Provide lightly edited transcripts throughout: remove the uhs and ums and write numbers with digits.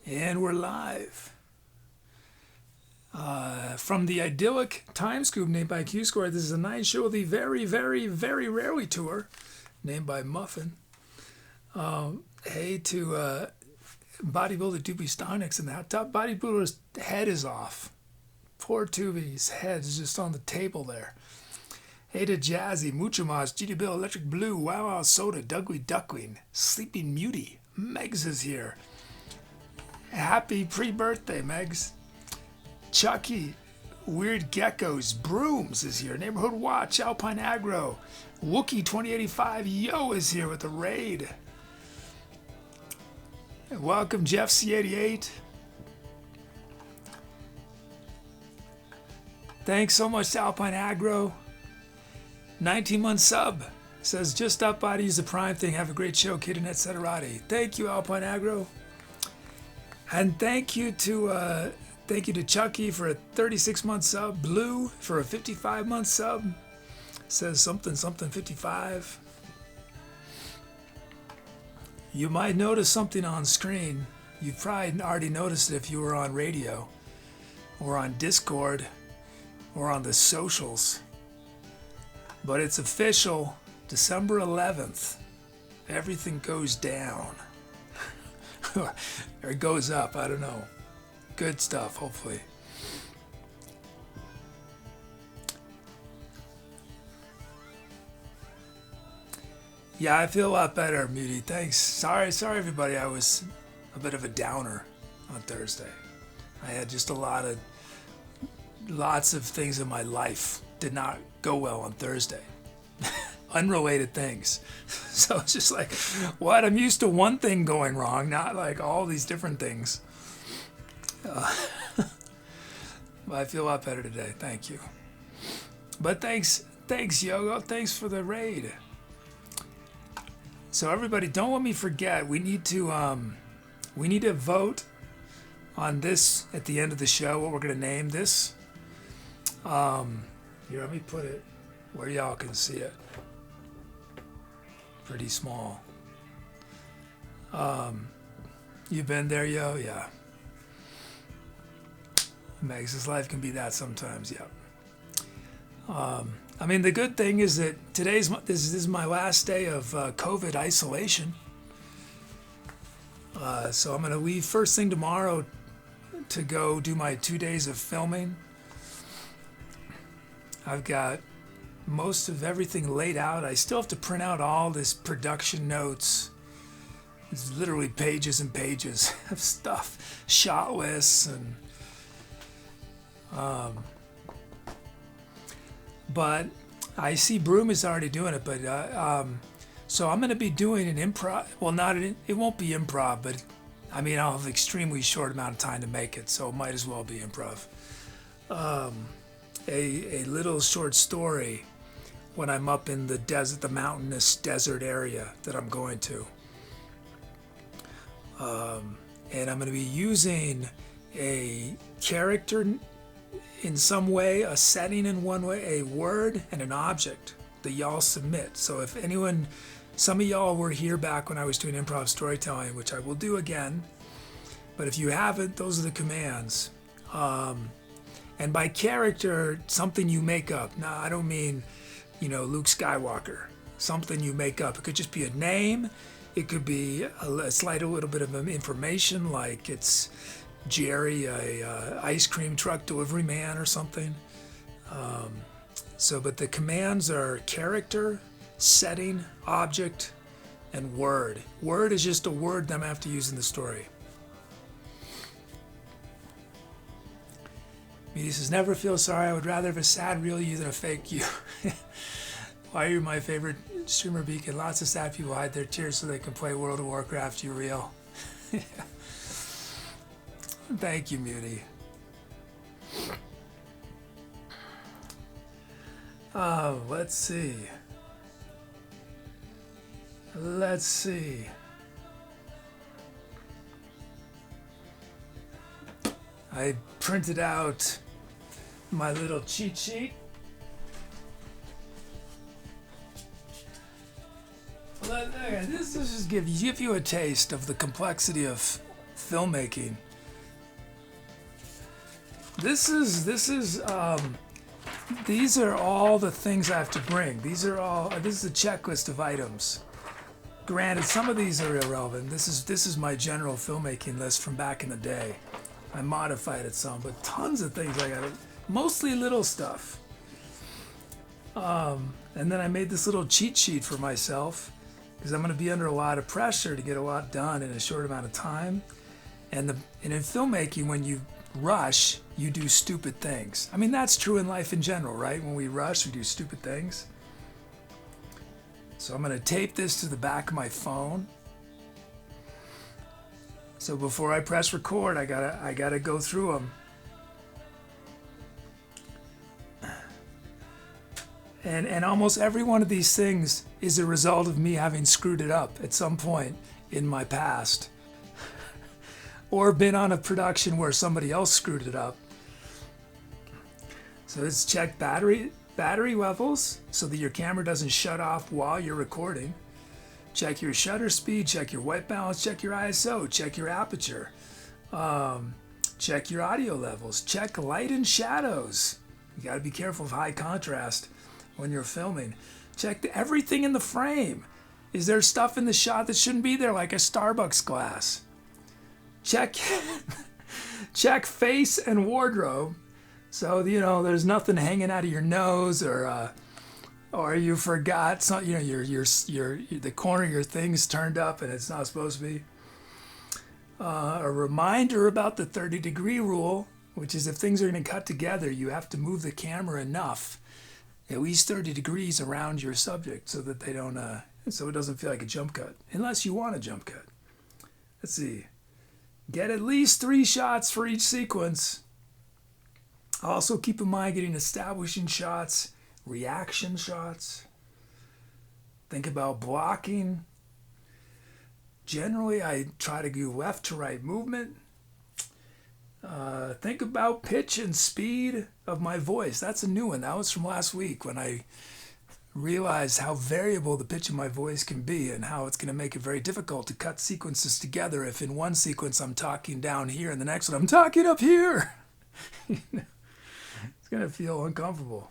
And we're live. From the Idyllic time scoop named by Q Square, this is a night show of the very, very, very rarely tour named by Muffin. Hey to bodybuilder Tooby Starnix, and that top bodybuilder's head is off. Poor Tooby's head is just on the table there. Hey to Jazzy, Mucho Mas, GD Bill, Electric Blue, Wow Wow Soda, Dugly Duckling, Sleeping Muty, Megs is here. Happy pre-birthday, Megs. Chucky, Weird Geckos, Brooms is here. Neighborhood Watch, Alpine Agro, Wookie 2085, Yo is here with the raid. And welcome Jeff C88. Thanks so much to Alpine Agro. 19-month sub. Says just stop by to use the Prime thing. Have a great show, Kid and Etcetera. Thank you, Alpine Agro. And thank you to Chucky for a 36-month sub. Blue for a 55-month sub. Says something 55. You might notice something on screen. You've probably already noticed it if you were on radio or on Discord or on the socials. But it's official. December 11th. Everything goes down. Or it goes up, I don't know. Good stuff, hopefully. Yeah, I feel a lot better, Muty. Thanks. Sorry everybody. I was a bit of a downer on Thursday. I had just lots of things in my life did not go well on Thursday. Unrelated things. So it's just like, what? I'm used to one thing going wrong, not like all these different things. I feel a lot better today. Thank you. But thanks, Yogo. Thanks for the raid. So everybody, don't let me forget. We need to vote on this at the end of the show. What we're gonna name this. Here, let me put it where y'all can see it. Pretty small. You been there, yo? Yeah. Megs' life can be that sometimes, yeah. I mean, the good thing is that this is my last day of COVID isolation. So I'm gonna leave first thing tomorrow to go do my 2 days of filming. I've got most of everything laid out. I still have to print out all this production notes. It's literally pages and pages of stuff, shot lists, and but I see Broom is already doing it. But so I'm going to be doing an improv. Well, it won't be improv, but I mean I'll have an extremely short amount of time to make it, so it might as well be improv. A little short story when I'm up in the desert, the mountainous desert area that I'm going to. And I'm going to be using a character in some way, a setting in one way, a word and an object that y'all submit. So if anyone, some of y'all were here back when I was doing improv storytelling, which I will do again. But if you haven't, those are the commands. And by character, something you make up. Now, I don't mean, Luke Skywalker. Something you make up. It could just be a name. It could be a little bit of information, like it's Jerry, a ice cream truck delivery man or something. But the commands are character, setting, object, and word. Word is just a word that I'm going to have to use in the story. He says, never feel sorry. I would rather have a sad real you than a fake you. Why are you my favorite streamer beacon? Lots of sad people hide their tears so they can play World of Warcraft. You real. Thank you, Muty. Let's see. I printed out my little cheat sheet. This just give you a taste of the complexity of filmmaking. These are all the things I have to bring. This is a checklist of items. Granted, some of these are irrelevant. This is my general filmmaking list from back in the day. I modified it some, but tons of things I got. Mostly little stuff. And then I made this little cheat sheet for myself because I'm going to be under a lot of pressure to get a lot done in a short amount of time. And in filmmaking, when you rush, you do stupid things. I mean, that's true in life in general, right? When we rush, we do stupid things. So I'm going to tape this to the back of my phone. So before I press record, I gotta go through them. And almost every one of these things is a result of me having screwed it up at some point in my past. Or been on a production where somebody else screwed it up. So let's check battery levels so that your camera doesn't shut off while you're recording. Check your shutter speed, check your white balance, check your ISO, check your aperture. Check your audio levels, check light and shadows. You gotta be careful of high contrast when you're filming. Check everything in the frame. Is there stuff in the shot that shouldn't be there, like a Starbucks glass? Check face and wardrobe. So, there's nothing hanging out of your nose or you forgot something, the corner of your thing's turned up and it's not supposed to be. A reminder about the 30-degree rule, which is if things are going to cut together, you have to move the camera enough, at least 30 degrees around your subject so that they don't, so it doesn't feel like a jump cut, unless you want a jump cut. Let's see. Get at least 3 shots for each sequence. Also keep in mind getting establishing shots, reaction shots. Think about blocking. Generally, I try to do left to right movement. Think about pitch and speed of my voice. That's a new one. That was from last week when I realized how variable the pitch of my voice can be and how it's going to make it very difficult to cut sequences together if in one sequence I'm talking down here and the next one I'm talking up here. It's going to feel uncomfortable.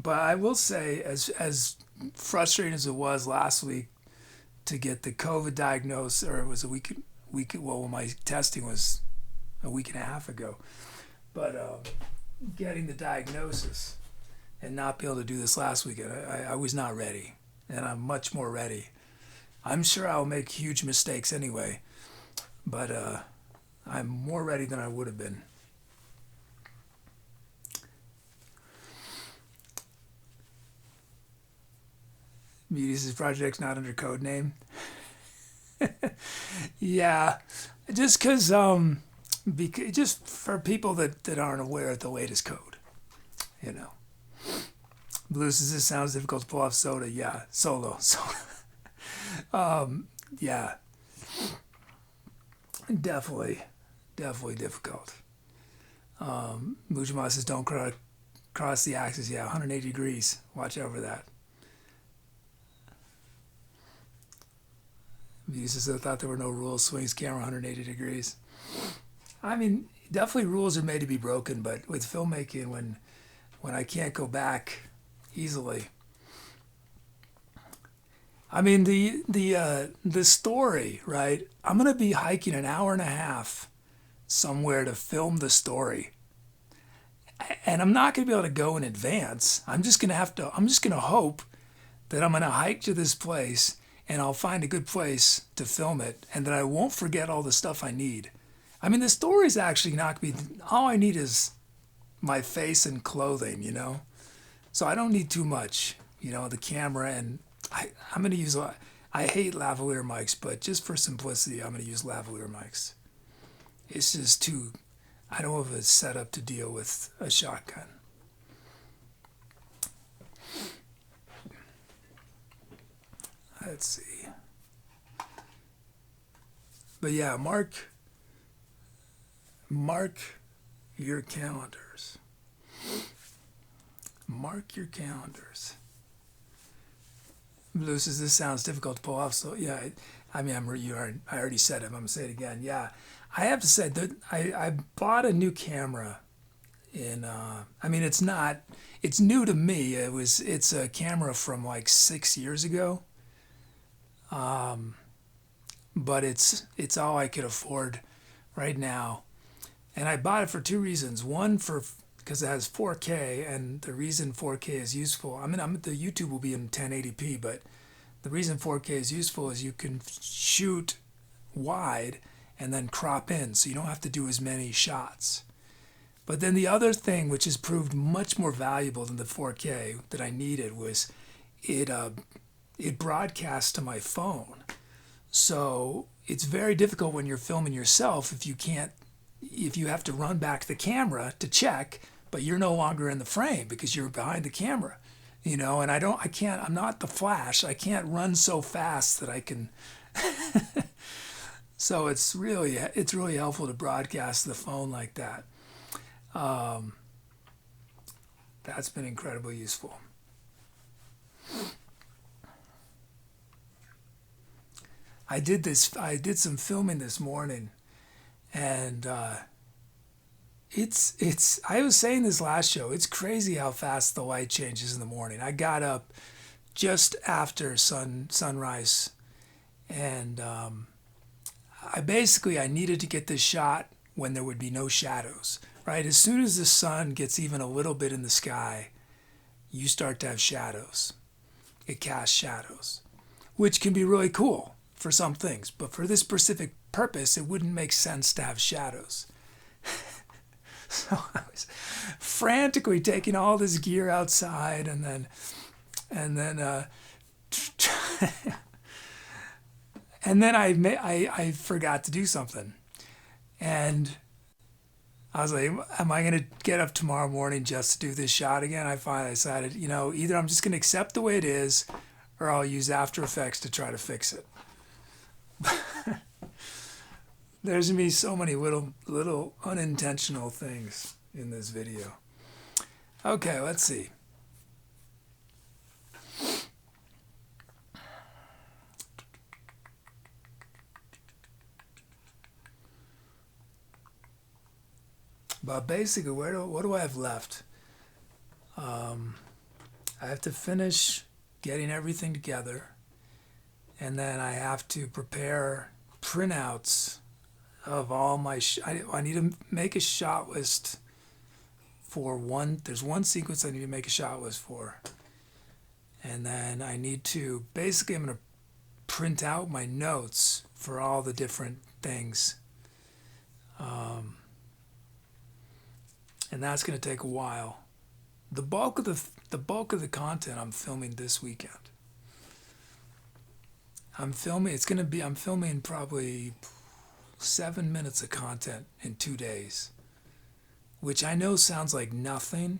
But I will say, as frustrating as it was last week to get the COVID diagnosis, or it was a week, well, my testing was a week and a half ago. But getting the diagnosis and not be able to do this last weekend, I was not ready. And I'm much more ready. I'm sure I'll make huge mistakes anyway. But I'm more ready than I would have been. Mutis' project's not under code name. Yeah, just because just for people that aren't aware of the latest code, Blues says this sounds difficult to pull off soda. Yeah, solo. Yeah, definitely difficult. Mujima says don't cross the axis. Yeah, 180 degrees. Watch out for that. Muses thought there were no rules. Swings camera 180 degrees. I mean, definitely rules are made to be broken, but with filmmaking, when I can't go back easily. I mean, the story, right? I'm gonna be hiking an hour and a half somewhere to film the story, and I'm not gonna be able to go in advance. I'm just gonna hope that I'm gonna hike to this place and I'll find a good place to film it, and that I won't forget all the stuff I need. I mean, the story's actually not gonna be, all I need is my face and clothing, So I don't need too much, the camera, and I'm gonna use, I hate lavalier mics, but just for simplicity, I'm gonna use lavalier mics. It's just too, I don't have a setup to deal with a shotgun. Let's see. But yeah, mark your calendars. Mark your calendars. Lucis, this sounds difficult to pull off. So yeah, I mean, I already said it. I'm gonna say it again. Yeah, I have to say that I bought a new camera. I mean, it's new to me. It's a camera from like 6 years ago, but it's all I could afford right now. And I bought it for two reasons. One, for because it has 4K, and the reason 4K is useful. I mean, the YouTube will be in 1080p, but the reason 4K is useful is you can shoot wide and then crop in, so you don't have to do as many shots. But then the other thing, which has proved much more valuable than the 4K that I needed, was it broadcasts to my phone. So it's very difficult when you're filming yourself if you have to run back the camera to check, but you're no longer in the frame because you're behind the camera, and I'm not the Flash. I can't run so fast that I can. So it's really helpful to broadcast the phone like that. That's been incredibly useful. I did some filming this morning, and I was saying this last show, it's crazy how fast the light changes in the morning. I got up just after sunrise, and I needed to get this shot when there would be no shadows, right? As soon as the sun gets even a little bit in the sky, you start to have shadows. It casts shadows, which can be really cool for some things, but for this specific purpose, it wouldn't make sense to have shadows. So I was frantically taking all this gear outside, and then and then I forgot to do something, and I was like, am I going to get up tomorrow morning just to do this shot again? I finally decided, either I'm just going to accept the way it is, or I'll use After Effects to try to fix it. There's going to be so many little unintentional things in this video. Okay, let's see. But basically, what do I have left? I have to finish getting everything together, and then I have to prepare printouts of all my. I need to make a shot list for one. There's one sequence I need to make a shot list for, and then I need to basically I'm going to print out my notes for all the different things. And that's going to take a while. The bulk of the content I'm filming this weekend. I'm filming probably 7 minutes of content in 2 days, which I know sounds like nothing,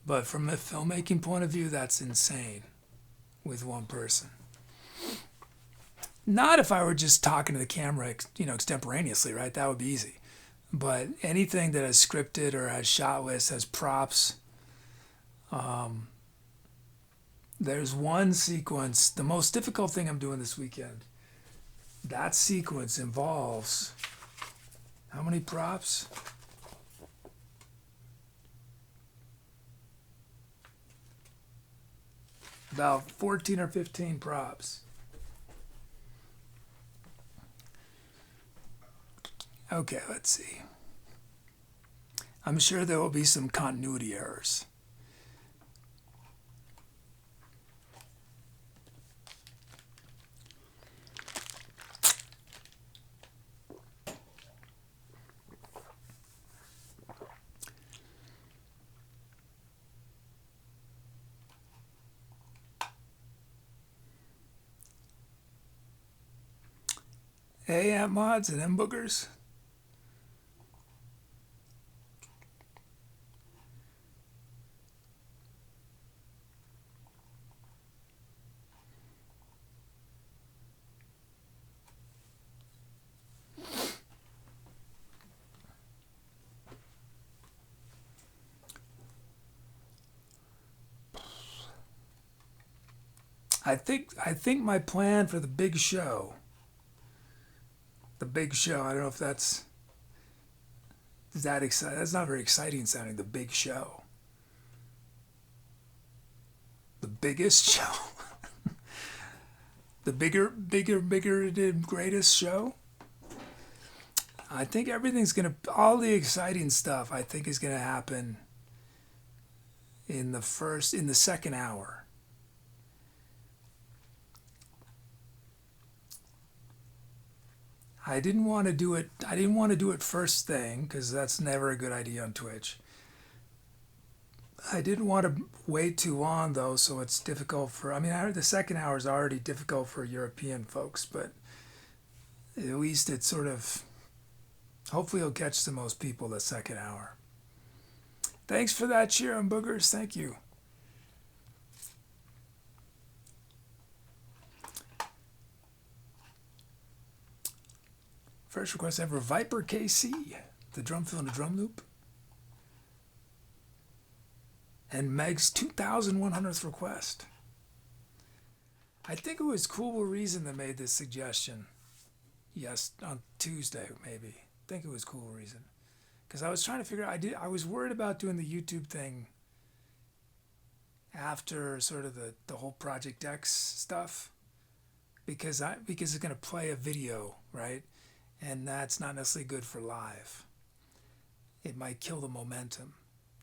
but from a filmmaking point of view, that's insane with one person. Not if I were just talking to the camera, extemporaneously, right? That would be easy. But anything that is scripted or has shot lists, has props. There's one sequence, the most difficult thing I'm doing this weekend. That sequence involves how many props? About 14 or 15 props. Okay, let's see. I'm sure there will be some continuity errors. Hey, AmpMods and MBoogers. I think my plan for the big show. The big show. I don't know if that's that exciting. That's not very exciting sounding. The big show. The biggest show. The bigger, greatest show. I think everything's gonna. All the exciting stuff I think is gonna happen in the second hour. I didn't want to do it first thing because that's never a good idea on Twitch. I didn't want to wait too long though, so it's difficult for. I mean, the second hour is already difficult for European folks, but at least it's sort of. Hopefully, it'll catch the most people the second hour. Thanks for that cheer on Boogers. Thank you. First request ever, Viper KC, the drum fill and a drum loop. And Meg's 2,100th request. I think it was Cool Reason that made this suggestion. Yes, on Tuesday, maybe. I think it was Cool Reason. Because I was trying to figure out, I was worried about doing the YouTube thing after sort of the whole Project X stuff. Because it's going to play a video, right? And that's not necessarily good for live. It might kill the momentum.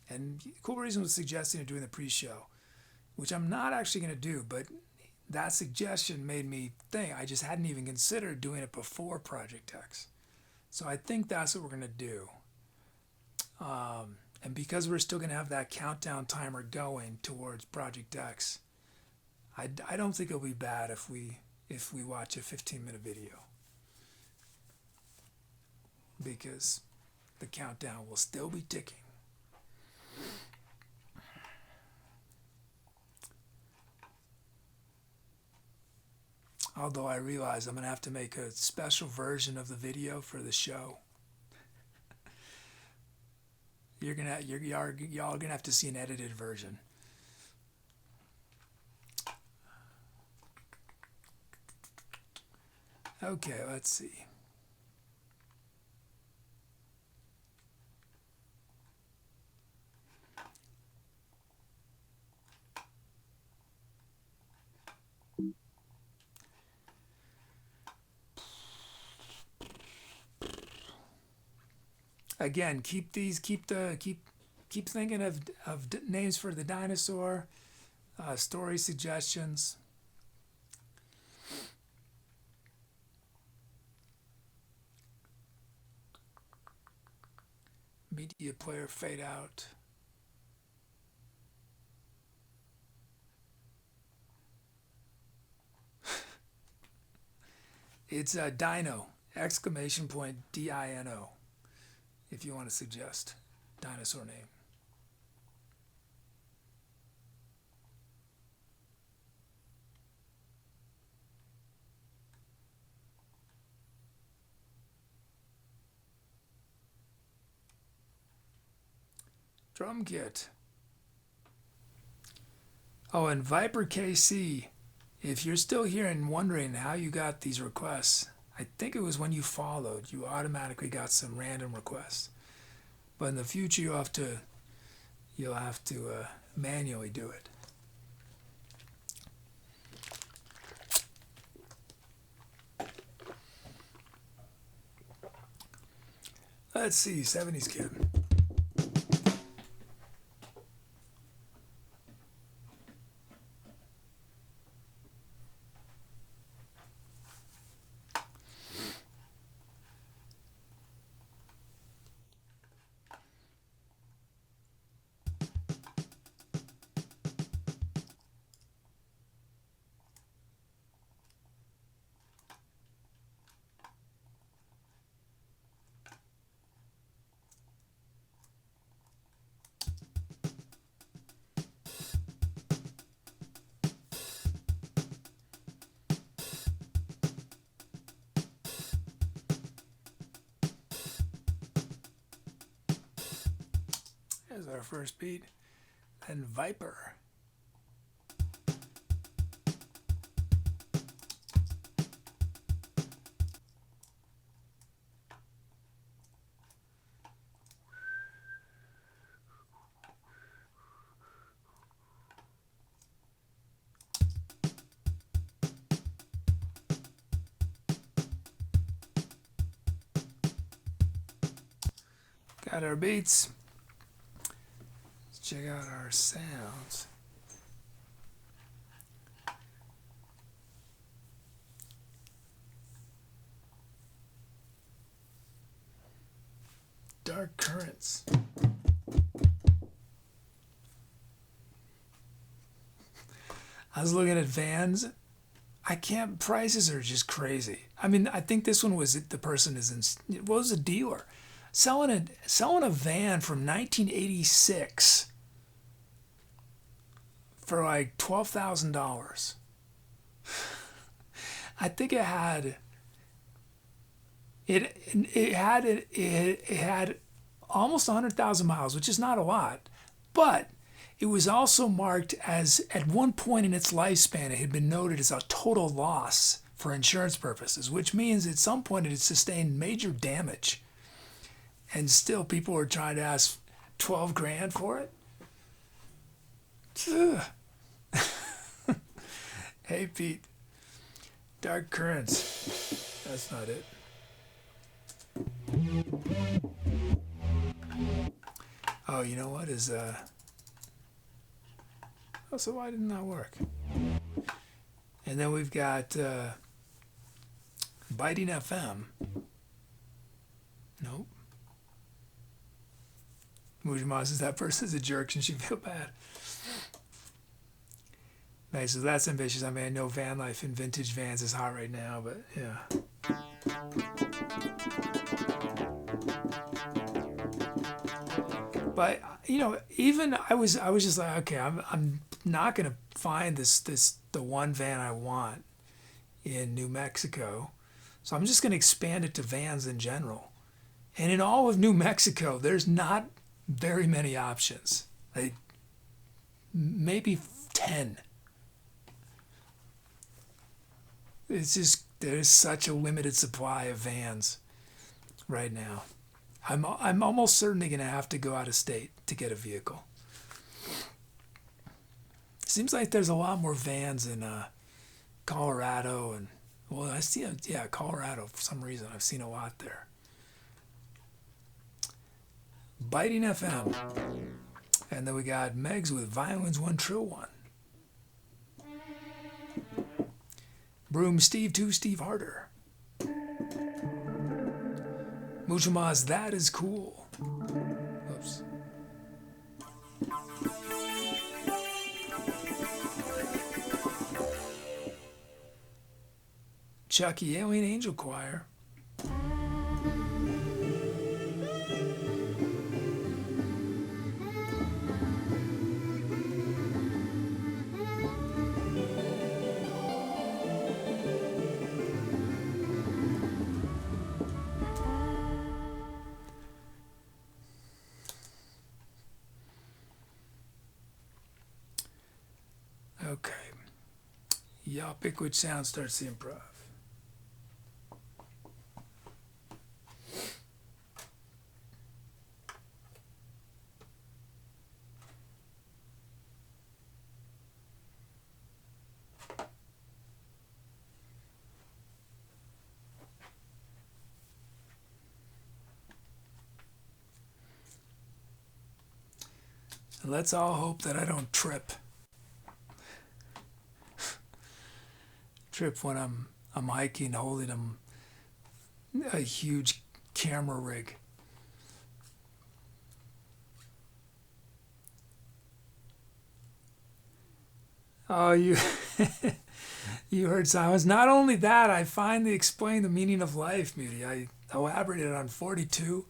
And Cool Reason was suggesting doing the pre-show, which I'm not actually going to do, but that suggestion made me think. I just hadn't even considered doing it before Project X. So I think that's what we're going to do. And because we're still going to have that countdown timer going towards Project X, I don't think it'll be bad if we watch a 15-minute video. Because the countdown will still be ticking. Although I realize I'm going to have to make a special version of the video for the show. Y'all are gonna have to see an edited version. Okay, let's see. Again, keep thinking of names for the dinosaur, story suggestions. Media player fade out. It's a dino, exclamation point DINO, if you want to suggest dinosaur name. Drum kit. Oh, and Viper KC, if you're still here and wondering how you got these requests, I think it was when you followed, you automatically got some random requests. But in the future, you'll have to manually do it. Let's see, 70s kid. There's our first beat. And Viper. Got our beats. Let's check out our sounds. Dark Currents. I was looking at vans. Prices are just crazy. I mean, I think this one was, the person was a dealer selling a van from 1986 for like $12,000. I think it had almost 100,000 miles, which is not a lot, but it was also marked as, at one point in its lifespan, it had been noted as a total loss for insurance purposes, which means at some point it had sustained major damage. And still people were trying to ask 12 grand for it. Hey, Pete. Dark Currents. That's not it. Oh, you know what is oh, so why didn't that work? And then we've got Biting FM. Nope. Mujima says that person's a jerk and she feel bad. Nice, so that's ambitious. I mean, I know van life in vintage vans is hot right now, but yeah. But you know, even I was just like, okay, I'm not gonna find the one van I want in New Mexico, so I'm just gonna expand it to vans in general. And in all of New Mexico, there's not very many options, like maybe 10. It's just, there's such a limited supply of vans right now. I'm almost certainly going to have to go out of state to get a vehicle. Seems like there's a lot more vans in Colorado, and well, I see, Colorado for some reason. I've seen a lot there. Biting FM, and then we got Megs with Violins 1 Trill 1. Broom Steve 2 Steve Harder. Muchama's That Is Cool. Oops. Chucky Alien Angel Choir. Okay. Y'all pick which sound starts the improv. And let's all hope that I don't trip when I'm hiking, holding a huge camera rig. Oh, you you heard silence. Not only that, I finally explained the meaning of life, Muty. I elaborated on 42.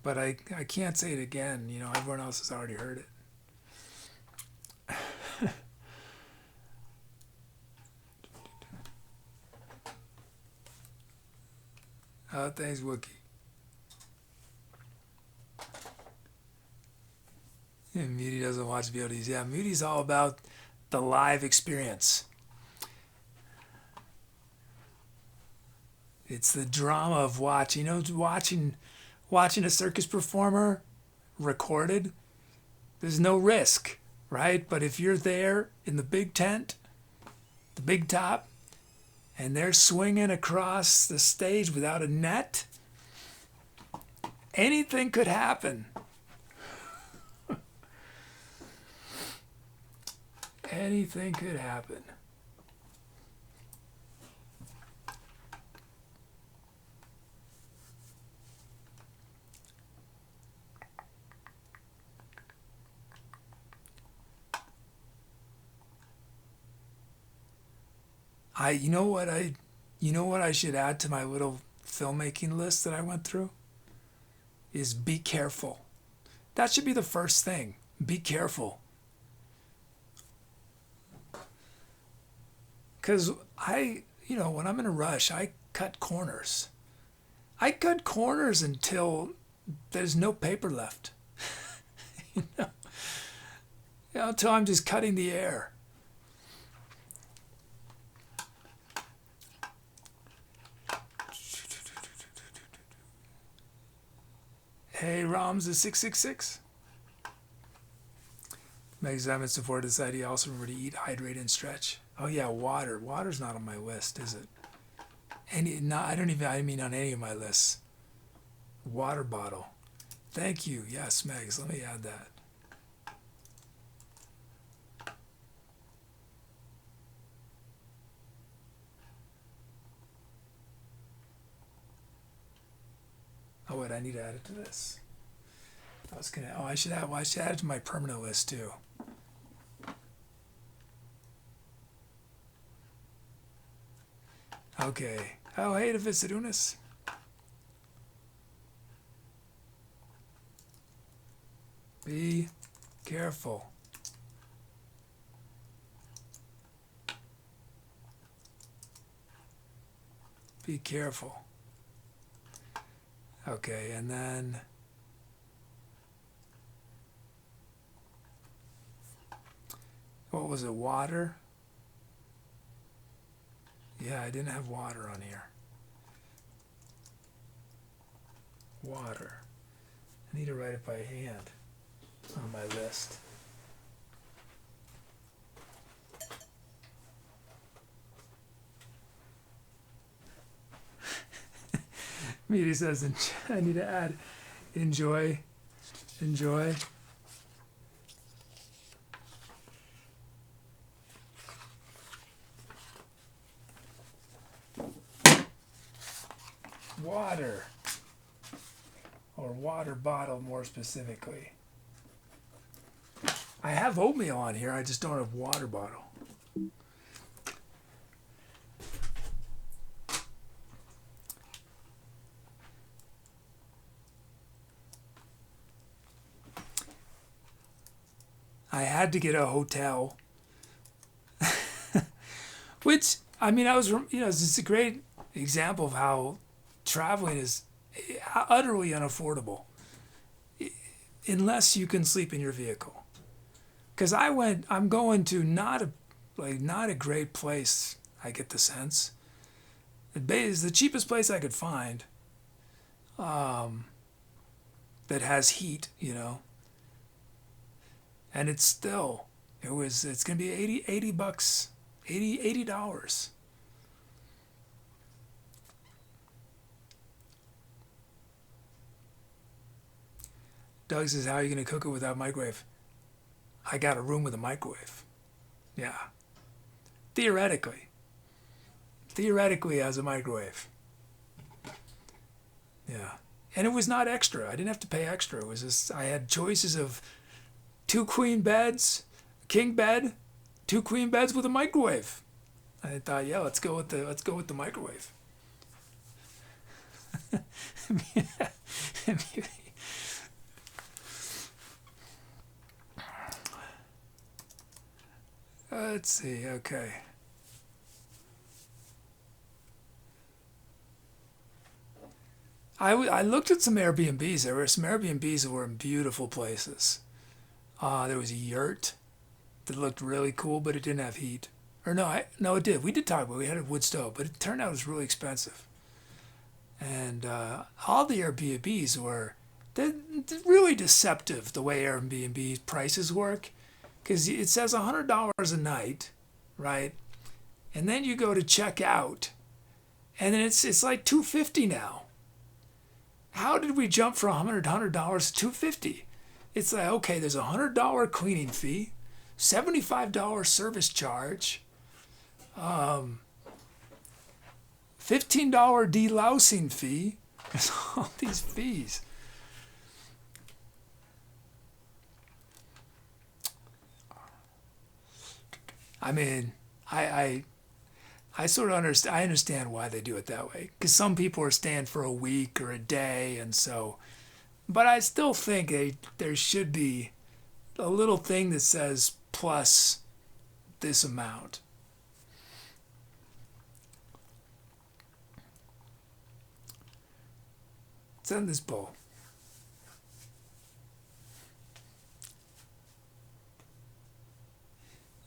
But I can't say it again. You know, everyone else has already heard it. Oh, thanks, Wookie. And Muty doesn't watch VODs. Yeah, Muty's all about the live experience. It's the drama of watching. You know, watching a circus performer recorded, there's no risk, right? But if you're there in the big tent, the big top, and they're swinging across the stage without a net, anything could happen. Anything could happen. You know what I should add to my little filmmaking list that I went through? Is be careful. That should be the first thing. Be careful. Because when I'm in a rush, I cut corners. I cut corners until there's no paper left. Until I'm just cutting the air. Hey, Roms is 666. Examine support this idea. Also remember to eat, hydrate, and stretch. Oh yeah, water. Water's not on my list, is it? I mean on any of my lists. Water bottle. Thank you. Yes, Megs. Let me add that. Oh wait, I need to add it to this. I should add it to my permanent list too. Okay. Oh, hey, to Visidunas. Be careful. Be careful. Okay, and then what was it? Water? Yeah, I didn't have water on here. Water. I need to write it by hand on my list. Meaty says, I need to add enjoy. Water, or water bottle more specifically. I have oatmeal on here, I just don't have water bottle. I had to get a hotel, which, I mean, it's just a great example of how traveling is utterly unaffordable unless you can sleep in your vehicle. Because I'm going to not a great place, I get the sense. It's the cheapest place I could find that has heat, and it's going to be $80, $80. Doug says, how are you going to cook it without microwave? I got a room with a microwave. Yeah. Theoretically as a microwave. Yeah. And it was not extra. I didn't have to pay extra. It was just, I had choices of 2 queen beds, king bed, 2 queen beds with a microwave. I thought, yeah, let's go with the microwave. Let's see, okay. I looked at some Airbnbs. There were some Airbnbs that were in beautiful places. There was a yurt that looked really cool, but it didn't have heat. Or no, it did. We did talk about it. We had a wood stove, but it turned out it was really expensive. And all the Airbnbs they're really deceptive, the way Airbnb prices work. Because it says $100 a night, right? and then you go to check out, and then it's like $250 now. How did we jump from $100 to $250? It's like, okay, there's a $100 cleaning fee, $75 service charge, $15 delousing fee. There's all these fees. I mean, I sort of understand. I understand why they do it that way, because some people are staying for a week or a day, and so. But I still think there should be a little thing that says plus this amount. It's in this bowl.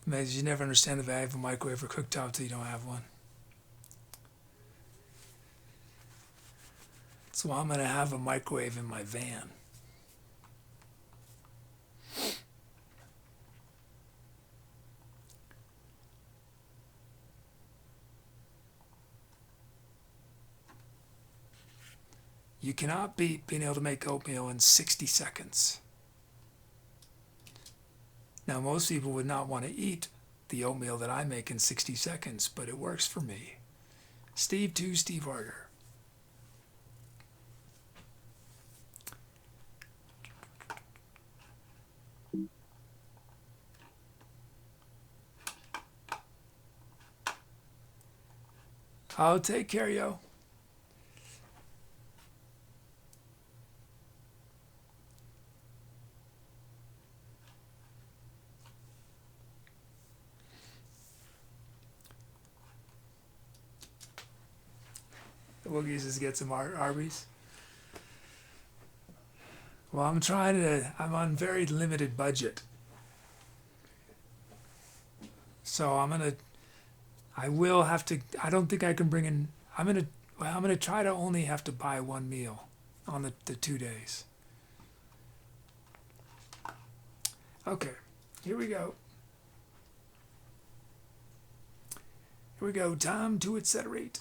Amazing, you never understand the value of a microwave or cooktop until you don't have one. So I'm going to have a microwave in my van. You cannot beat being able to make oatmeal in 60 seconds. Now, most people would not want to eat the oatmeal that I make in 60 seconds, but it works for me. Steve 2, Steve Harder. Oh, take care, yo. We'll just get some Arby's. Well, I'm on very limited budget. So I will have to, I don't think I can bring in, I'm going to try to only have to buy one meal on the 2 days. Okay, here we go. Here we go, time to accelerate.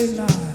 straight line.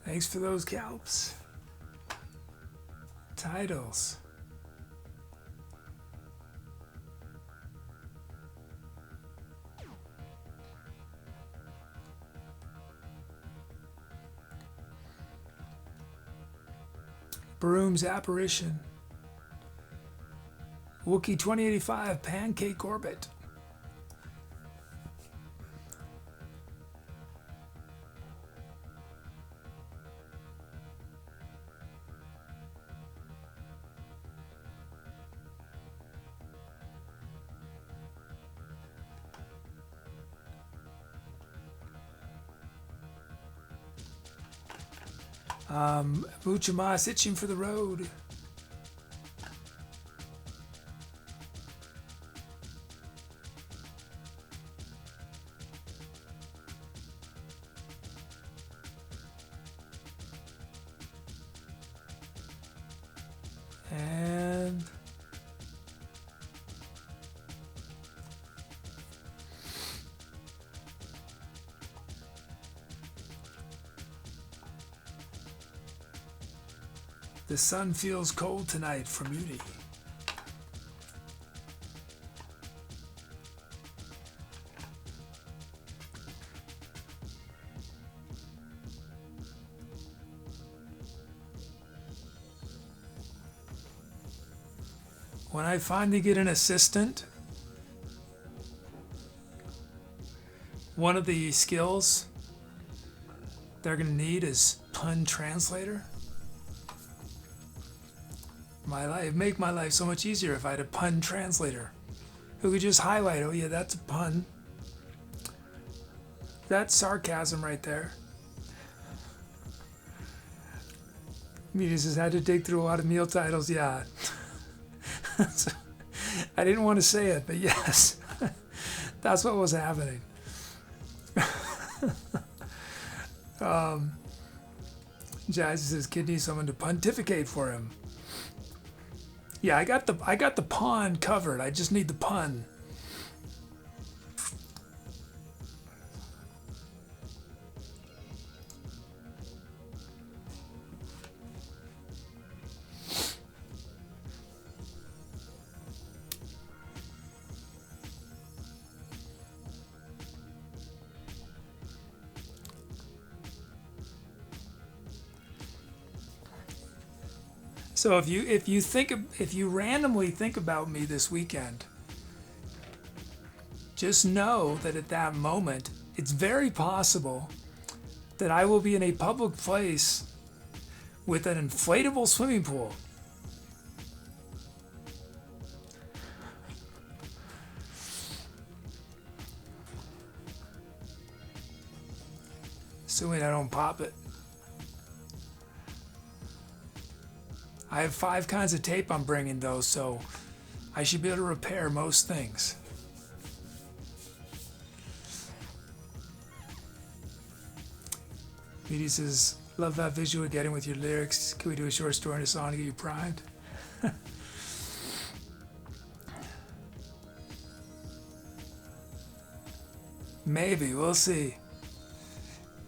Thanks for those calps. Titles. Broom's Apparition. Wookiee 2085 Pancake Orbit. Buchamas itching for the road. And the sun feels cold tonight from Uni. When I finally get an assistant, one of the skills they're going to need is pun translator. It'd make my life so much easier if I had a pun translator who could just highlight, oh yeah, that's a pun. That's sarcasm right there. Means has had to dig through a lot of meal titles, yeah. So, I didn't want to say it, but yes, that's what was happening. Jazz says kid needs someone to pontificate for him. Yeah, I got the pawn covered. I just need the pun. So if you randomly think about me this weekend, just know that at that moment, it's very possible that I will be in a public place with an inflatable swimming pool. Assuming I don't pop it. I have 5 kinds of tape I'm bringing though, so I should be able to repair most things. Meaty says, love that visual getting with your lyrics. Can we do a short story and a song to get you primed? Maybe, we'll see.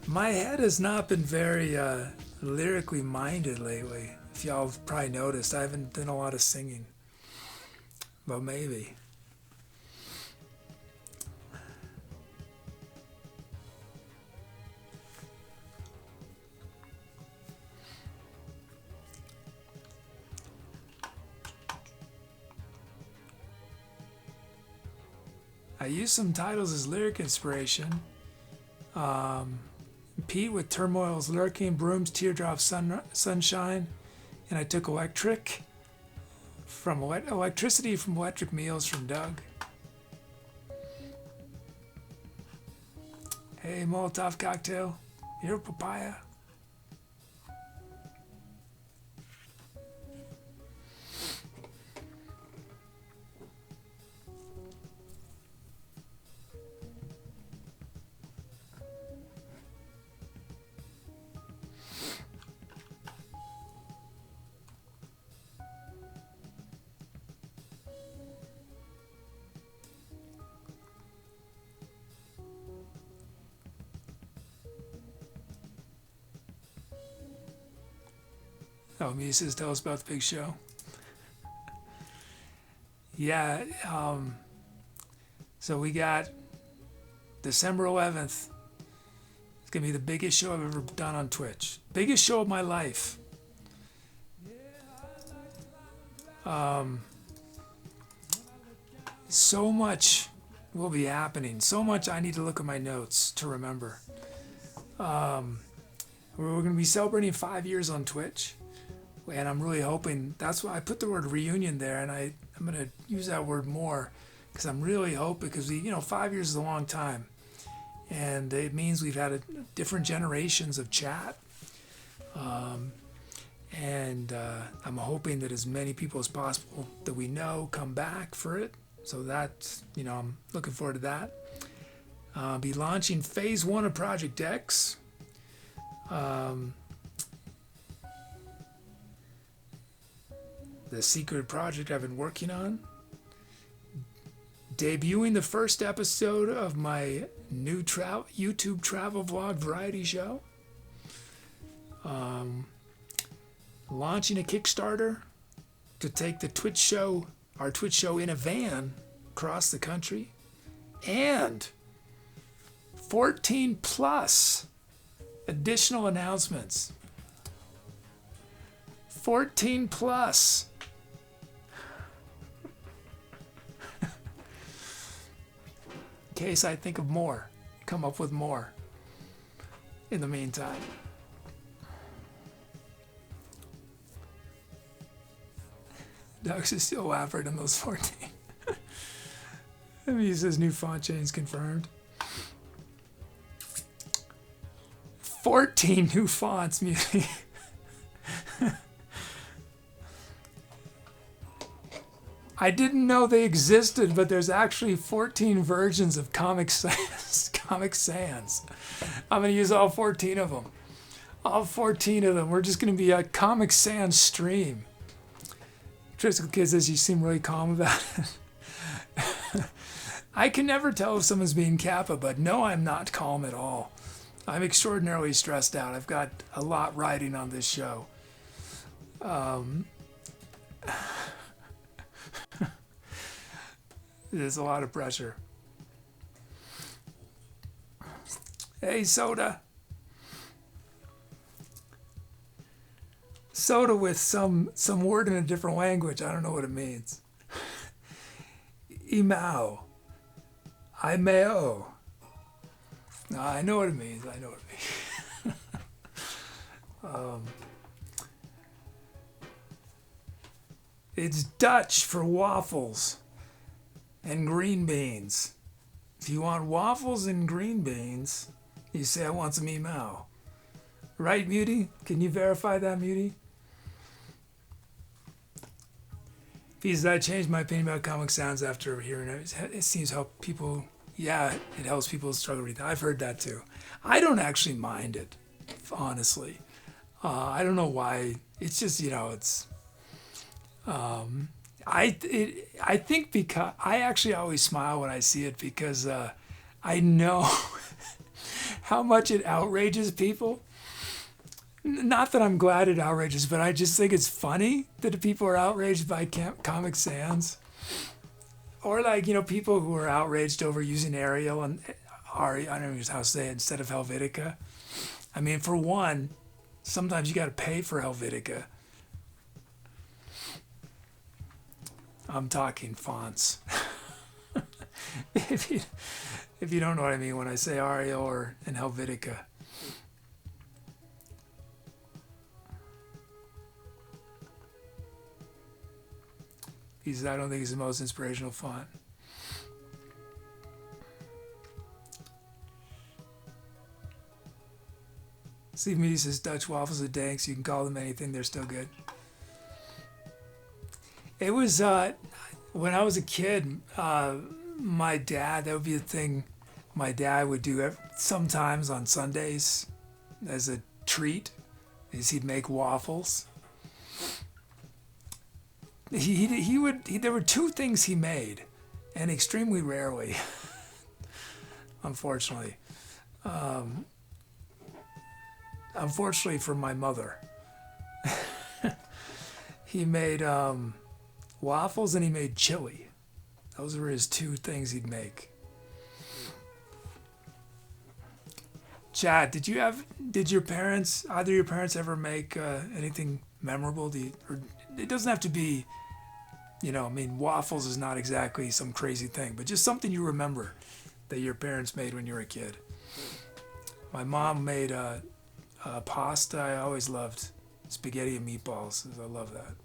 My head has not been very lyrically minded lately. If y'all have probably noticed, I haven't done a lot of singing. But maybe. I used some titles as lyric inspiration. Pete with Turmoil's Lurking, Broom's Teardrop Sunshine, and I took Electricity from Electric Meals from Doug. Hey, Molotov Cocktail, you're papaya. Oh, me says, tell us about the big show. Yeah, so we got December 11th. It's going to be the biggest show I've ever done on Twitch. Biggest show of my life. So much will be happening. So much I need to look at my notes to remember. We're going to be celebrating 5 years on Twitch. And I'm really hoping, that's why I put the word reunion there, and I'm going to use that word more because I'm really hoping, because 5 years is a long time. And it means we've had different generations of chat. And I'm hoping that as many people as possible that we know come back for it. So that's, I'm looking forward to that. I'll be launching phase 1 of Project X. The secret project I've been working on. Debuting the first episode of my new YouTube travel vlog variety show. Launching a Kickstarter to take our Twitch show in a van across the country. And 14 plus additional announcements. 14 plus. In case I think of more, come up with more in the meantime. Doug's is still Wafford on those 14. He says new font change confirmed. 14 new fonts, Muti. I didn't know they existed, but there's actually 14 versions of Comic Sans. I'm going to use all 14 of them. All 14 of them. We're just going to be a Comic Sans stream. Triskel Kid says you seem really calm about it. I can never tell if someone's being Kappa, but no, I'm not calm at all. I'm extraordinarily stressed out. I've got a lot riding on this show. There's a lot of pressure. Hey, Soda. Soda with some word in a different language. I don't know what it means. Imao. Imeo. No, I know what it means. It's Dutch for waffles and green beans. If you want waffles and green beans, you say, I want some imao. Right, Muti? Can you verify that, Muti? Because I changed my opinion about Comic Sans after hearing it. It seems to help people. Yeah, it helps people struggle with it. I've heard that too. I don't actually mind it, honestly. I don't know why. It's just, it's... I think because I actually always smile when I see it because I know how much it outrages people. Not that I'm glad it outrages, but I just think it's funny that people are outraged by Comic Sans. Or people who are outraged over using Arial and Ari, I don't know how to say it, instead of Helvetica. I mean, for one, sometimes you got to pay for Helvetica. I'm talking fonts. if you don't know what I mean when I say Arial and Helvetica. I don't think he's the most inspirational font. Steve Meady says Dutch waffles are danks. You can call them anything. They're still good. It was when I was a kid, my dad, that would be a thing my dad would do sometimes on Sundays as a treat, is he'd make waffles. There were two things he made, and extremely rarely, unfortunately. Unfortunately for my mother. He made waffles and he made chili. Those were his two things he'd make. Chad, did your parents, either your parents ever make anything memorable? Or it doesn't have to be, I mean, waffles is not exactly some crazy thing, but just something you remember that your parents made when you were a kid. My mom made pasta. I always loved spaghetti and meatballs. I love that.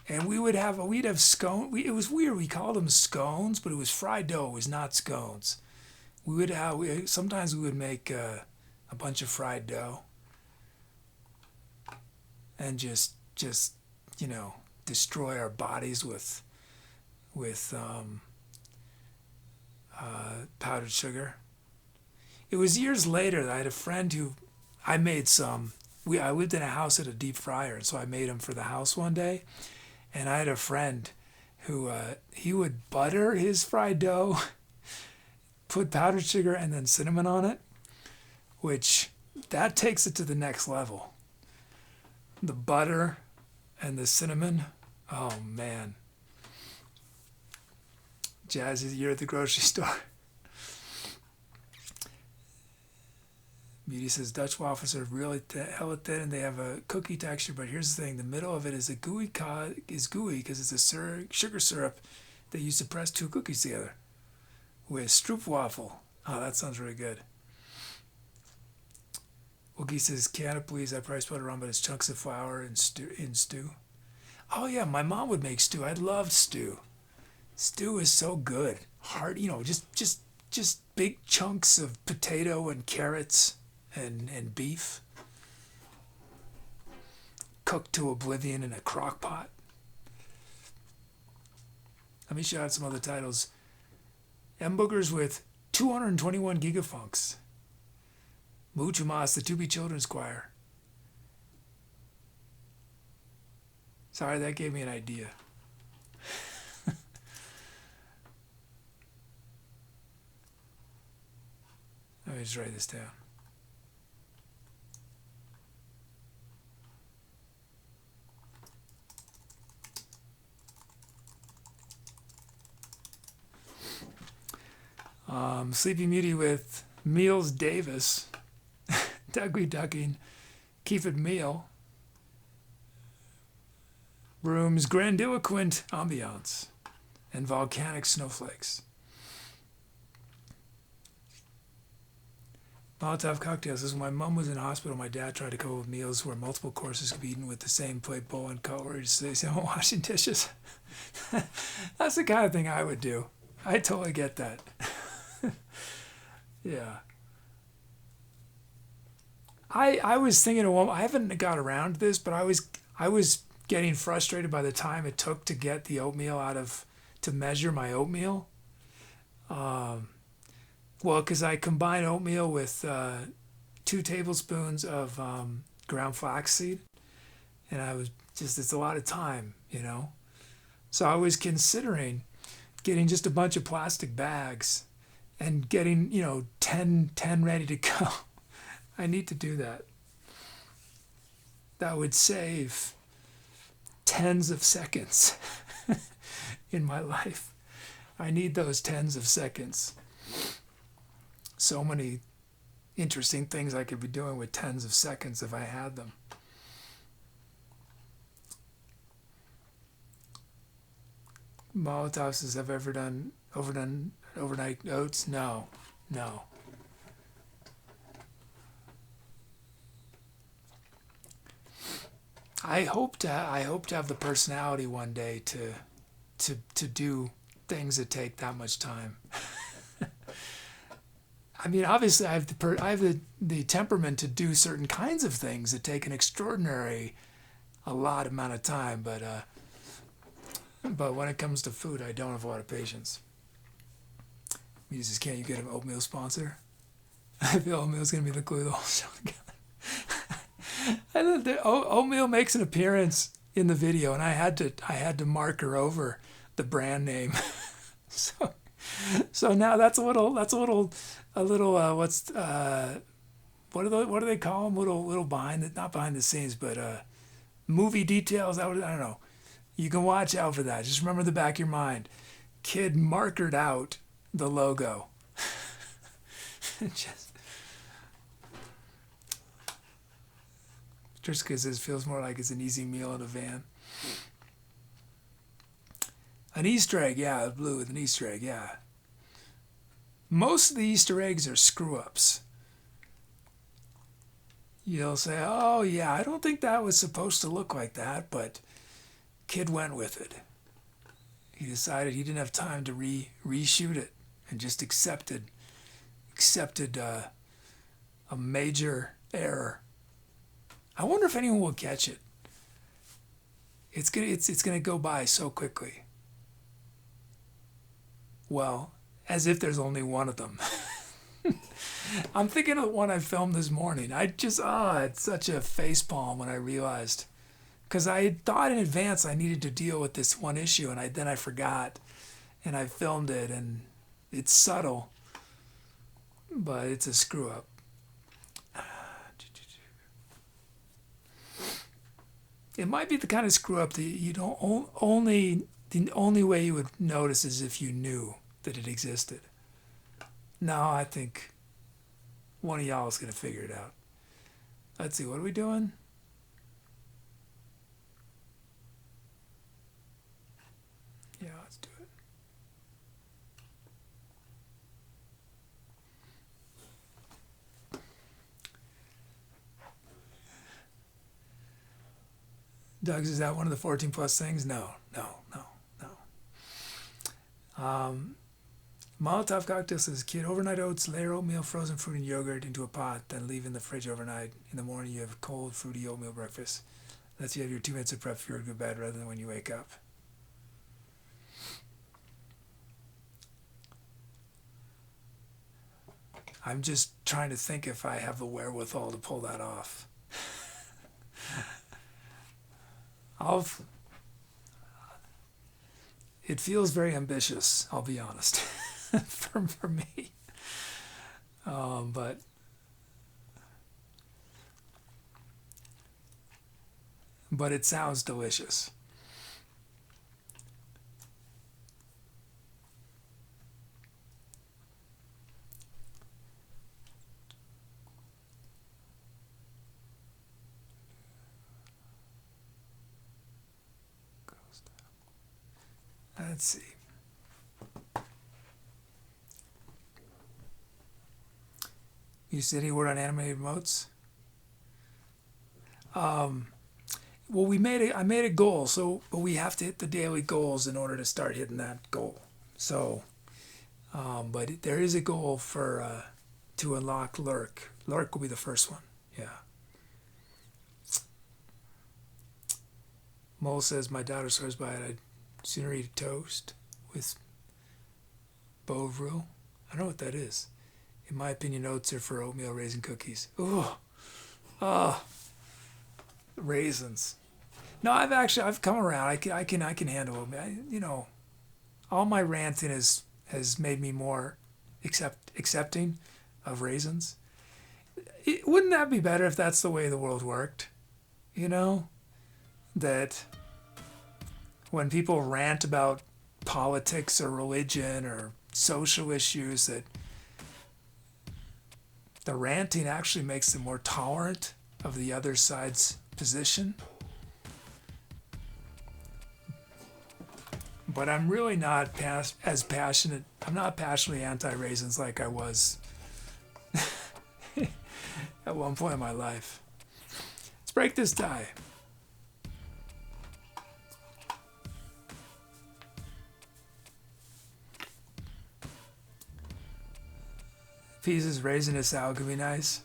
And we'd have scone. It was weird. We called them scones, but it was fried dough. It was not scones. Sometimes we would make a bunch of fried dough and just destroy our bodies with powdered sugar. It was years later that I had a friend who I made some. I lived in a house at a deep fryer, and so I made them for the house one day. And I had a friend who he would butter his fried dough, put powdered sugar and then cinnamon on it, which that takes it to the next level. The butter and the cinnamon, oh man. Jazzy, you're at the grocery store. Beauty says Dutch waffles are really hella thin and they have a cookie texture, but here's the thing: the middle of it is gooey because it's a sugar syrup that used to press two cookies together with stroopwafel. Oh, that sounds really good. Wookie says, can it please? I probably spelled it wrong, but it's chunks of flour in stew. Oh yeah, my mom would make stew. I loved stew. Stew is so good. Hard, just big chunks of potato and carrots and beef cooked to oblivion in a crock pot. Let me shout out some other titles. M Boogers with 221 gigafunks. Mucho Mas, the Tooby Children's Choir. Sorry, that gave me an idea. Let me just write this down. Sleepy Muty with Meals Davis. Dougie Ducking. Keep it Meal. Room's Grandiloquent Ambiance. And Volcanic Snowflakes. Molotov Cocktails says, when my mom was in hospital, my dad tried to come up with meals where multiple courses could be eaten with the same plate, bowl, and cutlery. So they say, I'm washing dishes. That's the kind of thing I would do. I totally get that. Yeah. I was thinking of one. I haven't got around to this, but I was getting frustrated by the time it took to get the oatmeal to measure my oatmeal. Well, because I combine oatmeal with 2 tablespoons of ground flaxseed, and it's a lot of time, So I was considering getting just a bunch of plastic bags and getting, 10 ready to go. I need to do that. That would save tens of seconds in my life. I need those tens of seconds. So many interesting things I could be doing with tens of seconds if I had them. Molotov says, have I ever done overnight oats? No. I hope to have the personality one day to do things that take that much time. I mean, obviously, I have the temperament to do certain kinds of things that take a lot amount of time, but when it comes to food, I don't have a lot of patience. He says, can't you get an oatmeal sponsor? I feel oatmeal's going to be the glue of the whole show together. And oatmeal makes an appearance in the video, and I had to mark her over the brand name. So So now that's a little what do they call them? Little not behind the scenes, but movie details. I don't know. You can watch out for that. Just remember in the back of your mind, kid markered out the logo. just because this feels more like it's an easy meal in a van. An Easter egg, yeah, blue with an Easter egg, yeah. Most of the Easter eggs are screw-ups. You'll say, oh yeah, I don't think that was supposed to look like that, but kid went with it. He decided he didn't have time to reshoot it and just accepted a major error. I wonder if anyone will catch it. It's gonna go by so quickly. Well, as if there's only one of them. I'm thinking of the one I filmed this morning. It's such a facepalm when I realized, because I had thought in advance I needed to deal with this one issue, and then I forgot, and I filmed it, and it's subtle, but it's a screw up. It might be the kind of screw up that you don't the only way you would notice is if you knew that it existed. No, I think one of y'all is going to figure it out. Let's see, what are we doing? Yeah, let's do it. Doug's, is that one of the 14 plus things? No. Molotov cocktail says, kid, overnight oats, layer oatmeal, frozen fruit, and yogurt into a pot, then leave in the fridge overnight. In the morning, you have cold, fruity oatmeal breakfast. Lets you have your 2 minutes of prep for your good bed rather than when you wake up. I'm just trying to think if I have the wherewithal to pull that off. It feels very ambitious, I'll be honest, for me. But it sounds delicious. Let's see. You said any word on animated emotes? Well, I made a goal, but we have to hit the daily goals in order to start hitting that goal. So, but there is a goal to unlock Lurk. Lurk will be the first one. Yeah. Mole says, my daughter swears by it. I'd sooner eat a toast with Bovril. I don't know what that is. In my opinion, oats are for oatmeal raisin cookies. Raisins. No, I've come around. I can handle oatmeal. All my ranting has made me more accepting of raisins. Wouldn't that be better if that's the way the world worked? That when people rant about politics or religion or social issues, that the ranting actually makes them more tolerant of the other side's position. But I'm really not as passionate. I'm not passionately anti-raisins like I was at one point in my life. Let's break this die. Pieces raisinous salad could be nice.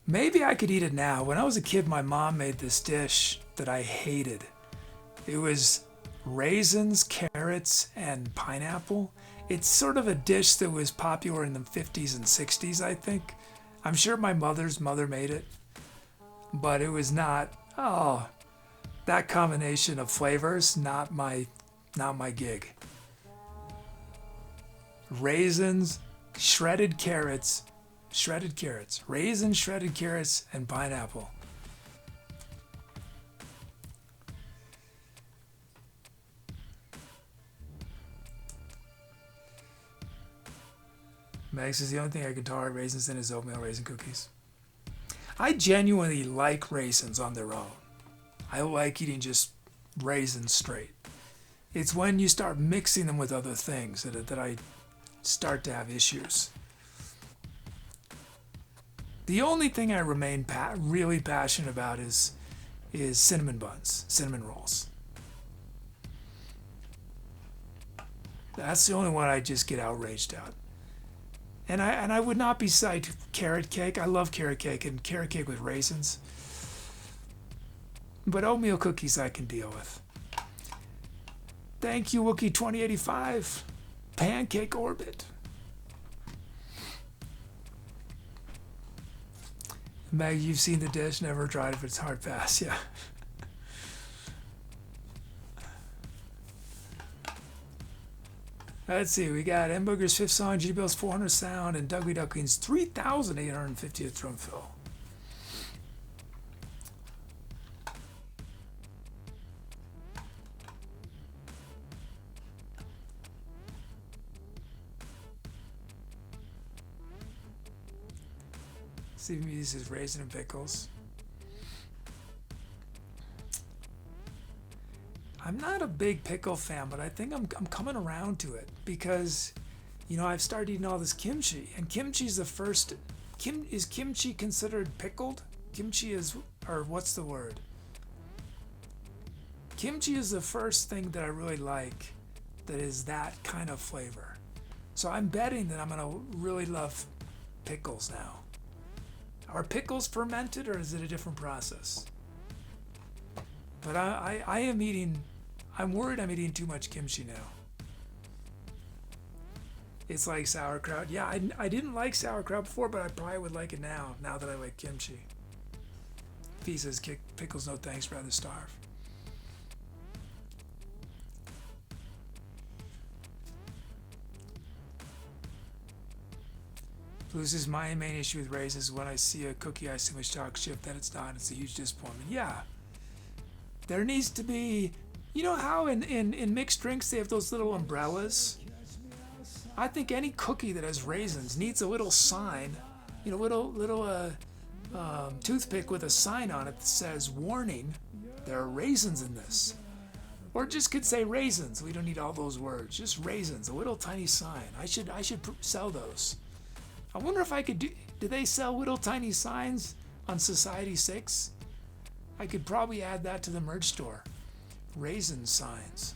Maybe I could eat it now. When I was a kid, my mom made this dish that I hated. It was raisins, carrots, and pineapple. It's sort of a dish that was popular in the 50s and 60s, I think. I'm sure my mother's mother made it, but it was not, that combination of flavors, not my gig. raisins, shredded carrots, raisins, shredded carrots, and pineapple. Max says the only thing I can tolerate raisins in is oatmeal raisin cookies. I genuinely like raisins on their own. I like eating just raisins straight. It's when you start mixing them with other things that I start to have issues. The only thing I remain really passionate about is cinnamon buns, cinnamon rolls. That's the only one I just get outraged at. And I would not be psyched carrot cake. I love carrot cake and carrot cake with raisins. But oatmeal cookies I can deal with. Thank you, Wookie 2085. Pancake Orbit. Maggie, you've seen the dish, never tried it, but it's hard pass, yeah. Let's see, we got M Booger's 5th song, G Bill's 400 sound, and Dougie Duckling's 3,850th drum fill. Steve Muse is raisin and pickles. I'm not a big pickle fan, but I think I'm coming around to it because, you know, I've started eating all this kimchi, and kimchi's the first. Is kimchi considered pickled? Kimchi is, or what's the word? Kimchi is the first thing that I really like that is that kind of flavor. So I'm betting that I'm gonna really love pickles now. Are pickles fermented or is it a different process? But I am eating, I'm worried I'm eating too much kimchi now. It's like sauerkraut. Yeah, I didn't like sauerkraut before, but I probably would like it now that I like kimchi. He says, pickles no thanks, rather starve. Blues is my main issue with raisins is when I see a cookie I see much chocolate chip that it's not. It's a huge disappointment. Yeah. There needs to be, you know how in mixed drinks they have those little umbrellas? I think any cookie that has raisins needs a little sign, you know, little toothpick with a sign on it that says, warning, there are raisins in this. Or it just could say raisins. We don't need all those words. Just raisins, a little tiny sign. I should sell those. I wonder if I could do they sell little tiny signs on Society 6? I could probably add that to the merch store. Raisin signs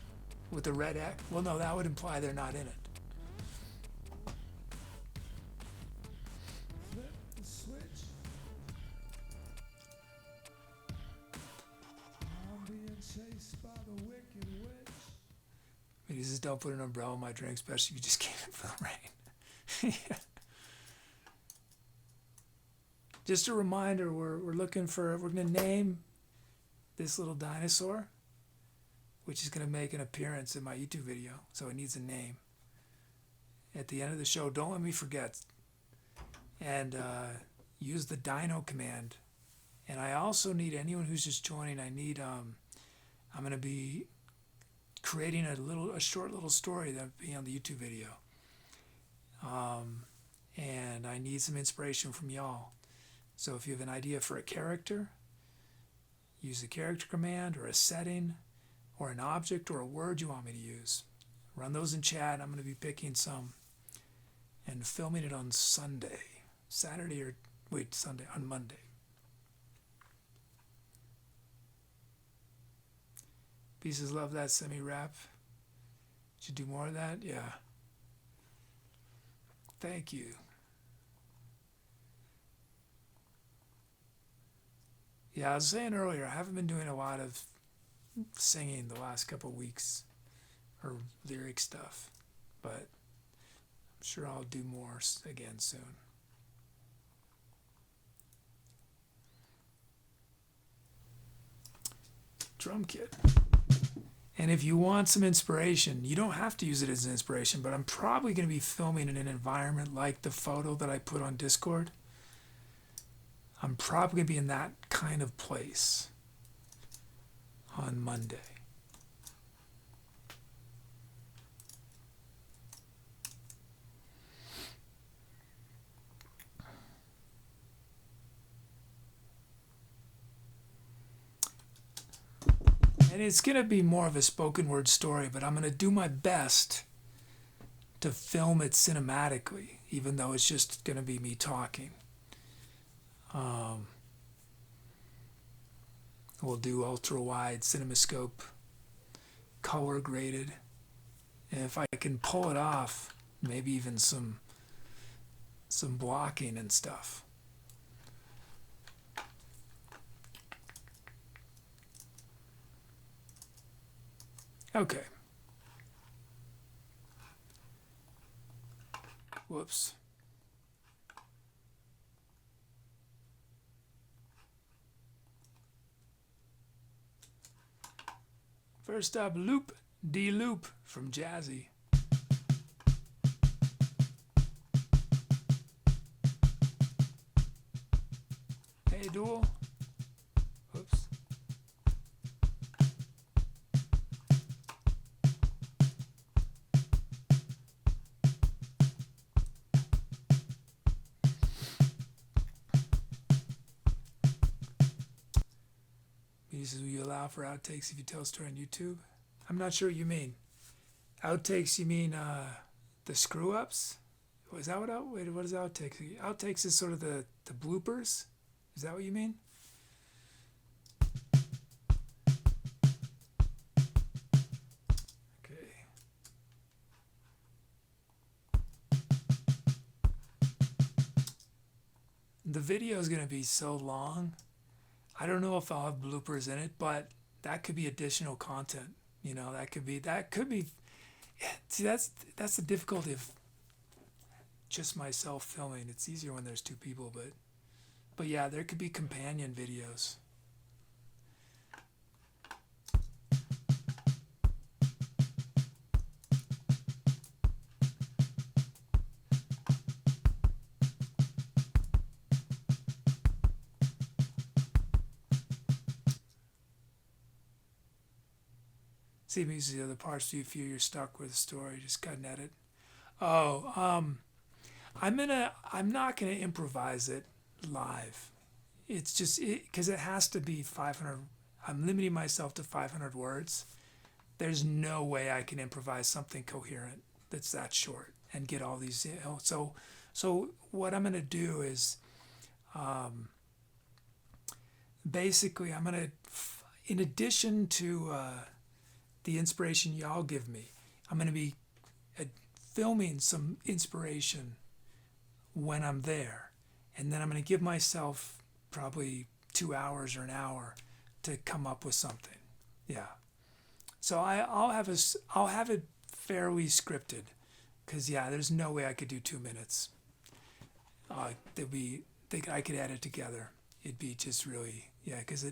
with the red X. Well, no, that would imply they're not in it. Flip the switch. I'm being chased by the wicked witch. He says, don't put an umbrella in my drink, especially if you just came in for the rain. Yeah. Just a reminder, we're going to name this little dinosaur, which is going to make an appearance in my YouTube video, so it needs a name. At the end of the show, don't let me forget. And use the dino command. And I also need anyone who's just joining, I'm going to be creating a short little story that will be on the YouTube video. And I need some inspiration from y'all. So if you have an idea for a character, use the character command or a setting or an object or a word you want me to use. Run those in chat. I'm going to be picking some and filming it on Sunday. On Monday. Pieces love that semi-rap. Should do more of that? Yeah. Thank you. Yeah, I was saying earlier, I haven't been doing a lot of singing the last couple of weeks, or lyric stuff, but I'm sure I'll do more again soon. Drum kit. And if you want some inspiration, you don't have to use it as an inspiration, but I'm probably going to be filming in an environment like the photo that I put on Discord. I'm probably going to be in that kind of place on Monday. And it's going to be more of a spoken word story, but I'm going to do my best to film it cinematically, even though it's just going to be me talking. We'll do ultra wide cinemascope, color graded, and if I can pull it off, maybe even some blocking and stuff. Okay. Whoops. First up, Loop D Loop from Jazzy. Hey, Duel. Whoops. He says, will you allow for outtakes if you tell a story on YouTube? I'm not sure what you mean. Outtakes, you mean the screw-ups? Is that what is outtakes? Outtakes is sort of the bloopers? Is that what you mean? Okay. The video is going to be so long. I don't know if I'll have bloopers in it, but that could be additional content. You know, that could be. See, that's the difficulty of just myself filming. It's easier when there's two people, but yeah, there could be companion videos. See, these are the other parts. Do you feel you're stuck with a story? Just got an edit. Oh, I'm not gonna improvise it live. It's just because it has to be 500. I'm limiting myself to 500 words. There's no way I can improvise something coherent that's that short and get all these. You know, so what I'm gonna do is, basically, I'm gonna, in addition to the inspiration y'all give me, I'm gonna be filming some inspiration when I'm there, and then I'm going to give myself probably 2 hours or an hour to come up with something. Yeah. So I'll have it fairly scripted, because yeah, there's no way I could do 2 minutes. I could edit together. It'd be just really, yeah, because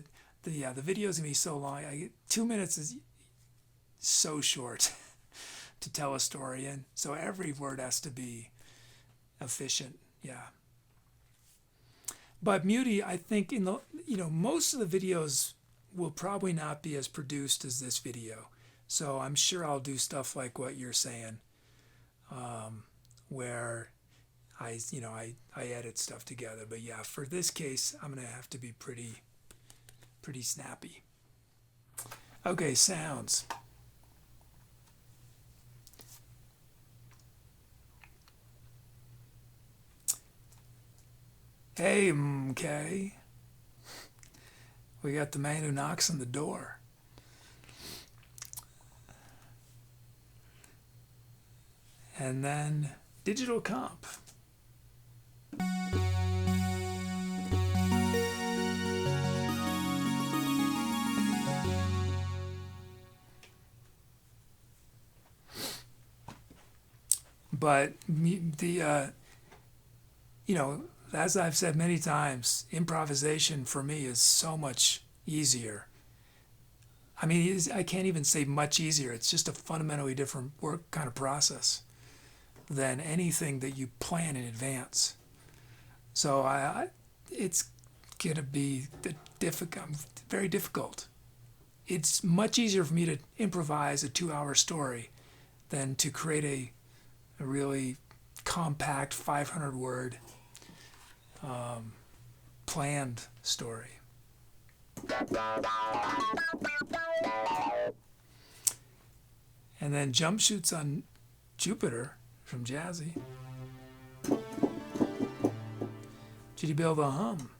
the video's gonna be so long. 2 minutes is so short to tell a story in. So every word has to be efficient. Yeah. But Muty, I think most of the videos will probably not be as produced as this video. So I'm sure I'll do stuff like what you're saying, where I edit stuff together. But yeah, for this case, I'm gonna have to be pretty snappy. Okay, sounds. Hey, MK. We got the man who knocks on the door. And then digital comp. But as I've said many times, improvisation for me is so much easier. I mean, I can't even say much easier. It's just a fundamentally different work kind of process than anything that you plan in advance. So it's going to be very difficult. It's much easier for me to improvise a 2-hour story than to create a really compact 500 word planned story. And then Jump Shoots on Jupiter from Jazzy. Did you be able to hum?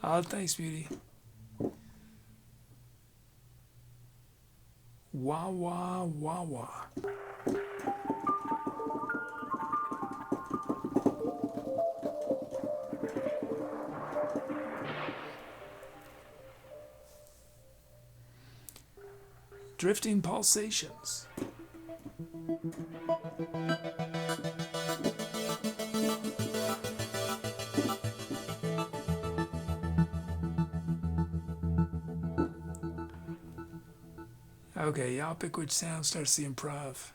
Oh, thanks, Beauty. Wah, wah, wah, wah. Drifting pulsations. Okay, I'll pick which sound starts the improv.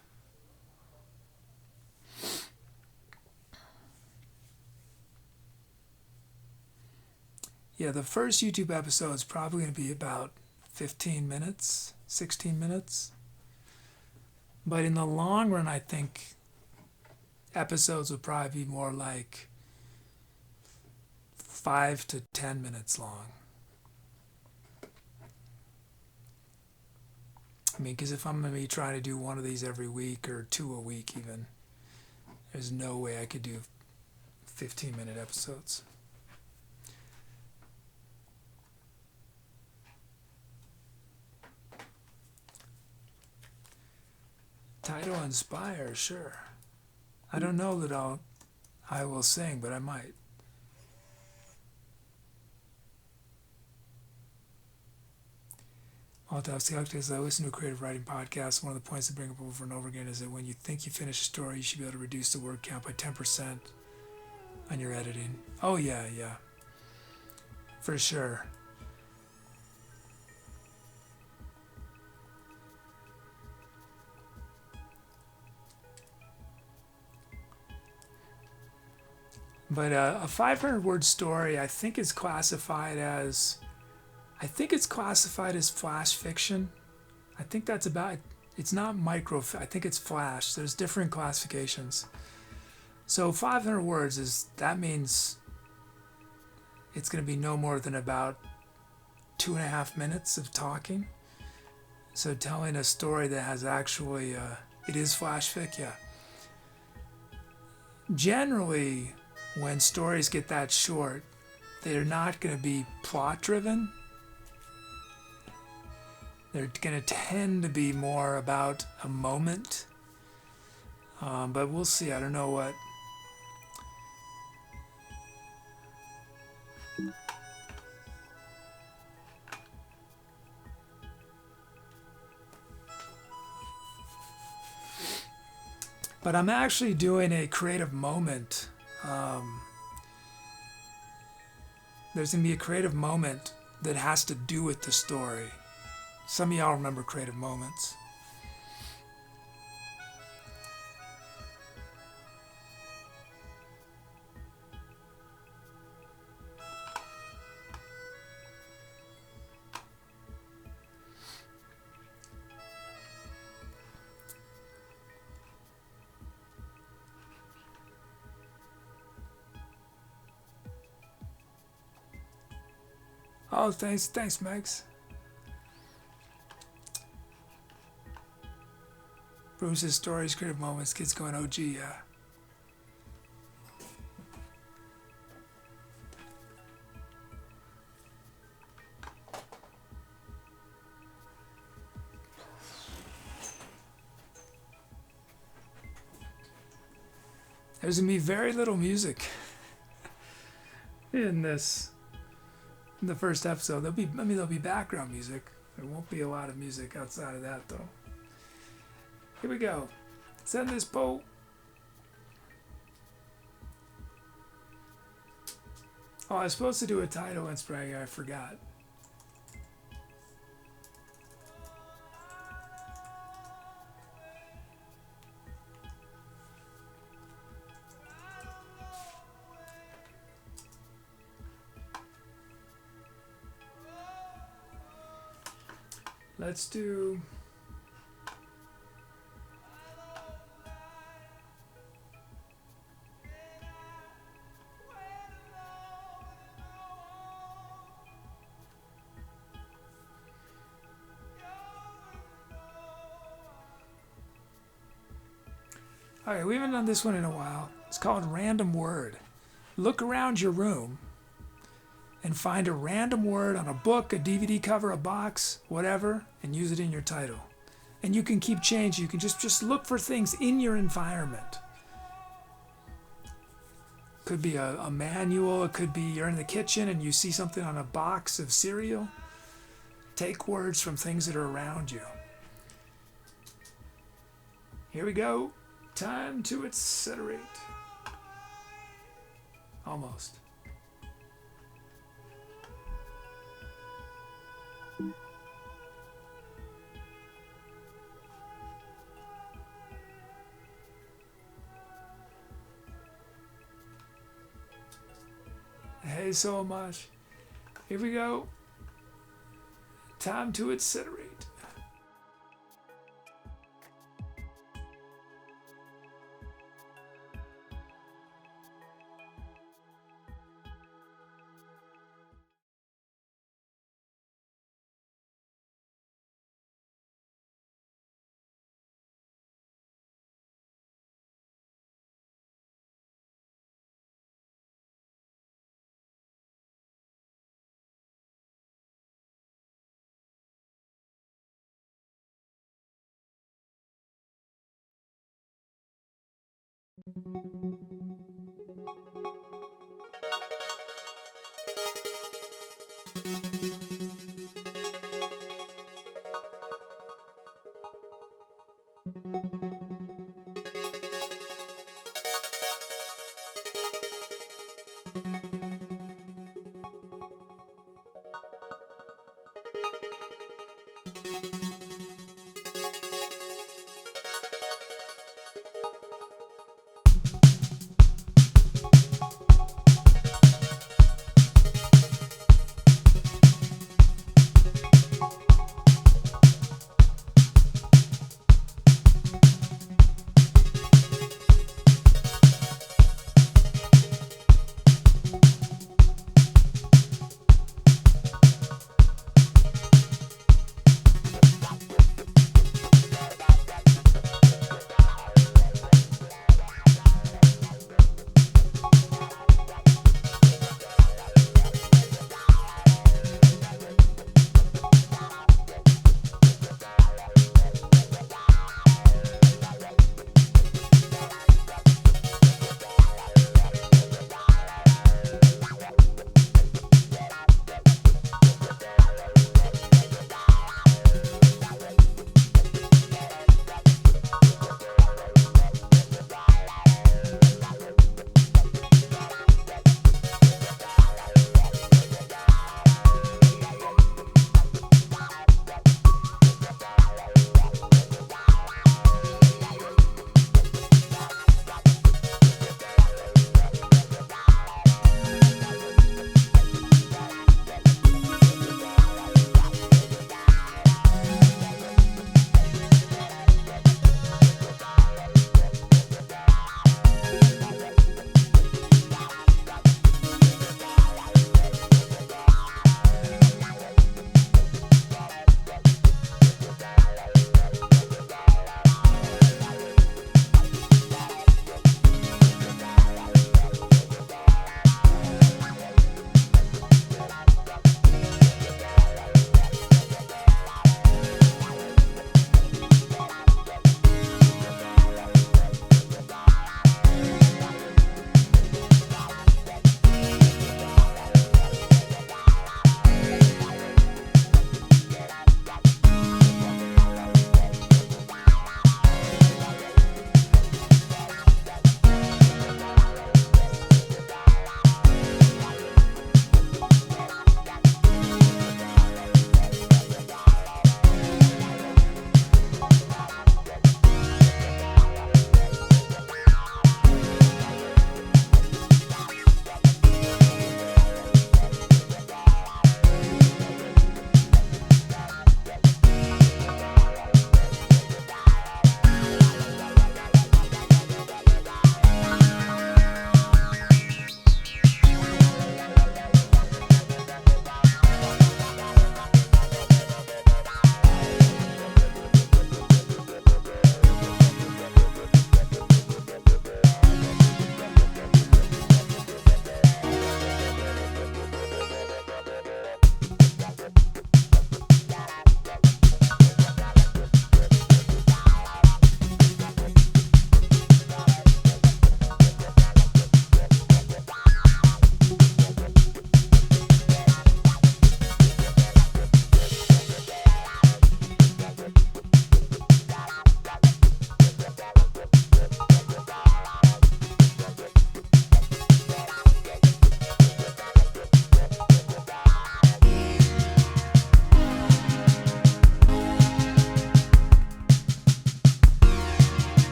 Yeah, the first YouTube episode is probably going to be about 15 minutes, 16 minutes. But in the long run, I think episodes would probably be more like 5 to 10 minutes long. I mean, because if I'm going to be trying to do one of these every week or 2 a week even, there's no way I could do 15-minute episodes. Title Inspire, sure. I don't know that I will sing, but I might. Otto, as I listen to a creative writing podcast, one of the points to bring up over and over again is that when you think you finish a story, you should be able to reduce the word count by 10% on your editing. Oh, yeah. For sure. But a 500-word story, I think it's classified as flash fiction. I think that's about, it's not micro, I think it's flash. There's different classifications. So 500 words that means it's going to be no more than about 2.5 minutes of talking. So telling a story that has actually, it is flash fic, yeah. Generally, when stories get that short, they're not going to be plot driven. They're going to tend to be more about a moment. But we'll see. I don't know what. But I'm actually doing a creative moment. There's going to be a creative moment that has to do with the story. Some of y'all remember creative moments. Oh, thanks, Megs. Bruce's stories, creative moments, kids going, oh gee, yeah. There's gonna be very little music in the first episode. There'll be background music. There won't be a lot of music outside of that though. Here we go. Send this po. Oh, I was supposed to do a title and Sprague. I forgot. Let's do. Alright, we haven't done this one in a while. It's called Random Word. Look around your room and find a random word on a book, a DVD cover, a box, whatever, and use it in your title. And you can keep changing. You can just look for things in your environment. Could be a manual. It could be you're in the kitchen and you see something on a box of cereal. Take words from things that are around you. Here we go. Time to accelerate. Almost. Hey, so much. Here we go. Time to accelerate.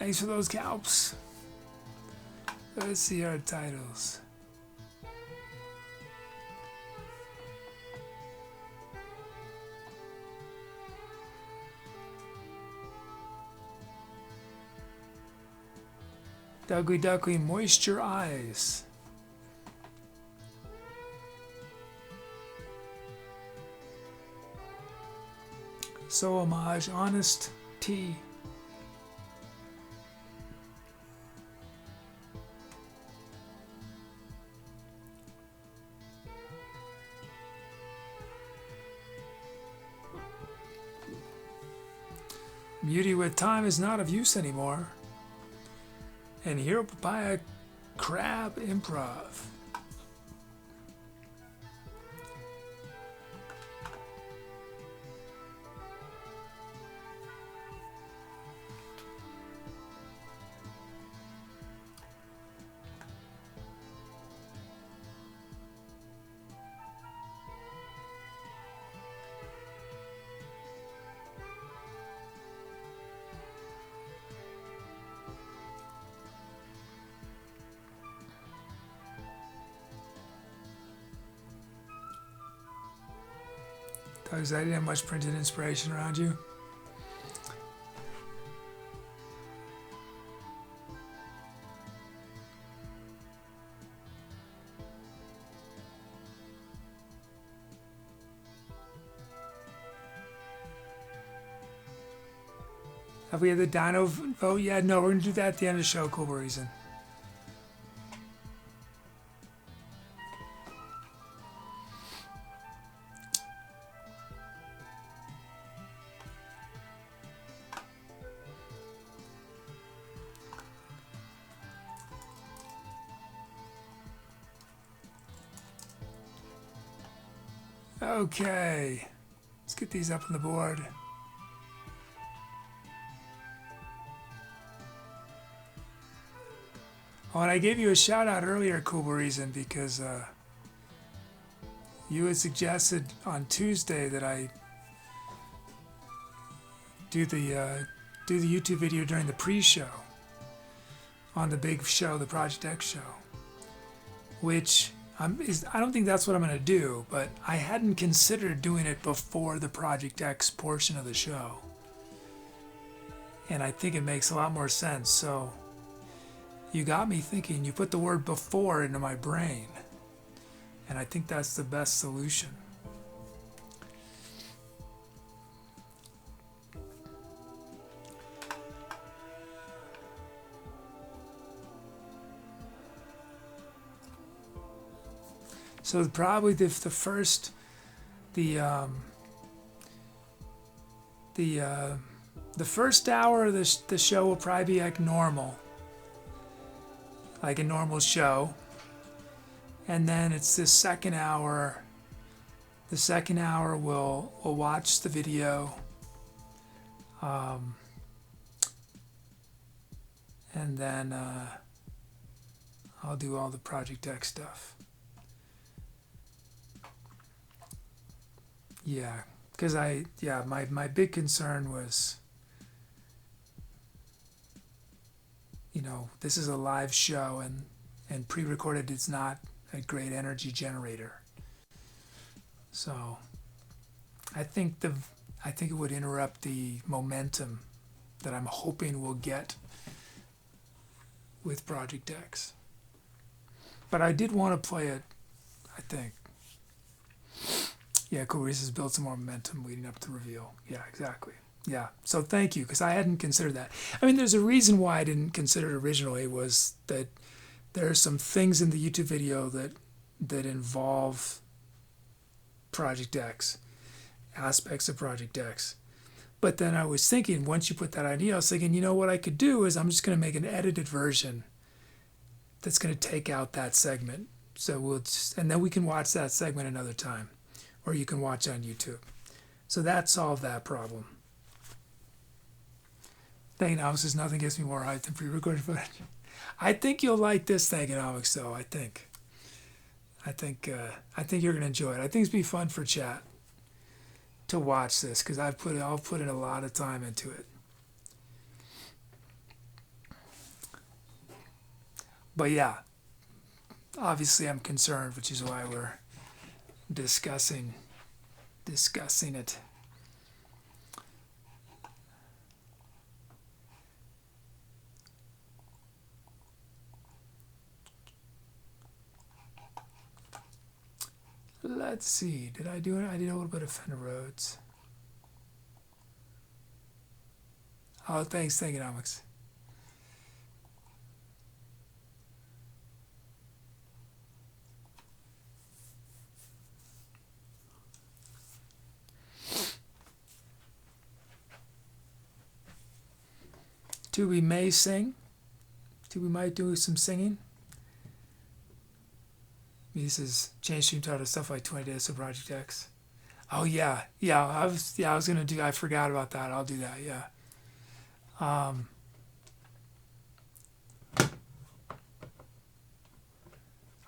Thanks for those calps. Let's see our titles. Duckly Duckly Moisture Eyes. So Homage Honest Tea. Beauty with Time is not of use anymore. And Hero Papaya Crab Improv. Dogs, I didn't have much printed inspiration around you. Have we had the Dino vote yet? No, we're going to do that at the end of the show, cool reason. Okay, let's get these up on the board. Oh, and I gave you a shout out earlier, cool reason, because you had suggested on Tuesday that I do the YouTube video during the pre-show on the big show, the Project X show, which I don't think that's what I'm going to do, but I hadn't considered doing it before the Project X portion of the show. And I think it makes a lot more sense. So you got me thinking, you put the word before into my brain. And I think that's the best solution. So probably the first hour of the show will probably be like normal, like a normal show, and then it's the second hour. The second hour we'll watch the video, and then I'll do all the Project X stuff. Yeah, because my big concern was, this is a live show and pre-recorded is not a great energy generator. So I think it would interrupt the momentum that I'm hoping we'll get with Project X. But I did want to play it, I think. Yeah, cool. Reese has built some more momentum leading up to reveal. Yeah, exactly. Yeah, so thank you, because I hadn't considered that. I mean, there's a reason why I didn't consider it originally, was that there are some things in the YouTube video that involve Project X, aspects of Project X. But then I was thinking, once you put that idea, I was thinking, what I could do is I'm just going to make an edited version that's going to take out that segment. So and then we can watch that segment another time, or you can watch on YouTube. So that solved that problem. Thangonomics says nothing gets me more hyped than pre-recorded footage. I think you'll like this Thangonomics, though. I think you're gonna enjoy it. I think it's be fun for chat to watch this, because I'll put in a lot of time into it. But yeah, obviously I'm concerned, which is why we're discussing it. Let's see. Did I do it? I did a little bit of Fender Rhodes. Oh, thanks, Thankonomics. Tooby may sing. Tooby might do some singing. This is change stream title stuff like 20 Days of Project X. Oh yeah. I was gonna do. I forgot about that. I'll do that. Yeah.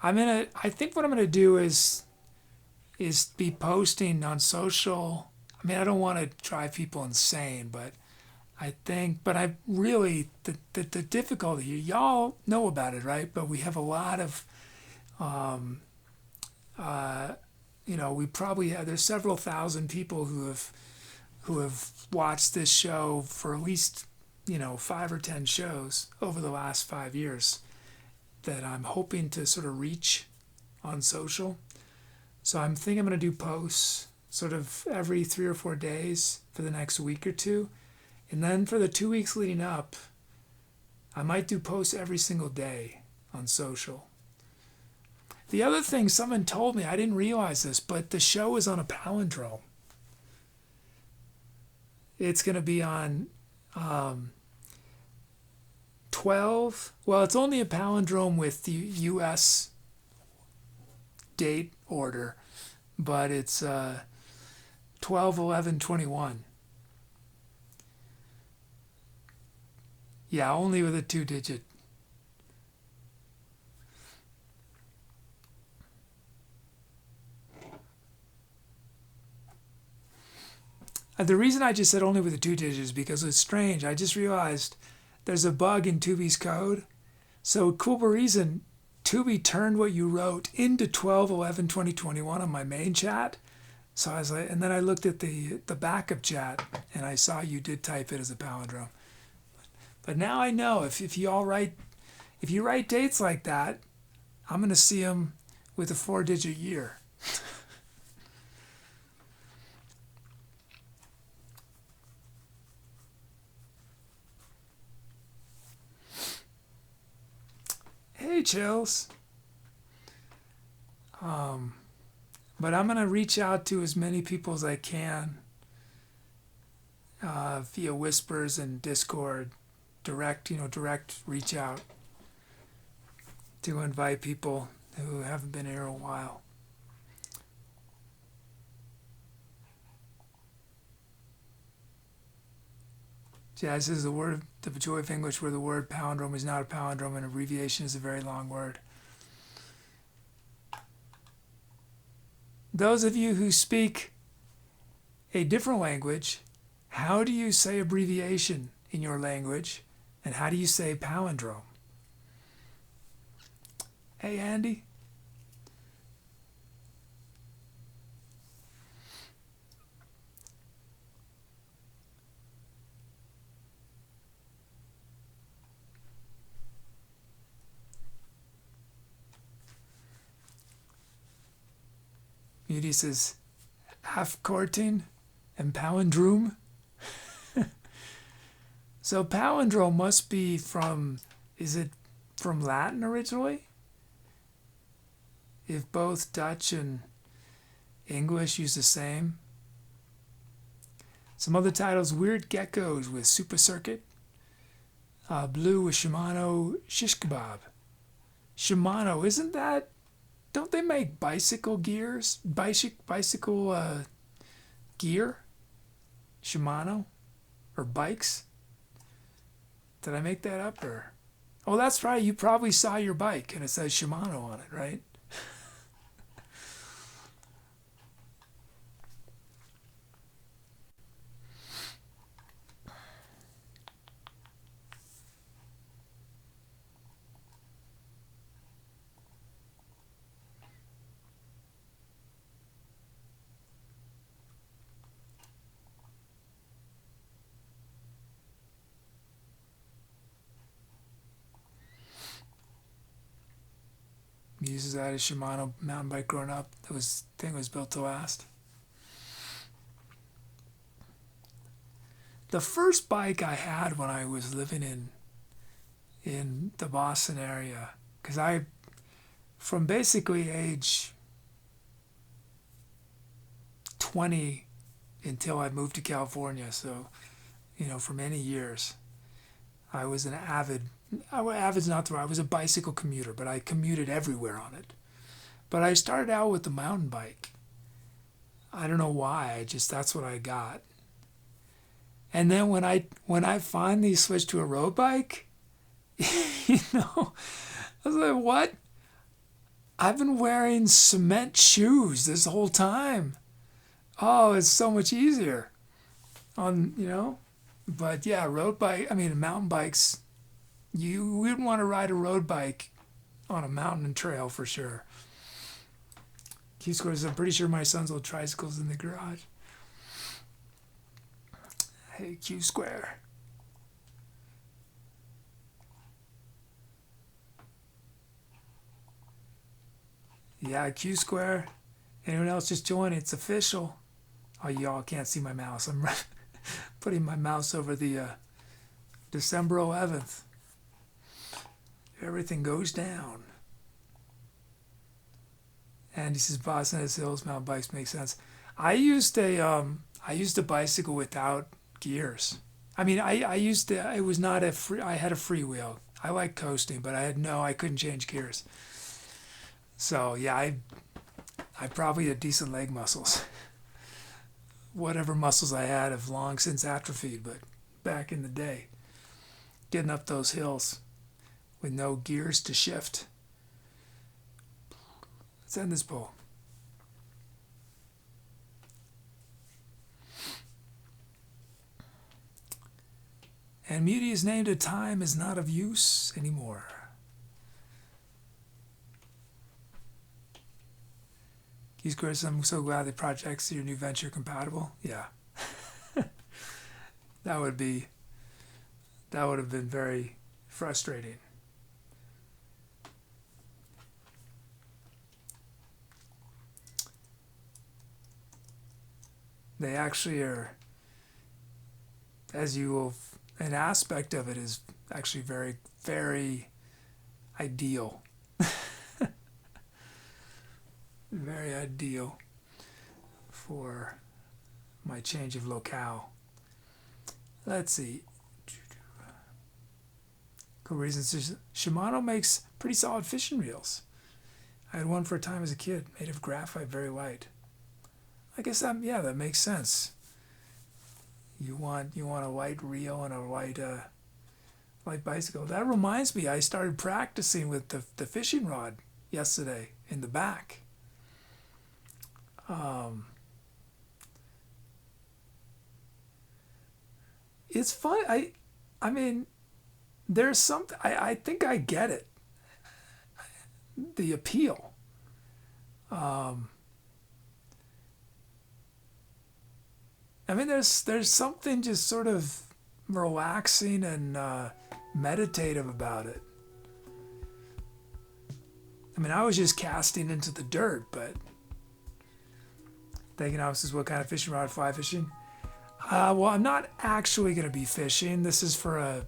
I think what I'm gonna do is be posting on social. I mean, I don't want to drive people insane, but I really, the difficulty, y'all know about it, right? But we have a lot of, we probably have, there's several thousand people who have watched this show for at least, 5 or 10 shows over the last 5 years that I'm hoping to sort of reach on social. So I'm thinking I'm going to do posts sort of every 3 or 4 days for the next week or two. And then for the 2 weeks leading up, I might do posts every single day on social. The other thing someone told me, I didn't realize this, but the show is on a palindrome. It's going to be on 12. Well, it's only a palindrome with the U.S. date order, but it's 12, 11, 21. Yeah, only with a 2-digit. The reason I just said only with the 2 digits is because it's strange. I just realized there's a bug in Tooby's code. So cool reason, Tooby turned what you wrote into 12, 11, 20, 21 on my main chat. So I was like, and then I looked at the backup chat and I saw you did type it as a palindrome. But now I know if you write dates like that, I'm going to see them with a 4-digit year. Hey, Chills. But I'm going to reach out to as many people as I can via Whispers and Discord. Direct reach out to invite people who haven't been here a while. Jazz is the word, the joy of English, where the word palindrome is not a palindrome and abbreviation is a very long word. Those of you who speak a different language, how do you say abbreviation in your language? And how do you say palindrome? Hey, Andy. Beauty says, half-courting and palindrome. So palindrome must be is it from Latin originally? If both Dutch and English use the same. Some other titles, Weird Geckos with Super Circuit. Blue with Shimano Shish Kebab. Shimano, isn't that, don't they make bicycle gears? Bicycle gear? Shimano? Or bikes? Did I make that up or? Oh, that's right. You probably saw your bike and it says Shimano on it, right? uses that as Shimano mountain bike growing up. Thing was built to last. The first bike I had when I was living in the Boston area, because from basically age 20 until I moved to California, so, for many years, I was an avid's not the right, I was a bicycle commuter, but I commuted everywhere on it. But I started out with the mountain bike. I don't know why, that's what I got. And then when I finally switched to a road bike, I was like, what? I've been wearing cement shoes this whole time. Oh, it's so much easier But yeah, mountain bikes, you wouldn't want to ride a road bike on a mountain trail for sure. Q-Square, I'm pretty sure my son's old tricycle's in the garage. Hey, Q-Square. Yeah, Q-Square. Anyone else just join? It's official. Oh, y'all can't see my mouse. I'm putting my mouse over the December 11th. Everything goes down. And he says Boston has hills, mountain bikes make sense. I used a bicycle without gears. I had a freewheel. I like coasting, but I couldn't change gears. So yeah, I probably had decent leg muscles. Whatever muscles I had have long since atrophied, but back in the day, getting up those hills with no gears to shift. Let's end this poll. And Muty is named a time is not of use anymore. Keith Chris, I'm so glad the projects your new venture compatible. Yeah. That would have been very frustrating. They actually are, an aspect of it is actually very, very ideal. Very ideal for my change of locale. Let's see. Cool reasons. Shimano makes pretty solid fishing reels. I had one for a time as a kid, made of graphite, very light. I guess that makes sense. You want a light reel and a light bicycle. That reminds me, I started practicing with the fishing rod yesterday in the back. It's fun. I mean, there's something. I think I get it. The appeal. There's something just sort of relaxing and meditative about it. I was just casting into the dirt, but thinking, this is what kind of fishing rod, fly fishing? Well, I'm not actually going to be fishing. This is for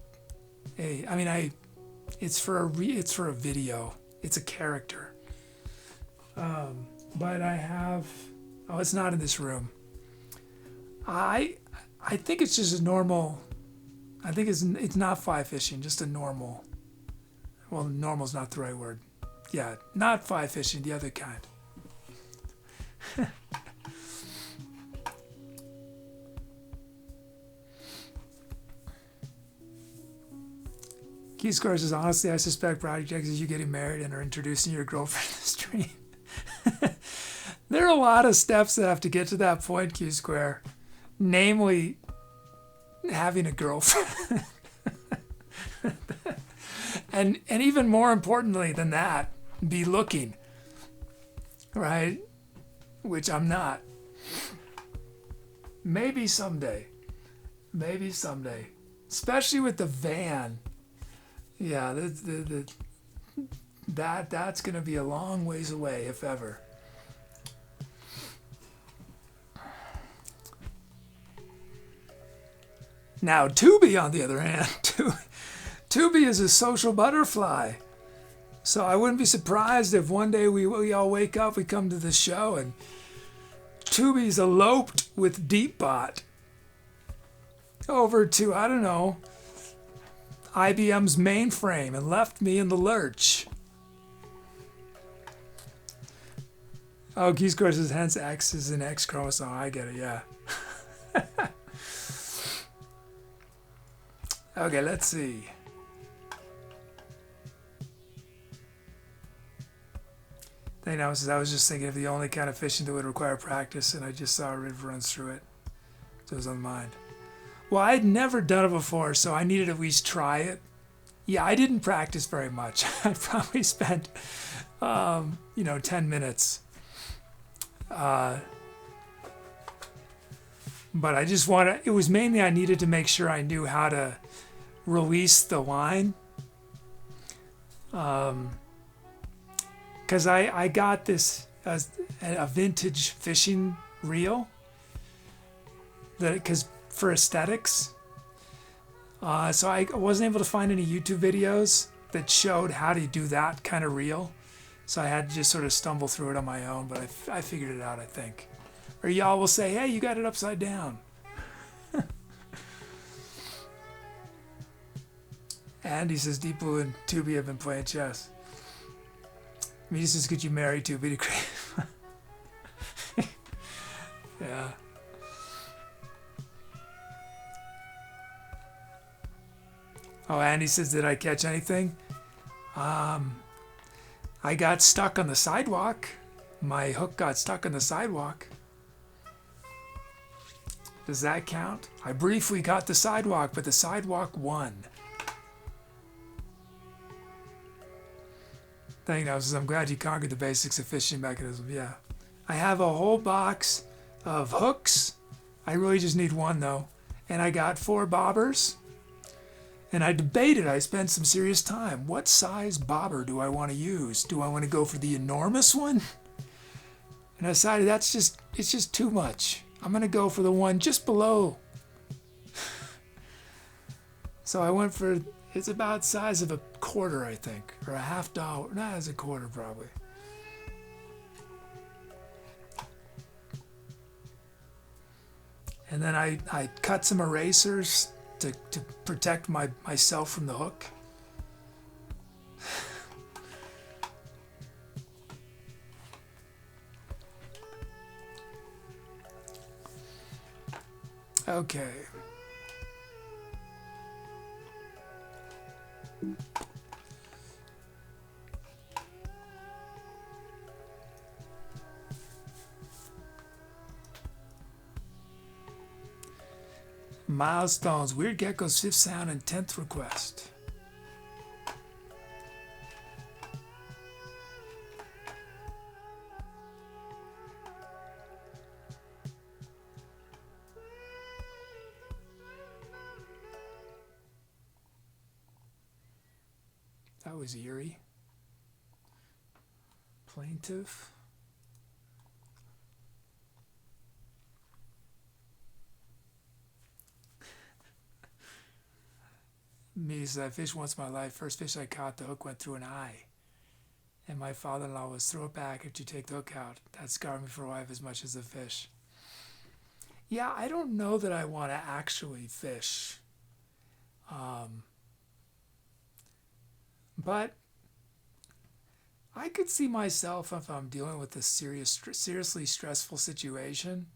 it's for a video. It's a character. But I have, it's not in this room. I think it's just a normal, I think it's not fly fishing, just a normal, well, normal's not the right word. Yeah, not fly fishing, the other kind. Key Scores says, honestly, I suspect Project X is you getting married and are introducing your girlfriend to the stream. There are a lot of steps that have to get to that point, Q Square. Namely, having a girlfriend. and even more importantly than that, be looking. Right? Which I'm not. Maybe someday. Especially with the van. Yeah, that's going to be a long ways away, if ever. Now, Tooby, on the other hand, Tooby is a social butterfly. So I wouldn't be surprised if one day we all wake up, we come to the show, and Tooby's eloped with Deepbot over to, I don't know, IBM's mainframe and left me in the lurch. Oh, Geese Course is hence X is an X chromosome. I get it, yeah. Okay, let's see. I was just thinking of the only kind of fishing that would require practice, and I just saw a river runs through it. So it was on mind. Well, I'd never done it before, so I needed to at least try it. Yeah, I didn't practice very much. I probably spent, 10 minutes. But I just it was mainly I needed to make sure I knew how to release the line. Because I got this a vintage fishing reel because for aesthetics. So I wasn't able to find any YouTube videos that showed how to do that kind of reel. So I had to just sort of stumble through it on my own, but I figured it out, I think. Or y'all will say, hey, you got it upside down. Andy says Deep Blue and Tooby have been playing chess. Me says, could you marry Tooby to create? Yeah. Oh, Andy says, did I catch anything? I got stuck on the sidewalk. My hook got stuck on the sidewalk. Does that count? I briefly got the sidewalk, but the sidewalk won. Thank you. I'm glad you conquered the basics of fishing mechanism. Yeah. I have a whole box of hooks. I really just need one, though. And I got 4 bobbers. And I debated, I spent some serious time. What size bobber do I want to use? Do I want to go for the enormous one? And I decided it's just too much. I'm going to go for the one just below. So I went for, it's about the size of a quarter, I think. Or a $50. No, it's a quarter probably. And then I cut some erasers to protect myself from the hook. Okay. Milestones, Weird Gecko's 5th sound and 10th request. That was eerie. Plaintive. Me says, I fished once in my life. First fish I caught, the hook went through an eye. And my father-in-law was, throw it back after you take the hook out. That scarred me for life as much as the fish. Yeah, I don't know that I want to actually fish. But I could see myself, if I'm dealing with a seriously stressful situation,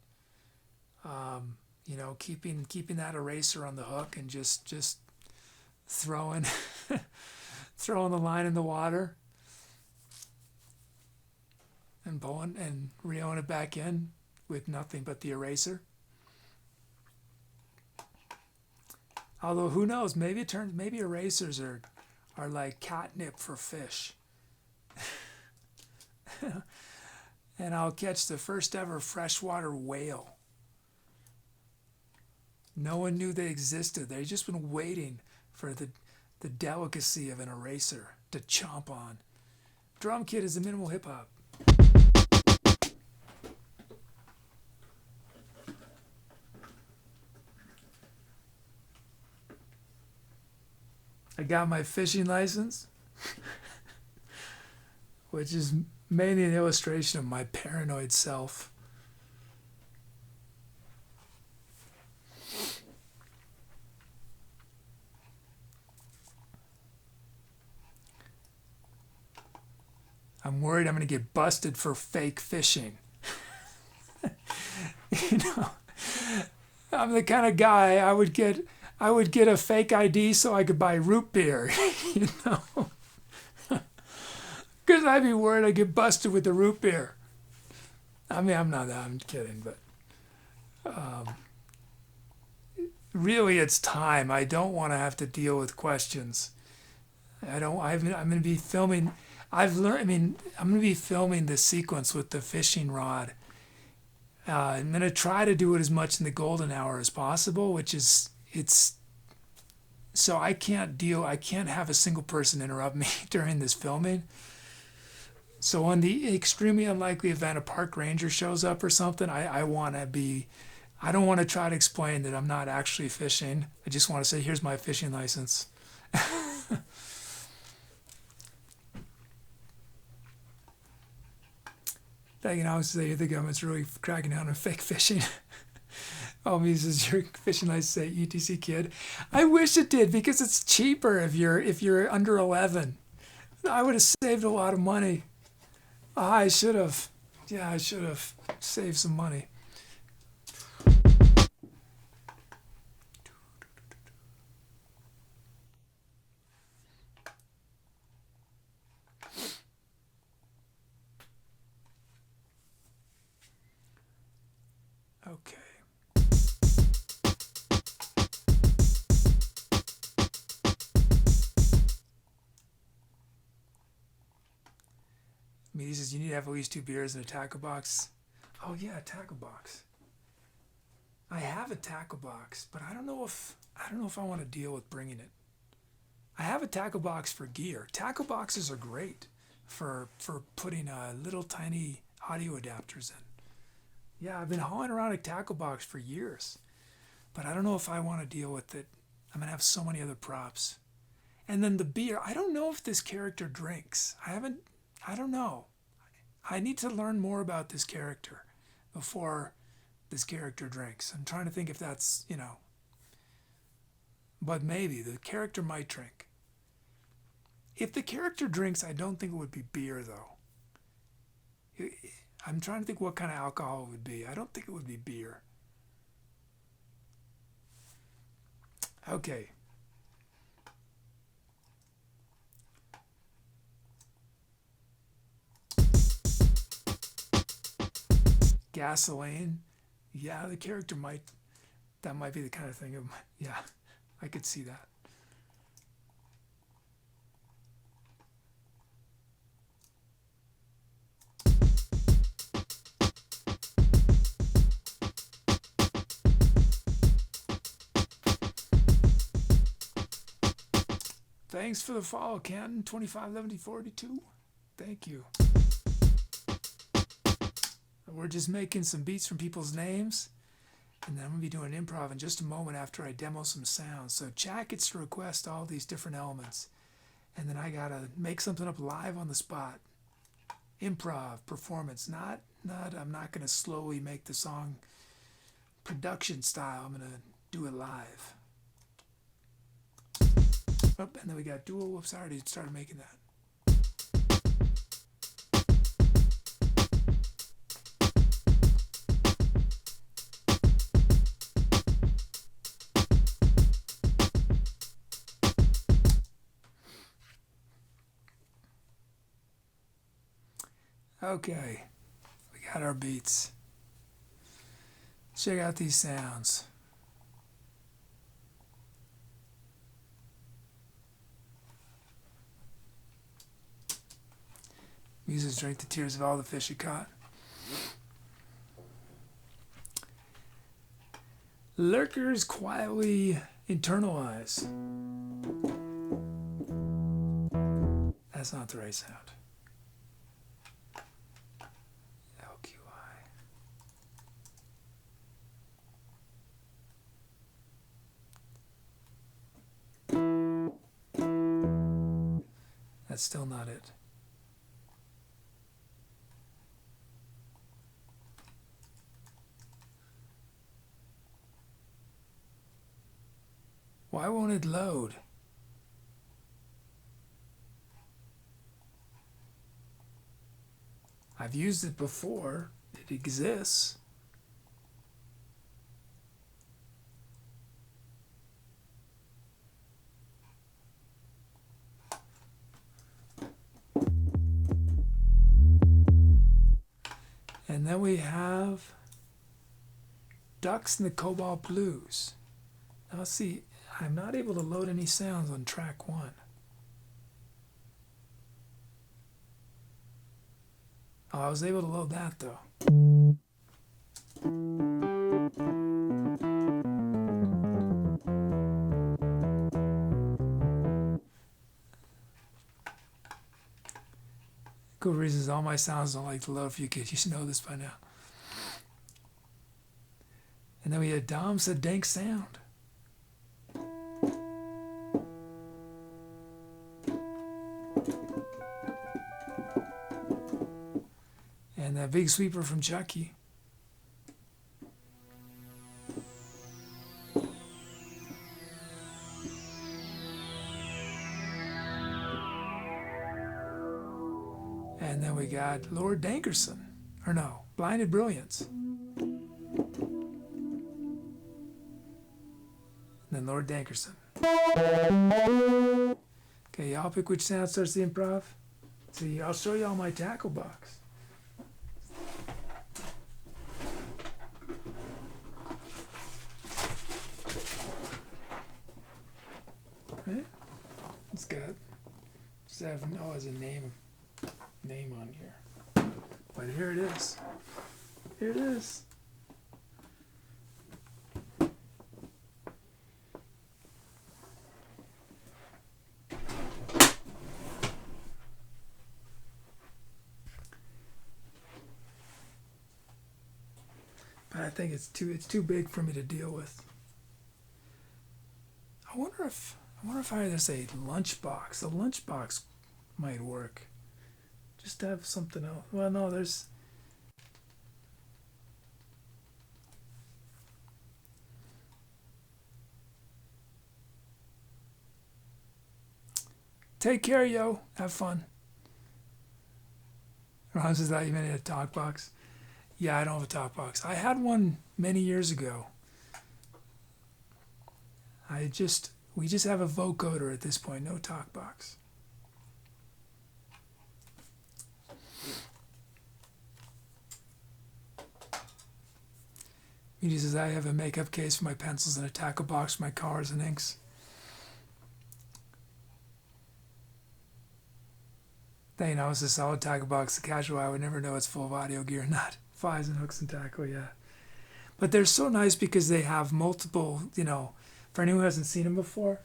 keeping that eraser on the hook and just throwing throwing the line in the water and pulling and reeling it back in with nothing but the eraser. Although who knows, maybe erasers are like catnip for fish. And I'll catch the first ever freshwater whale. No one knew they existed. They'd just been waiting for the delicacy of an eraser to chomp on. drum kit is the minimal hip hop. I got my fishing license, which is mainly an illustration of my paranoid self. I'm worried I'm going to get busted for fake fishing. You know, I'm the kind of guy I would get a fake ID so I could buy root beer, you know, because I'd be worried I'd get busted with the root beer. I mean, I'm kidding, but really it's time. I don't want to have to deal with questions. I'm going to be filming. I'm going to be filming the sequence with the fishing rod. I'm going to try to do it as much in the golden hour as possible, so I can't have a single person interrupt me during this filming. So on the extremely unlikely event a park ranger shows up or something, I don't want to try to explain that I'm not actually fishing. I just want to say, here's my fishing license. You know, I would say the government's really cracking down on fake fishing. Oh, he says your fishing license say ETC kid. I wish it did, because it's cheaper if you're under 11. I would have saved a lot of money. I should have. Yeah, I should have saved some money. Okay. He says you need to have at least 2 beers and a tackle box. Oh yeah, a tackle box. I have a tackle box, but I don't know if I want to deal with bringing it. I have a tackle box for gear. Tackle boxes are great for putting little tiny audio adapters in. Yeah, I've been hauling around a tackle box for years, but I don't know if I want to deal with it. I'm going to have so many other props. And then the beer, I don't know if this character drinks. I don't know. I need to learn more about this character before this character drinks. I'm trying to think if that's, but maybe the character might drink. If the character drinks, I don't think it would be beer, though. I'm trying to think what kind of alcohol it would be. I don't think it would be beer. Okay. Gasoline. Yeah, the character that might be the kind of thing. Yeah, I could see that. Thanks for the follow, Canton. 251142. Thank you. We're just making some beats from people's names, and then I'm going to be doing improv in just a moment after I demo some sounds. So chat gets to request all these different elements, and then I got to make something up live on the spot. Improv, performance, not I'm not going to slowly make the song production style. I'm going to do it live. Oh, and then we got dual. Whoops, I already started making that. Okay, we got our beats. Check out these sounds. Muses drink the tears of all the fish you caught. Lurkers quietly internalize. That's not the right sound. That's still not it. Why won't it load? I've used it before. It exists. And then we have Ducks and the Cobalt Blues. Now let's see, I'm not able to load any sounds on track 1. Oh, I was able to load that though. Cool reasons all my sounds don't like to load for you kids. You should know this by now. And then we had Dom said dank sound. And that big sweeper from Chucky. And then we got Lord Dankerson. Or no, Blinded Brilliance. And then Lord Dankerson. Okay, y'all pick which sound starts the improv. See, I'll show you all my tackle box. Right? It's got, just have no as a name on here. But here it is. Here it is. But I think it's too big for me to deal with. I wonder if there's a lunchbox. A lunchbox might work. Just to have something else. Well, no, there's. Take care, yo. Have fun. Ron says that you meant a talk box. Yeah, I don't have a talk box. I had one many years ago. We just have a vocoder at this point, no talk box. He says I have a makeup case for my pencils and a tackle box for my colors and inks. They know it's a solid tackle box. The casual eye would never know it's full of audio gear or not. Fives and hooks and tackle, yeah. But they're so nice because they have multiple, for anyone who hasn't seen them before,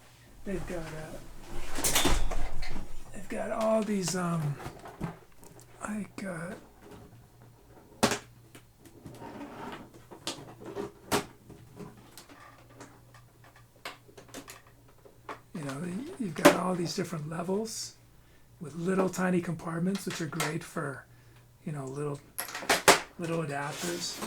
they've got all these you've got all these different levels with little tiny compartments, which are great for, little adapters.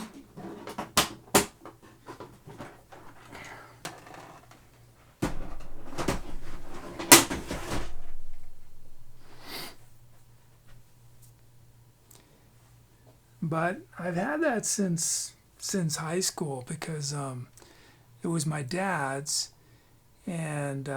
But I've had that since high school because it was my dad's, and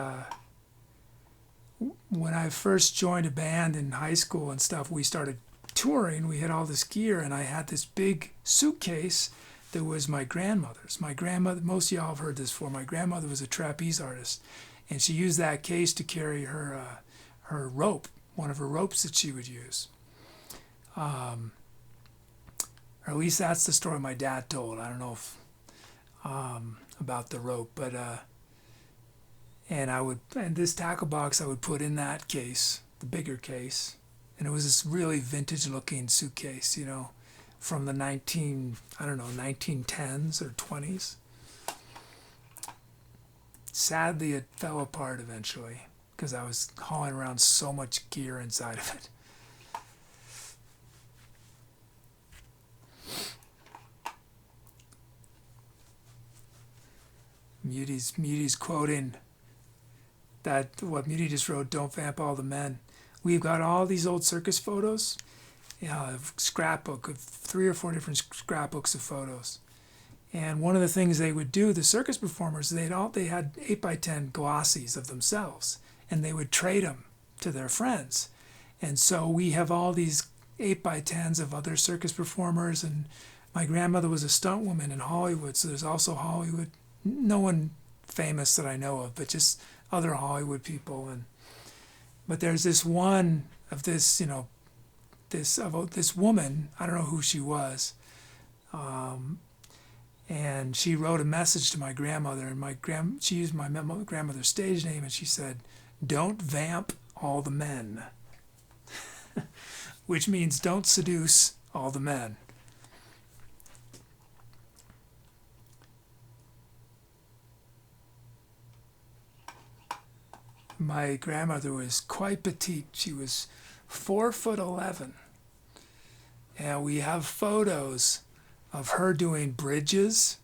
when I first joined a band in high school and stuff, we started touring. We had all this gear, and I had this big suitcase that was my grandmother's. My grandmother, most of y'all have heard this before. My grandmother was a trapeze artist, and she used that case to carry her rope, one of her ropes that she would use. Or at least that's the story my dad told. I don't know if about the rope, but and this tackle box I would put in that case, the bigger case, and it was this really vintage looking suitcase, from the 1910s or 20s. Sadly, it fell apart eventually. because I was hauling around so much gear inside of it. Muty's quoting that what Muty just wrote, "Don't vamp all the men." We've got all these old circus photos, a scrapbook of 3 or 4 different scrapbooks of photos. And one of the things they would do, the circus performers, they had 8x10 glossies of themselves, and they would trade them to their friends. And so we have all these 8x10s of other circus performers, and my grandmother was a stunt woman in Hollywood, so there's also Hollywood, no one famous that I know of, but just other Hollywood people. But there's this one of this, this woman, I don't know who she was, and she wrote a message to my grandmother, and she used my grandmother's stage name, and she said, "Don't vamp all the men," which means don't seduce all the men. My grandmother was quite petite. She was 4'11", and we have photos of her doing bridges,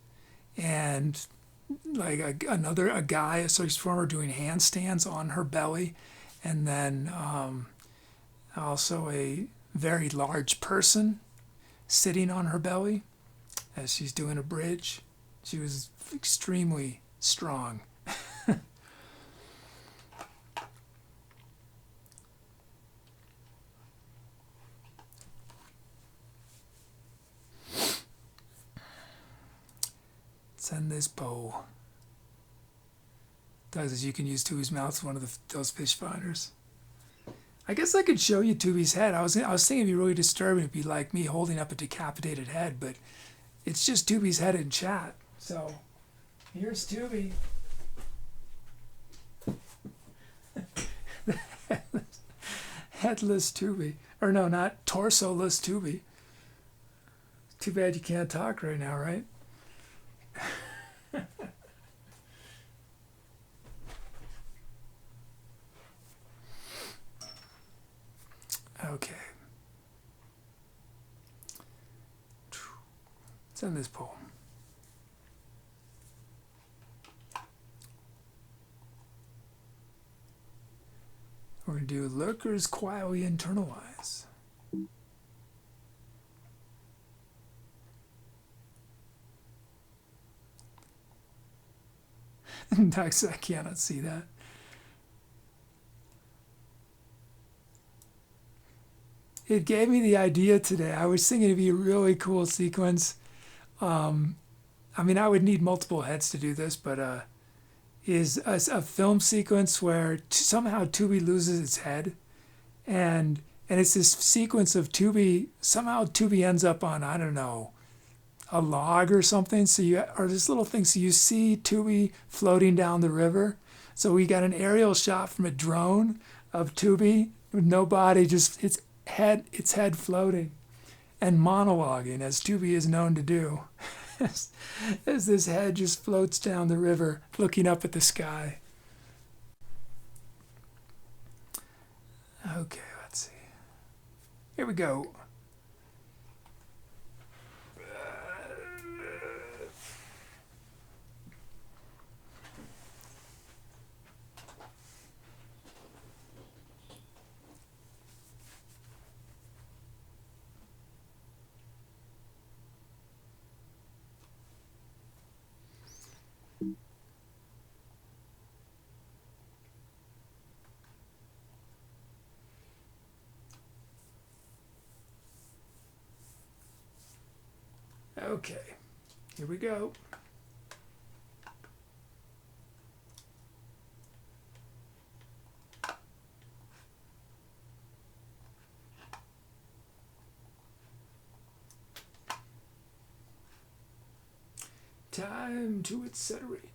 and like a guy, a circus performer, doing handstands on her belly, and then also a very large person sitting on her belly as she's doing a bridge. She was extremely strong. Send this bow. Does is you can use Tooby's mouth as one of those fish finders. I guess I could show you Tooby's head. I was thinking it'd be really disturbing. It'd be like me holding up a decapitated head, but it's just Tooby's head in chat. So here's Tooby. Headless Tooby. Or no, not torso-less Tooby. Too bad you can't talk right now, right? Okay. Send this poem. We're going to do lurkers quietly internalize. Dax, I cannot see that. It gave me the idea today. I was thinking it'd be a really cool sequence. I mean, I would need multiple heads to do this, but is a film sequence where somehow Tooby loses its head, and it's this sequence of Tooby. Somehow Tooby ends up on, I don't know, a log or something. Or this little thing. So you see Tooby floating down the river. So we got an aerial shot from a drone of Tooby with no body, just its head floating and monologuing, as Tooby is known to do, as this head just floats down the river looking up at the sky. Okay, let's see. Here we go. Okay, here we go. Time to accelerate.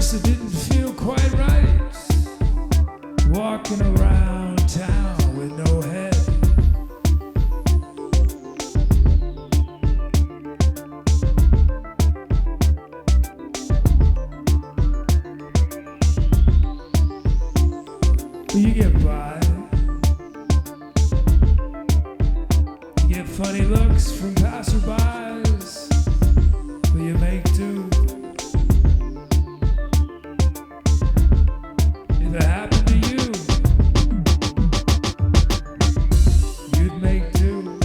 first it didn't feel quite right, walking around town with no head. But you get by. You get funny looks from passerbys, but you make do. If it happened to you, you'd make do.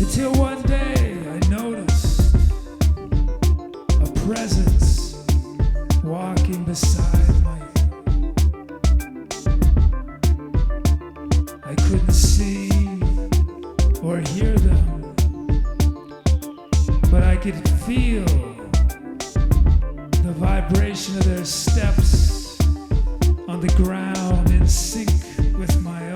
Until one day I noticed a presence walking beside me. I couldn't see or hear them, but I could feel the vibration of their steps on the ground in sync with my own.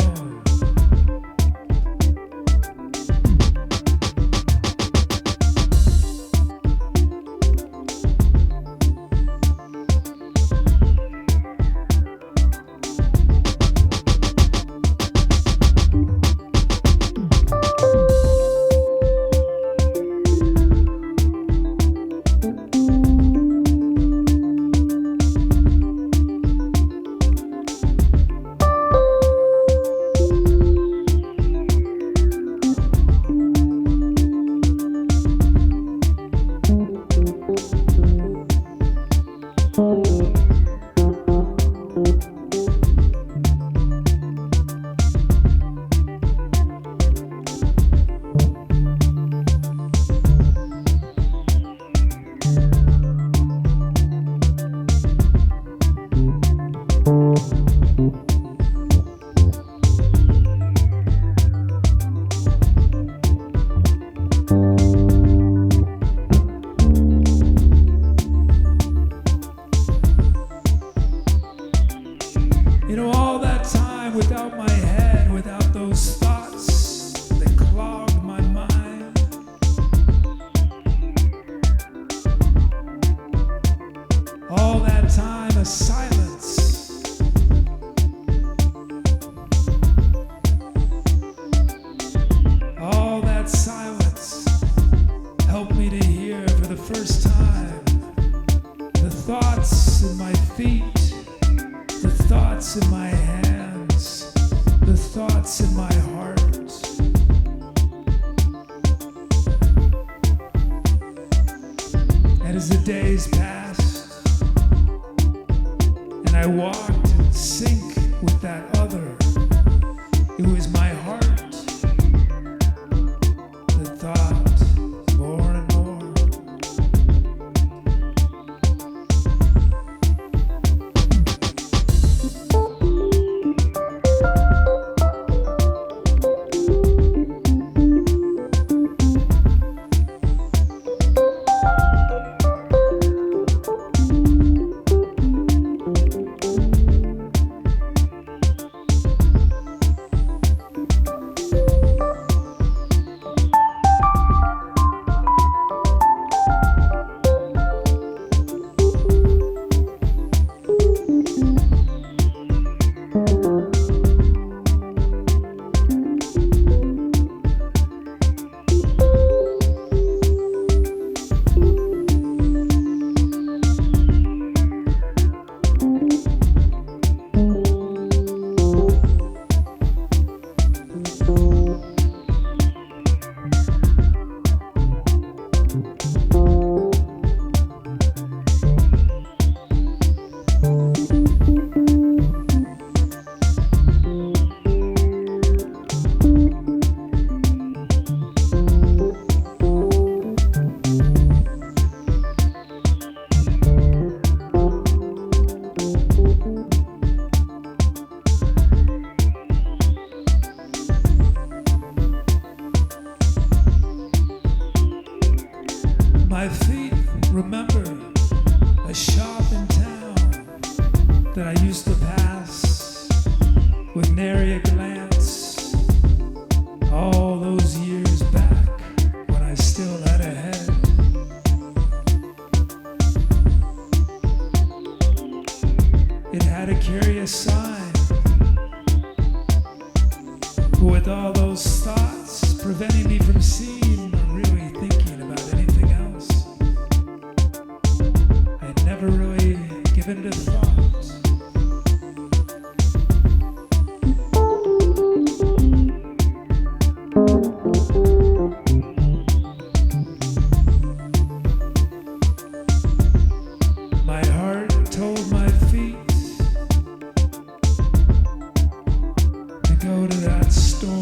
go to that store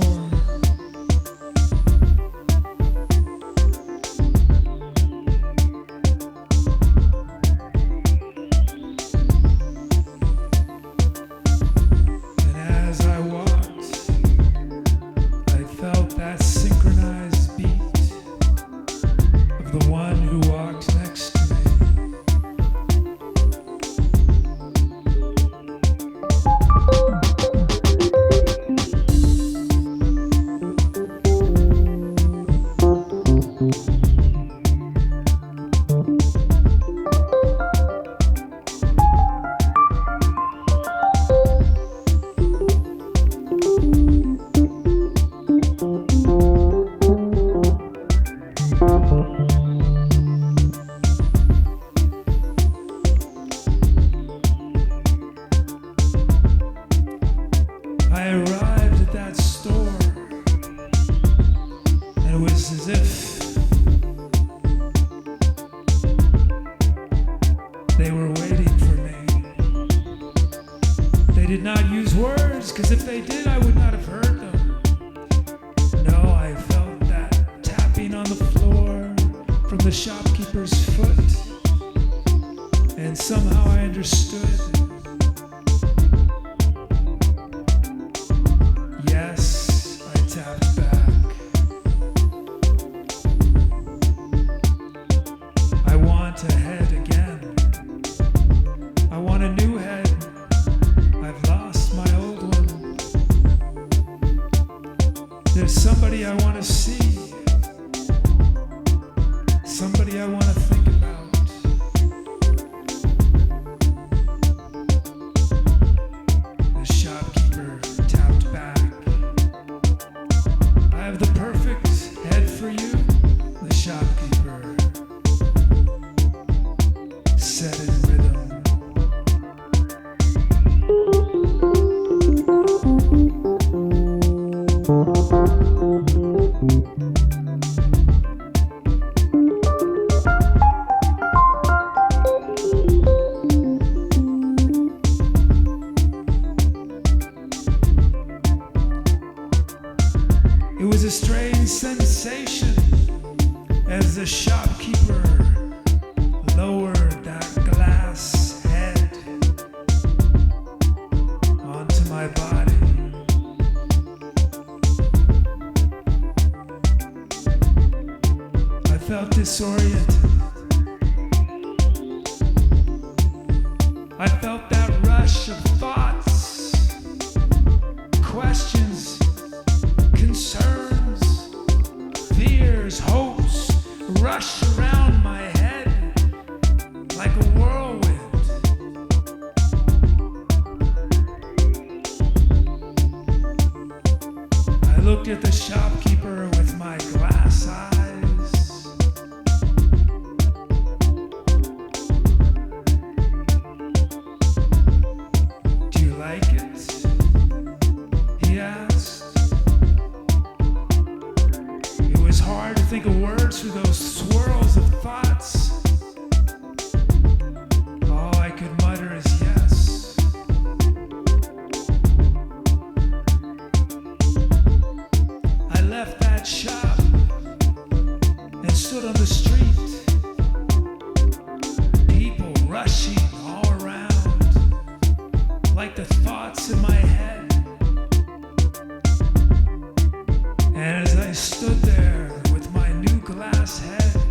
was as if they were waiting for me. They did not use words, because if they did, I would not have heard them. No, I felt that tapping on the floor from the shopkeeper's foot, and somehow I understood. Yes, I tapped back. I want a head again. I want a new head. I've lost my old one. There's somebody I want to see. Somebody I want to think about. The shopkeeper tapped back. I have the perfect head for you. The shopkeeper said in rhythm. It was a strange sensation as the shopkeeper lowered that glass head onto my body. I felt disoriented. I felt that rush of thoughts, questions, concerns, fears, hopes rush around my head like a whirlwind. I looked at the shopkeeper with my glass eyes. Do you like it? He asked. It was hard to think of words through those swirls of thoughts. All I could mutter is yes. I left that shop and stood on the street. People rushing all around, like the thoughts in my head. And as I stood there with my new glass head,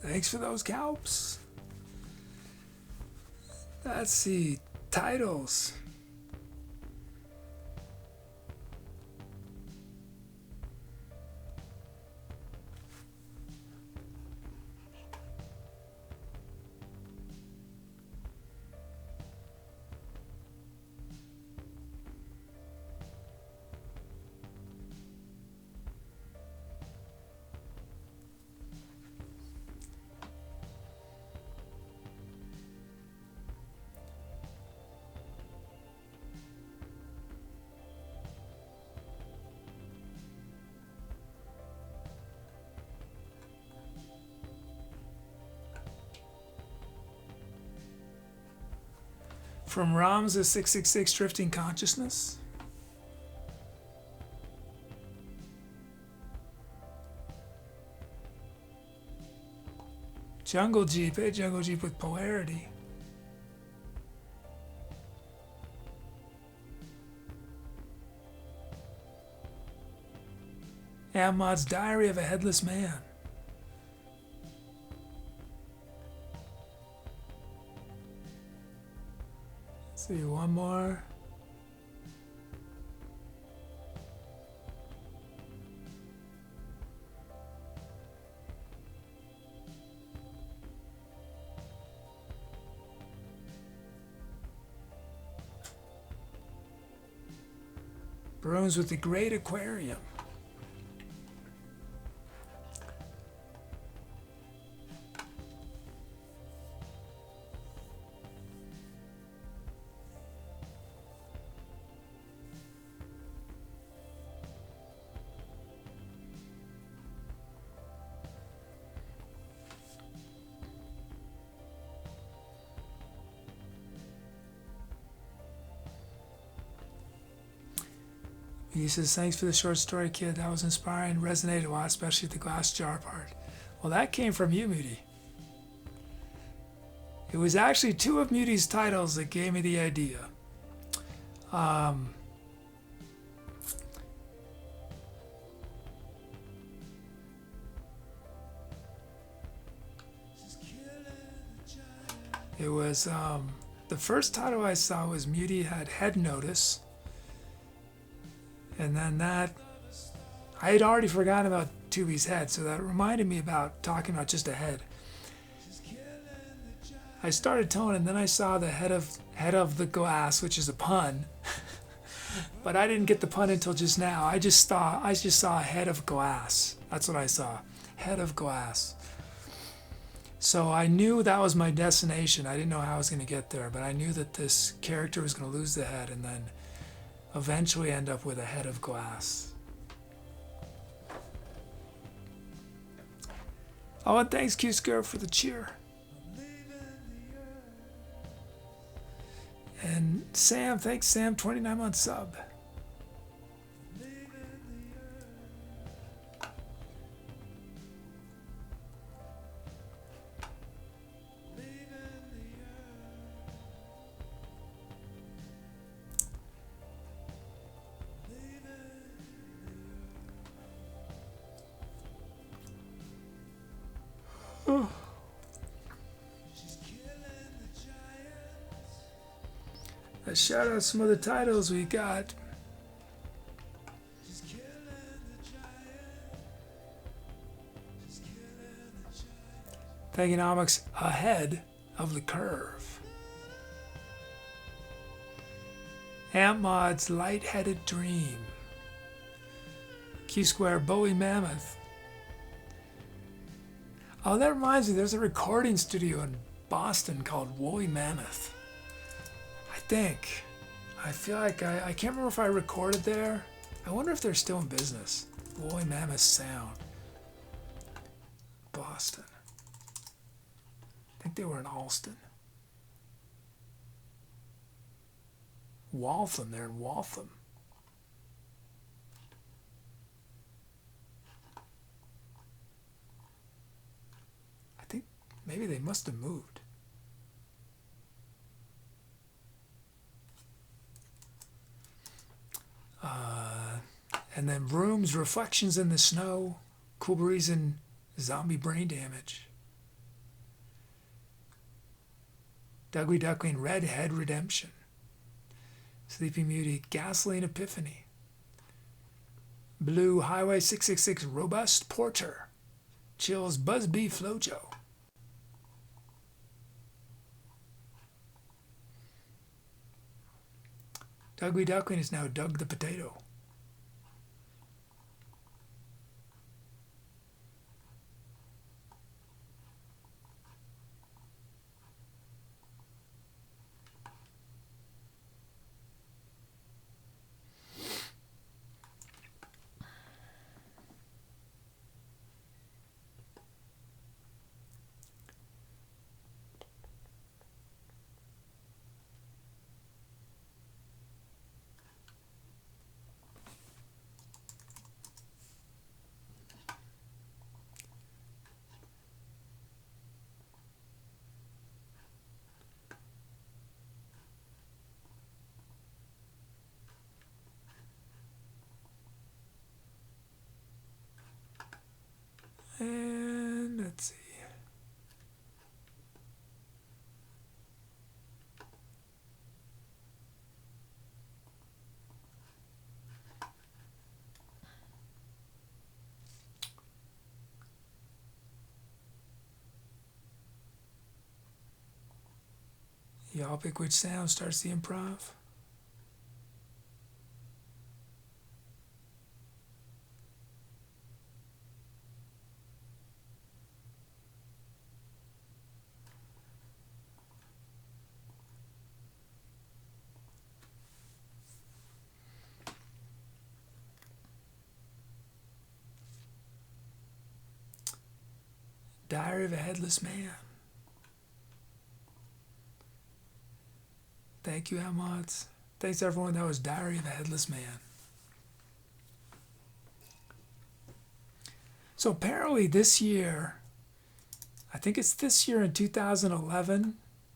Thanks for those calps. Let's see. Titles. From Ram's 666 Drifting Consciousness. Jungle Jeep, hey, Jungle Jeep with polarity. AmpMods Diary of a Headless Man. See, one more. Brooms with the Great Aquarium. He says, thanks for the short story, kid. That was inspiring, resonated a lot, especially the glass jar part. Well, that came from you, Moody. It was actually two of Moody's titles that gave me the idea. It was, the first title I saw was Moody had Head Notice. And then that, I had already forgotten about Tooby's head, so that reminded me about talking about just a head. I started toning, and then I saw the head of the glass, which is a pun. But I didn't get the pun until just now. I just saw a head of glass. That's what I saw. Head of glass. So I knew that was my destination. I didn't know how I was going to get there, but I knew that this character was going to lose the head and then eventually end up with a head of glass. Oh, and thanks, Q-Scar, for the cheer. And Sam, thanks, Sam, 29-month sub. Let's shout out some of the titles we got. Thagonomics Ahead of the Curve. AmpMods Lightheaded Dream. Q-Square Bowie Mammoth. Oh, that reminds me, there's a recording studio in Boston called Woolly Mammoth. I feel like I can't remember if I recorded there. I wonder if they're still in business. Woolly Mammoth Sound. Boston. I think they were in Alston. Waltham, they're in Waltham. I think maybe they must have moved. And then Rooms, Reflections in the Snow, Cool Breeze, and Zombie Brain Damage. Dugly Duckling, Redhead Redemption. Sleeping Beauty, Gasoline Epiphany. Blue, Highway 666, Robust Porter. Chills, Busby Flojo. Dugly Duckling is now Doug the Potato. And let's see. Y'all pick which sound starts the improv. Diary of a Headless Man. Thank you, AmpMods. Thanks, everyone. That was Diary of a Headless Man. So apparently this year, I think it's this year in 2011,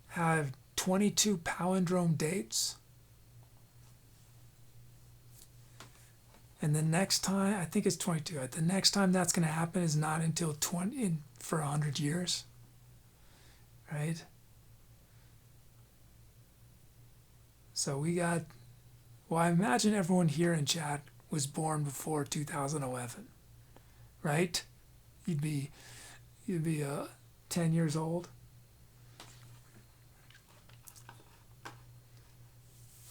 have 22 palindrome dates. And the next time, I think it's 22. The next time that's going to happen is not until for 100 years, right? So we got, well, I imagine everyone here in chat was born before 2011, right? You'd be 10 years old.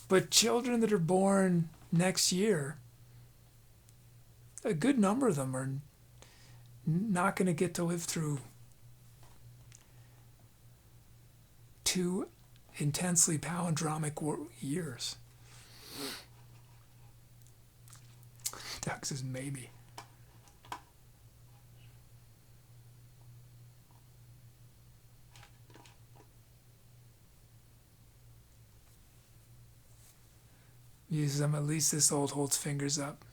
But children that are born next year, a good number of them are not going to get to live through 2 intensely palindromic years. Doug says maybe. Uses them, at least this old holds fingers up.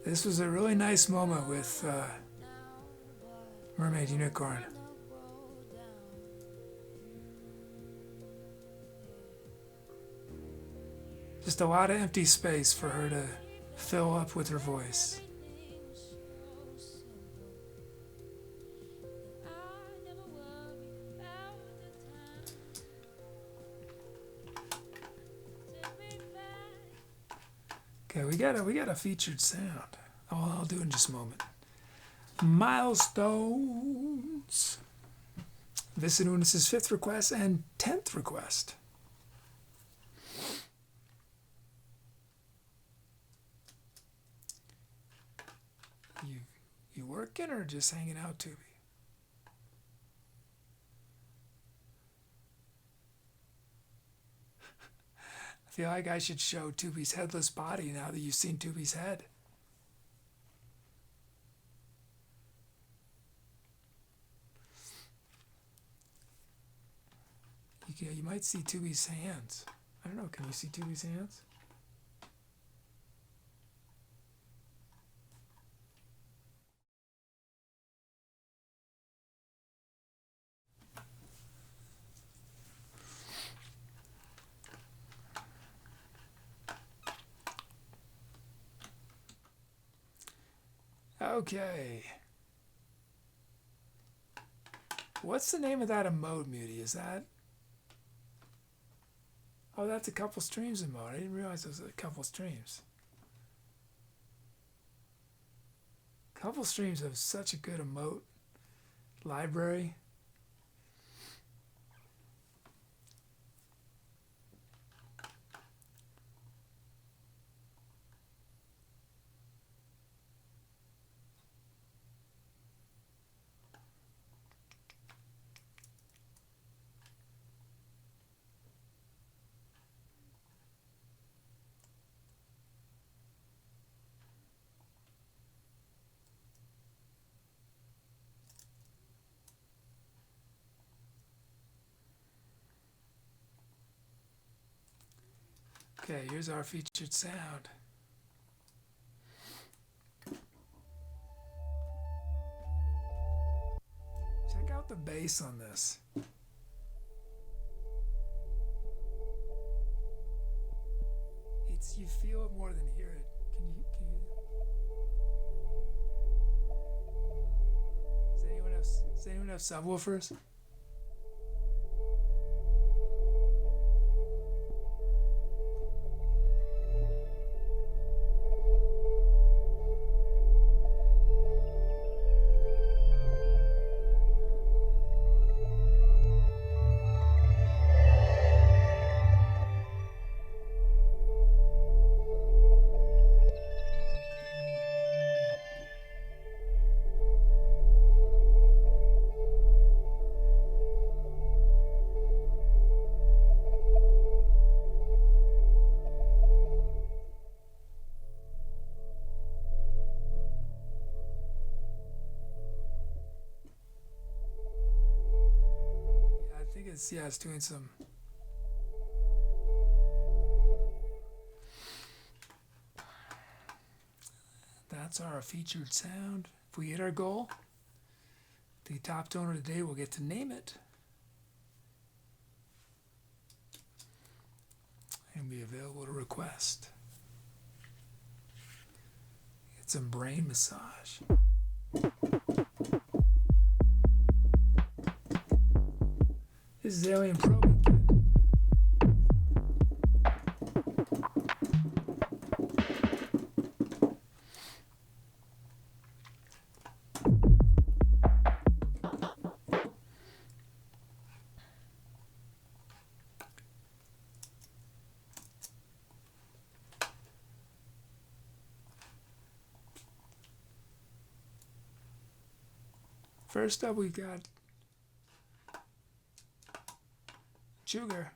This was a really nice moment with Mermaid Unicorn. Just a lot of empty space for her to fill up with her voice. Okay, we got a featured sound. Oh, I'll do it in just a moment. Milestones. Vincent Unis's 5th request and 10th request. You working or just hanging out, Tooby? I feel like I should show Tooby's headless body now that you've seen Tooby's head. You might see Tooby's hands. I don't know, can you see Tooby's hands? Okay. What's the name of that mode, Muty? Is that... Oh, that's a couple streams in mode. I didn't realize there was a couple streams. Couple streams have such a good emote library. Okay, here's our featured sound. Check out the bass on this. It's, you feel it more than hear it. Can you does anyone have subwoofers? Yeah, it's doing some. That's our featured sound. If we hit our goal, the top toner of the day will get to name it and be available to request. Get some brain massage. This is Alien Probing Kit. First up, we've got Sugar.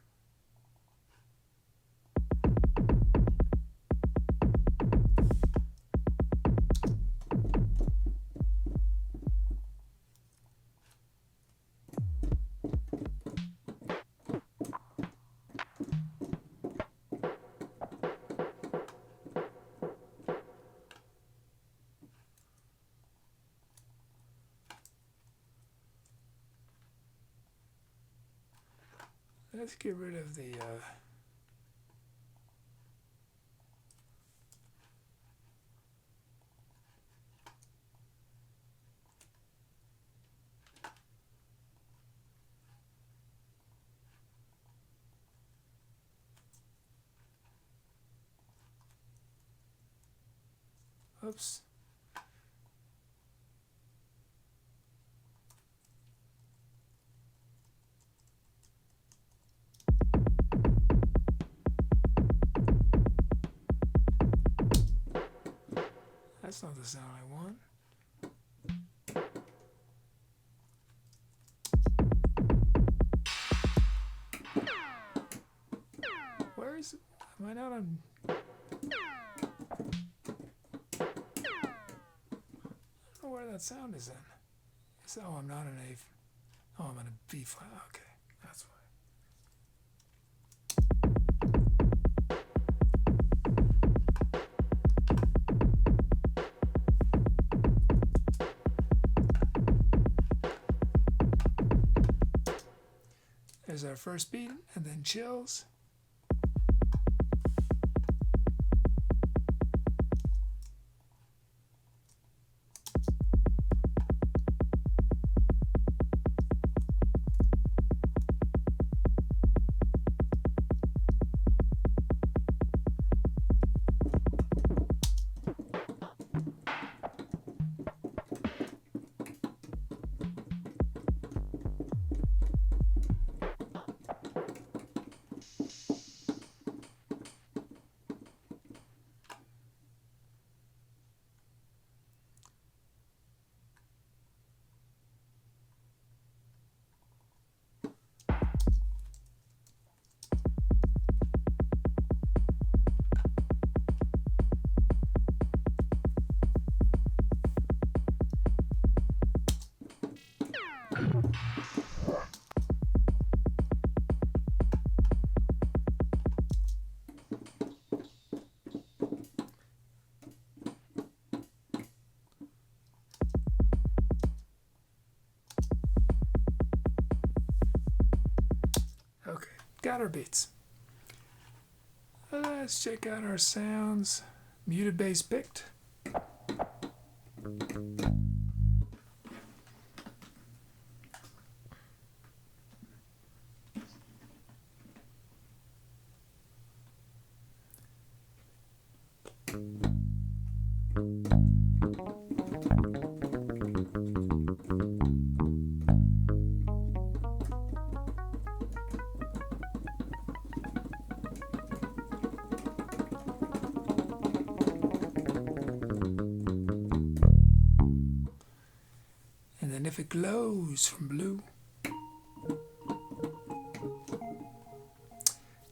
Let's get rid of the oops. That's not the sound I want. Where is it? Am I not on? I don't know where that sound is in. Oh, I'm not in A. Oh, I'm in a B flat. Okay, that's why. There's our first beat, and then chills. Okay, got our beats. Let's check out our sounds. Muted bass picked. And then if it glows from blue.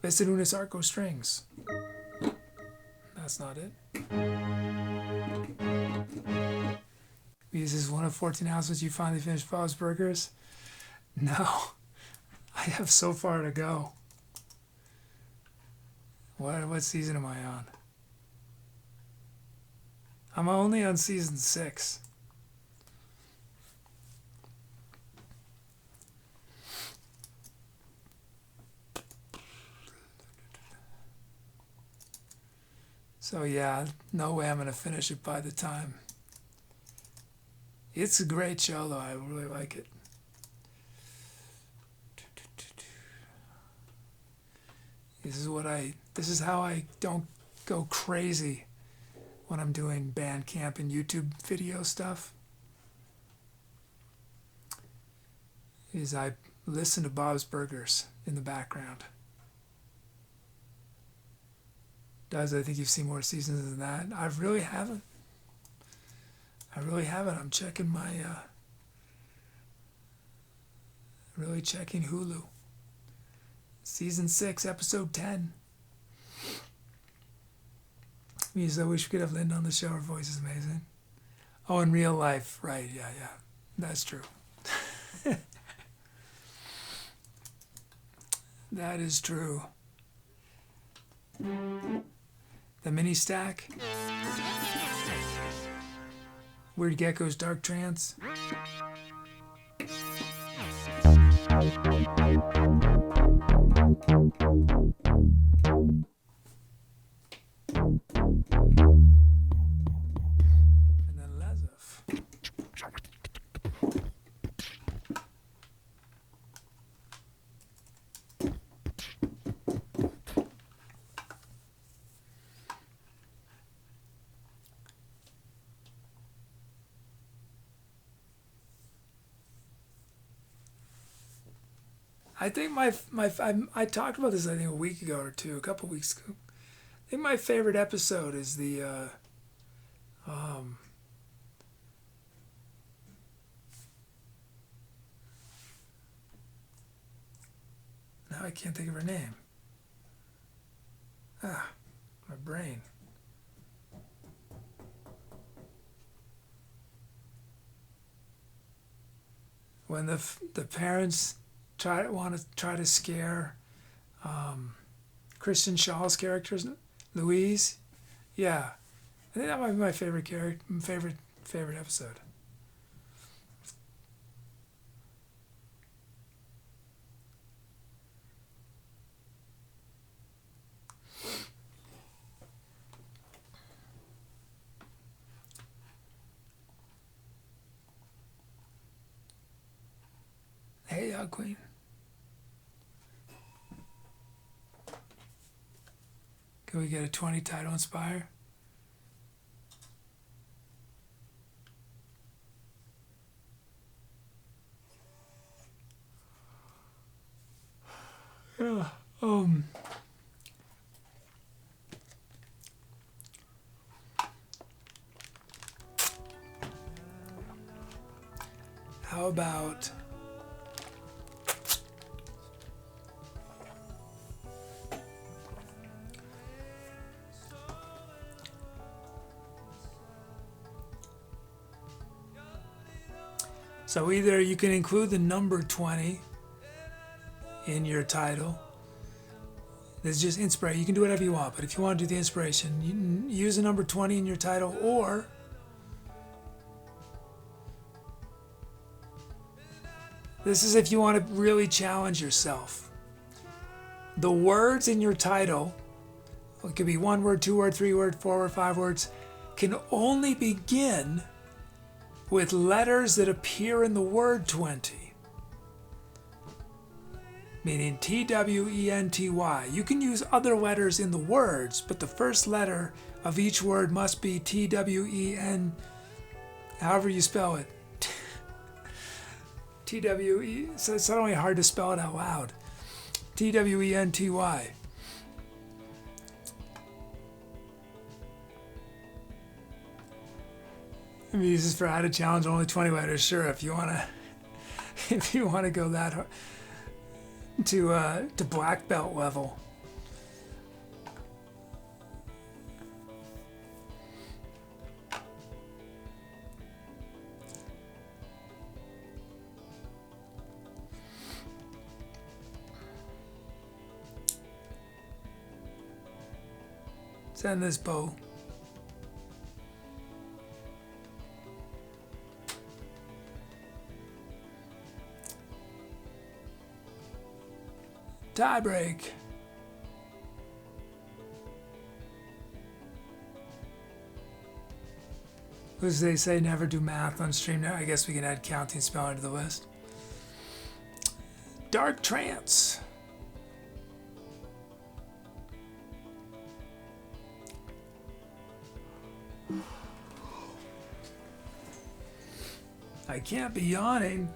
Vested unis arco strings. That's not it. This is one of 14 houses you finally finished Bob's Burgers? No. I have so far to go. What season am I on? I'm only on season 6. So yeah, no way I'm going to finish it by the time. It's a great show though, I really like it. This is how I don't go crazy when I'm doing Bandcamp and YouTube video stuff. Is I listen to Bob's Burgers in the background. I think you've seen more seasons than that. I really haven't. I'm checking my, really checking Hulu. Season 6, episode 10. Means I wish we could have Linda on the show. Her voice is amazing. Oh, in real life, right? Yeah. That's true. That is true. The mini stack. Weird Gecko's Dark Trance. And then Lazov. I think I talked about this I think a week ago or two, a couple weeks ago. I think my favorite episode is the now I can't think of her name. My brain. When the parents want to try to scare Kristen Shaw's characters, Louise. Yeah, I think that might be my favorite favorite episode. out, Queen. Can we get a 20 title inspire? Yeah. How about so either you can include the number 20 in your title. This is just inspiration. You can do whatever you want, but if you want to do the inspiration, you can use the number 20 in your title, or this is if you want to really challenge yourself. The words in your title, it could be 1 word, 2 word, 3 word, 4 word, 5 words, can only begin with letters that appear in the word 20. Meaning T-W-E-N-T-Y. You can use other letters in the words, but the first letter of each word must be T-W-E-N, however you spell it. T-W-E, so it's not only hard to spell it out loud. T-W-E-N-T-Y. I mean, this is for how to challenge only 20 letters. Sure, if you wanna go that hard, to black belt level. Send this bow. Tie break. As they say, never do math on stream now. I guess we can add counting spelling to the list. Dark trance. I can't be yawning.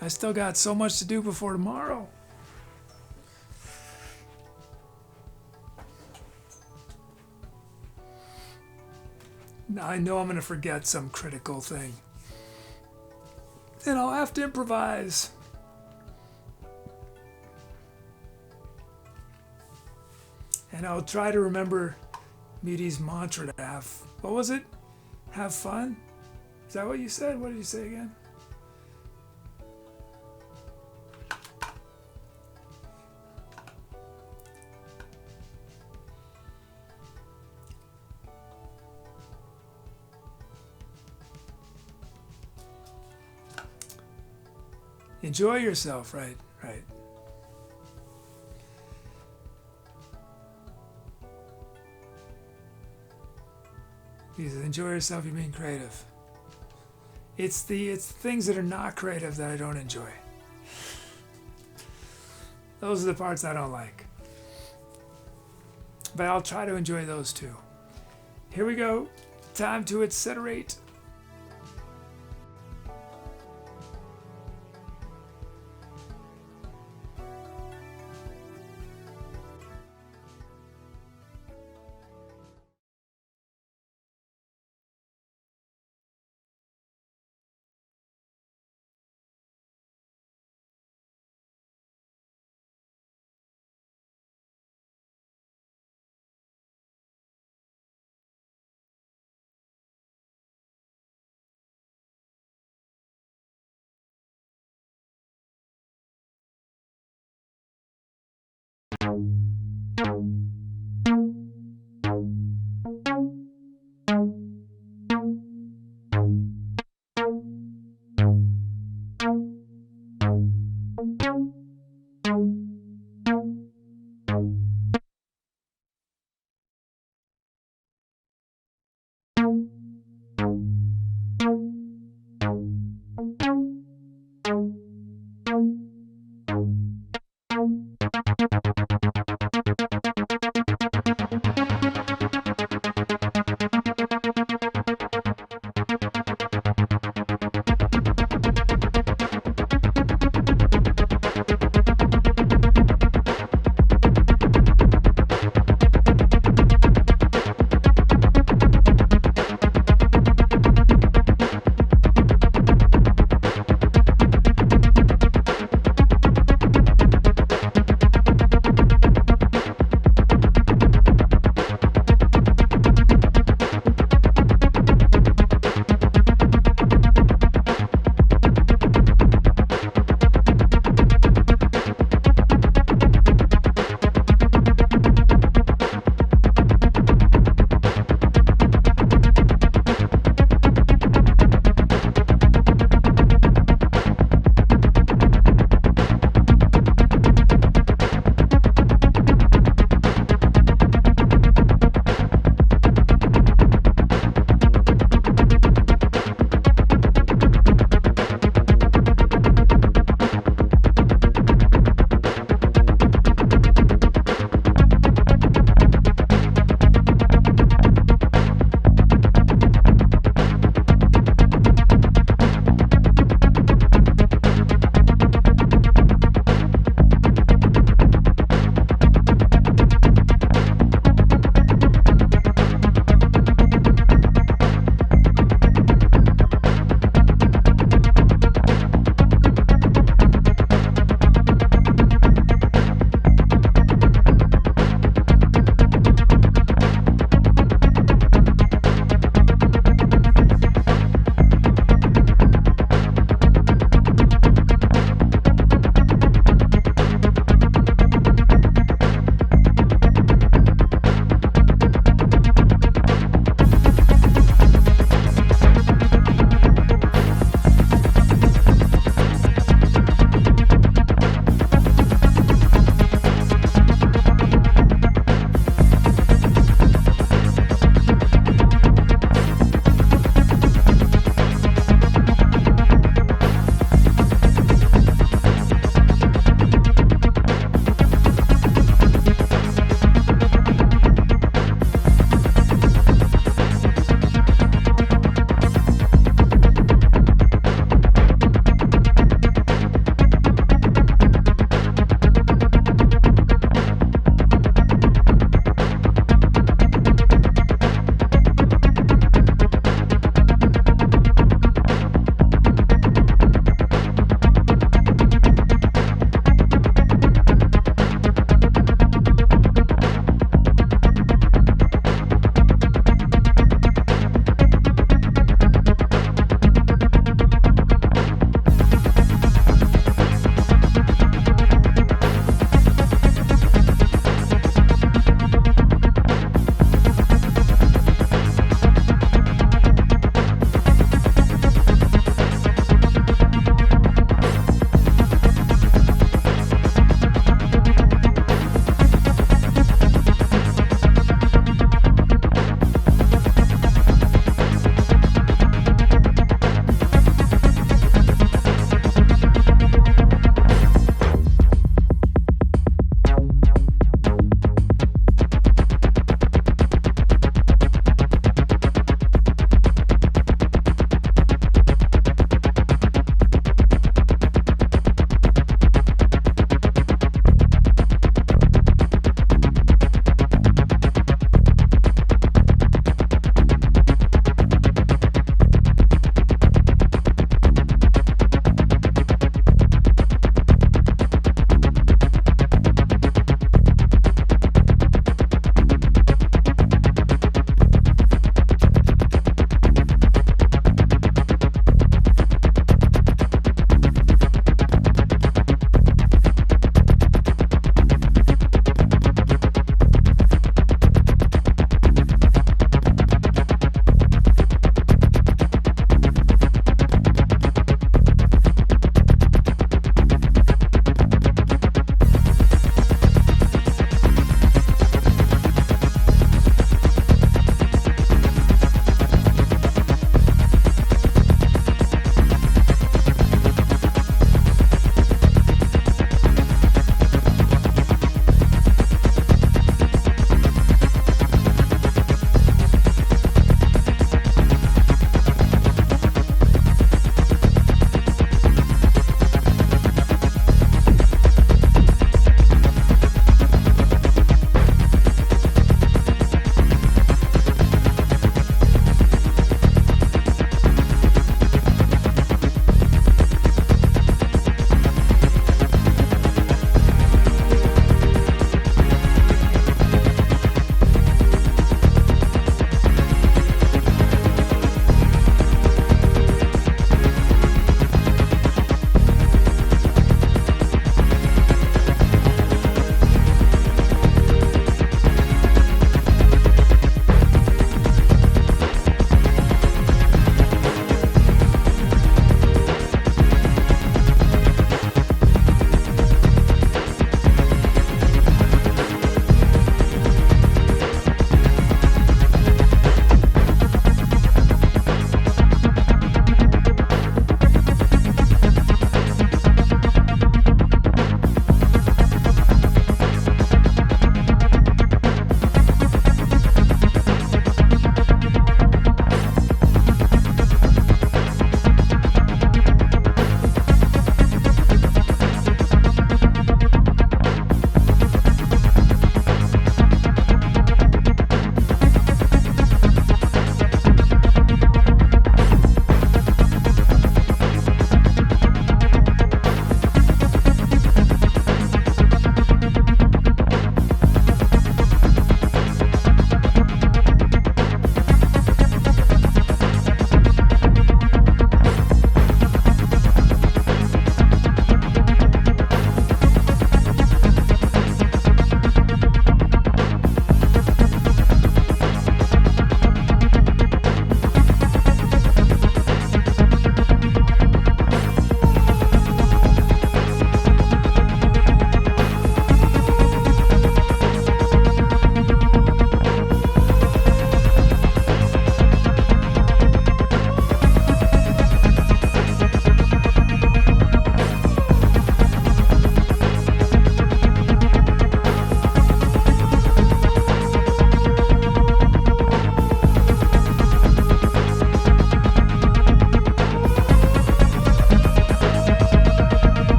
I still got so much to do before tomorrow. I know I'm going to forget some critical thing. And I'll have to improvise. And I'll try to remember Moody's mantra to have. What was it? Have fun? Is that what you said? What did you say again? Enjoy yourself, right, right. Jesus, enjoy yourself, you're being creative. It's the things that are not creative that I don't enjoy. Those are the parts I don't like. But I'll try to enjoy those too. Here we go. Time to accelerate.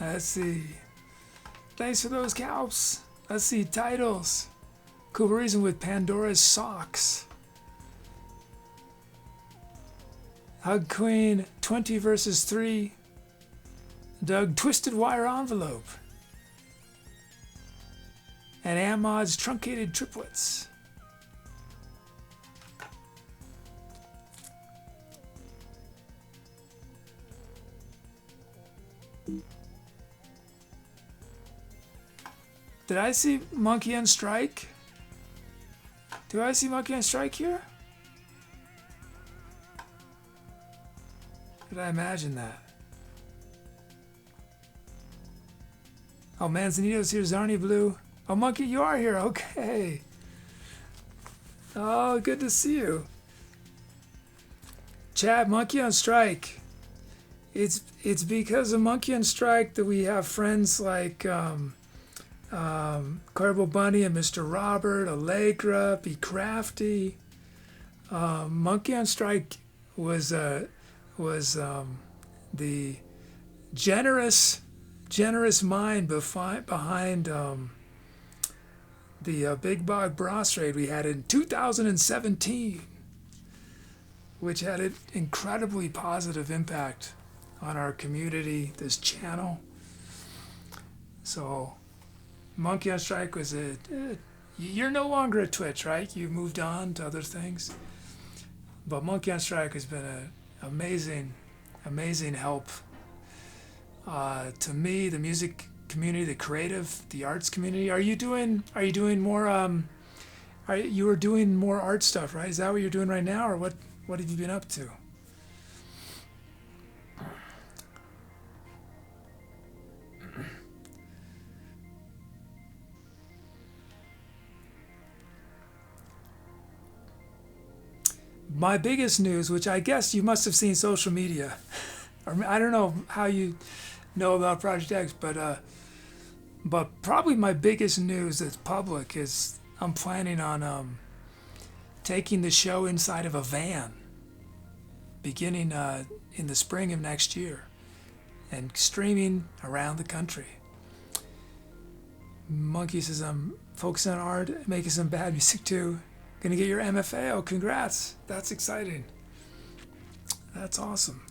Let's see. Thanks for those cows. Let's see. Titles. Cool reason with Pandora's socks. Hug Queen, 20 versus 3. Doug, twisted wire envelope. And AmpMods, truncated triplets. Did I see Monkey on Strike? Do I see Monkey on Strike here? Did I imagine that? Oh, Manzanito's here. Zarni Blue. Oh, Monkey, you are here. Okay. Oh, good to see you. Chad, Monkey on Strike. It's because of Monkey on Strike that we have friends like Carbo Bunny and Mr. Robert, Allegra, Be Crafty. Monkey on Strike was the generous mind behind the Big Bog Bros raid we had in 2017, which had an incredibly positive impact on our community, this channel. So Monkey on Strike was you're no longer at Twitch, right? You moved on to other things. But Monkey on Strike has been an amazing help to me, the music community, the creative, the arts community. Are you doing more you were doing more art stuff, right? Is that what you're doing right now, or what have you been up to? My biggest news, which I guess you must have seen social media, or I don't know how you know about Project X, but probably my biggest news that's public is I'm planning on taking the show inside of a van, beginning in the spring of next year, and streaming around the country. Monkey says I'm focusing on art, making some bad music too. Gonna get your MFA? Oh, congrats. That's exciting. That's awesome.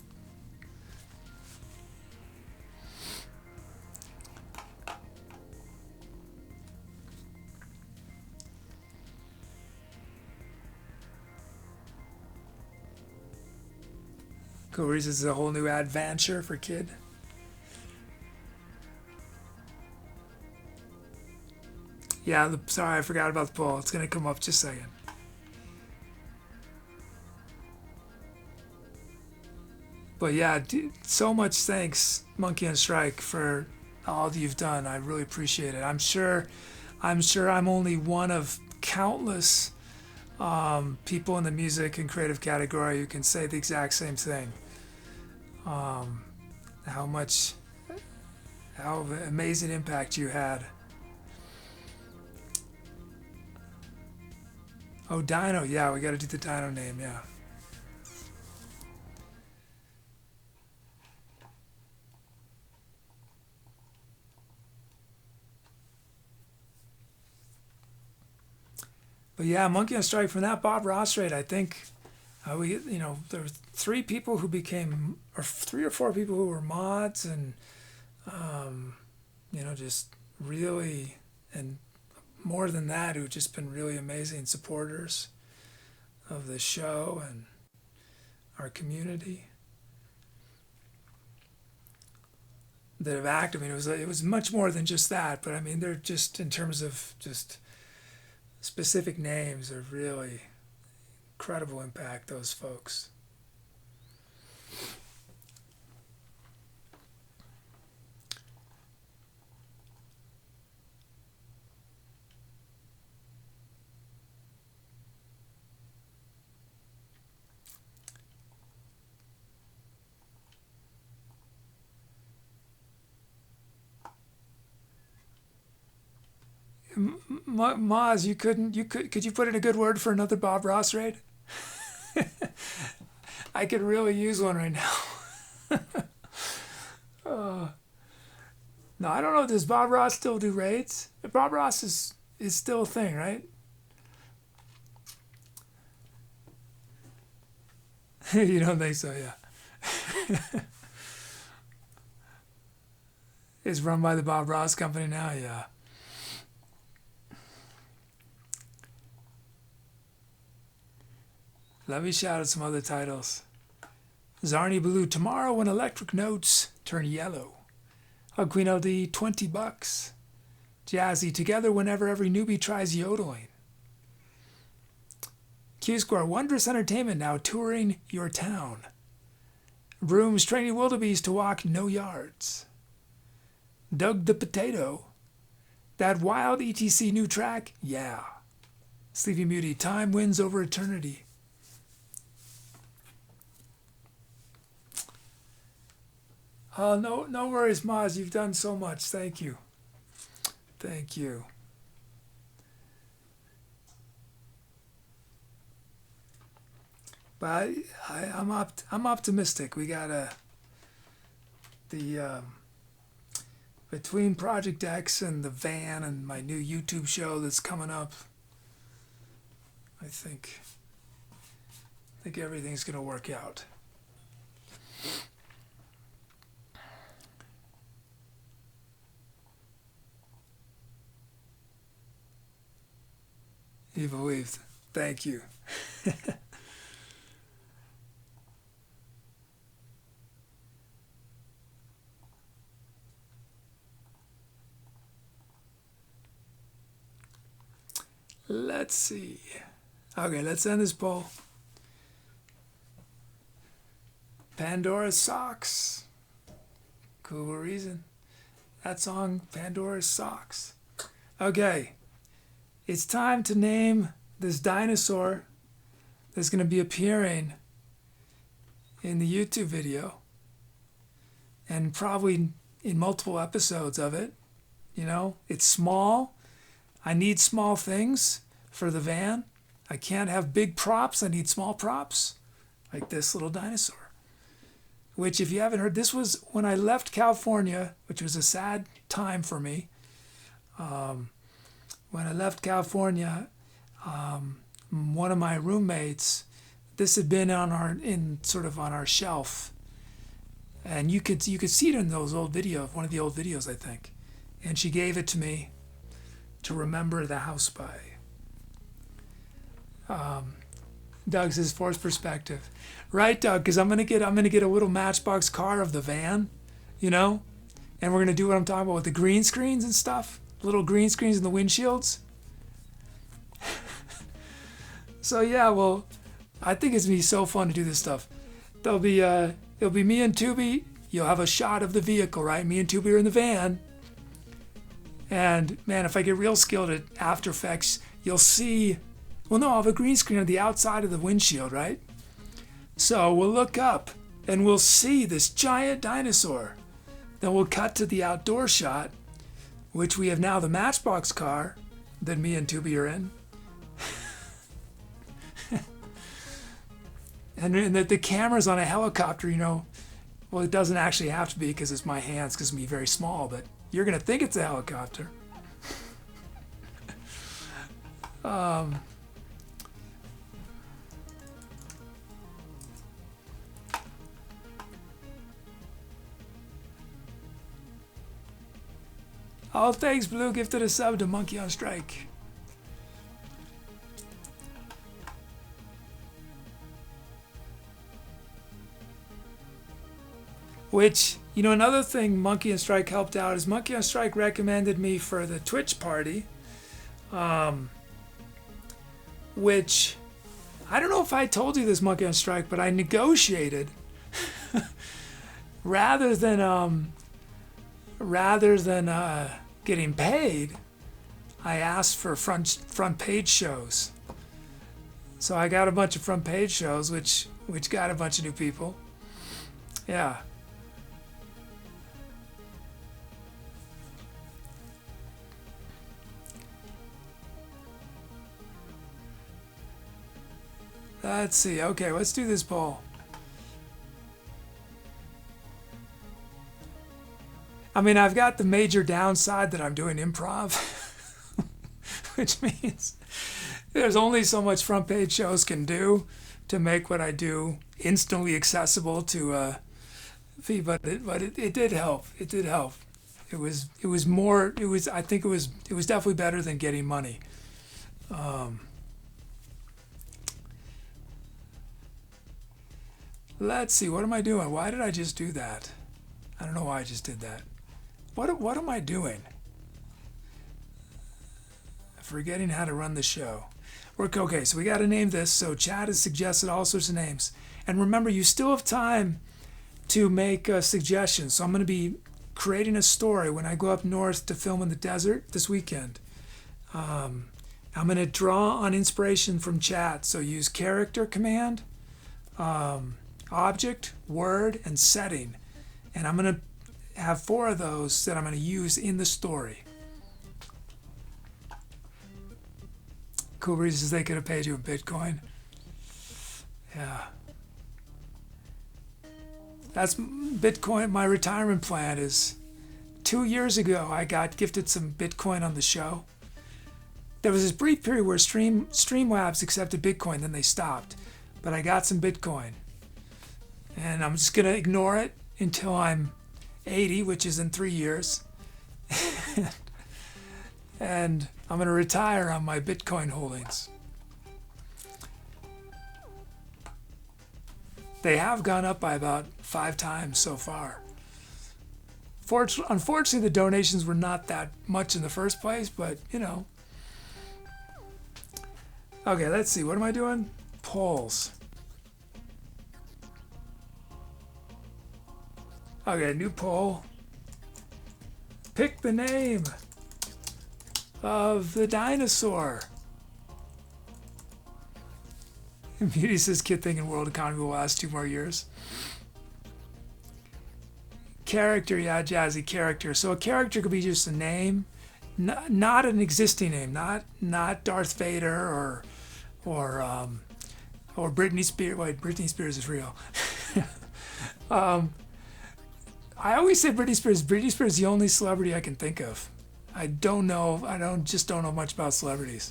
Cool. This is a whole new adventure for kid. Yeah, sorry, I forgot about the poll. It's gonna come up just a second. But yeah, so much thanks, Monkey on Strike, for all that you've done. I really appreciate it. I'm sure I'm only one of countless people in the music and creative category who can say the exact same thing. How amazing impact you had. Oh, Dino, yeah, we got to do the Dino name, yeah. But yeah, Monkey on Strike, from that Bob Ross raid, I think there were 3 people who became, or 3 or 4 people who were mods, and just really, and more than that, who've just been really amazing supporters of the show and our community that have acted. I mean, it was much more than just that, but I mean, they're just, in terms of just specific names, are really incredible impact, those folks. Moz, could you put in a good word for another Bob Ross raid? I could really use one right now. No, I don't know. Does Bob Ross still do raids? Bob Ross is still a thing, right? You don't think so, yeah. It's run by the Bob Ross company now, yeah. Let me shout out some other titles. Zarni Blue, tomorrow when electric notes turn yellow. Hug Queen LD, $20. Jazzy, together whenever every newbie tries yodeling. Q Square, Wondrous Entertainment now touring your town. Brooms training wildebeest to walk no yards. Doug the Potato, that wild ETC new track, yeah. Sleepy Beauty, time wins over eternity. Oh, no worries, Maz. You've done so much. Thank you. Thank you. But I'm optimistic. We got between Project X and the van and my new YouTube show that's coming up. I think everything's gonna work out. Eva Weaved. Thank you. Let's see. Okay, let's end this poll. Pandora Socks. Cool reason. That song, Pandora Socks. Okay. It's time to name this dinosaur that's going to be appearing in the YouTube video and probably in multiple episodes of it. You know, it's small. I need small things for the van. I can't have big props. I need small props like this little dinosaur. Which, if you haven't heard, this was when I left California, which was a sad time for me. When I left California, one of my roommates, this had been on our shelf, and you could see it in those old videos, one of the old videos, I think. And she gave it to me to remember the house by. Doug says forced perspective, right, Doug? Because I'm gonna get a little Matchbox car of the van, you know, and we're gonna do what I'm talking about with the green screens and stuff. Little green screens in the windshields. So yeah, well, I think it's gonna be so fun to do this stuff. It'll be me and Tooby. You'll have a shot of the vehicle, right? Me and Tooby are in the van. And man, if I get real skilled at After Effects, you'll see. Well, no, I'll have a green screen on the outside of the windshield, right? So we'll look up and we'll see this giant dinosaur. Then we'll cut to the outdoor shot, which we have now the Matchbox car that me and Tooby are in. and the camera's on a helicopter, you know. Well, it doesn't actually have to be because it's my hands, because it's me very small, but you're going to think it's a helicopter. Oh, thanks, Blue. Gifted a sub to Monkey on Strike. Which, you know, another thing Monkey on Strike helped out is Monkey on Strike recommended me for the Twitch party. Which, I don't know if I told you this, Monkey on Strike, but I negotiated rather than getting paid, I asked for front page shows. So I got a bunch of front page shows, which got a bunch of new people. Yeah. Let's see. Okay, let's do this poll. I mean, I've got the major downside that I'm doing improv, which means there's only so much front page shows can do to make what I do instantly accessible to fee, but it did help. It did help. It was more. It was. I think it was definitely better than getting money. Let's see. What am I doing? Why did I just do that? I don't know why I just did that. What am I doing? Forgetting how to run the show. Okay, so we got to name this. So chat has suggested all sorts of names. And remember, you still have time to make suggestions. So I'm going to be creating a story when I go up north to film in the desert this weekend. I'm going to draw on inspiration from chat. So use character command, object, word, and setting. And I'm going to have 4 of those that I'm going to use in the story. Cool Breeze says they could have paid you in Bitcoin. Yeah. That's Bitcoin. My retirement plan is 2 years ago, I got gifted some Bitcoin on the show. There was this brief period where Streamlabs accepted Bitcoin, then they stopped. But I got some Bitcoin. And I'm just going to ignore it until I'm 80, which is in 3 years. And I'm going to retire on my Bitcoin holdings. They have gone up by about 5 times so far. Unfortunately, the donations were not that much in the first place, but you know. Okay, let's see. What am I doing? Polls. Okay, new poll. Pick the name of the dinosaur. Beauty says kid thinking world economy will last 2 more years. Character, yeah, Jazzy, character. So a character could be just a name, not an existing name, not Darth Vader or Britney Spears. Wait, Britney Spears is real. I always say Britney Spears. Britney Spears is the only celebrity I can think of. I don't know much about celebrities.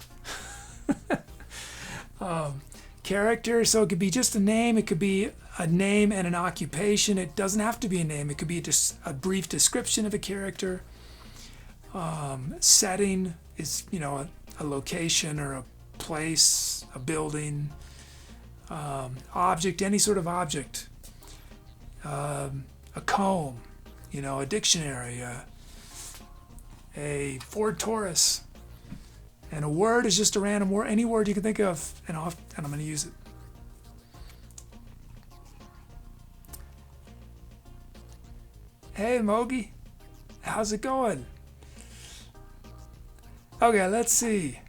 Character, so it could be just a name. It could be a name and an occupation. It doesn't have to be a name. It could be just a brief description of a character. Setting is, a location or a place, a building. Object, any sort of object. A comb, a dictionary, a Ford Taurus. And a word is just a random word, any word you can think of, and I'm going to use it. Hey, Mogi. How's it going? Okay, let's see.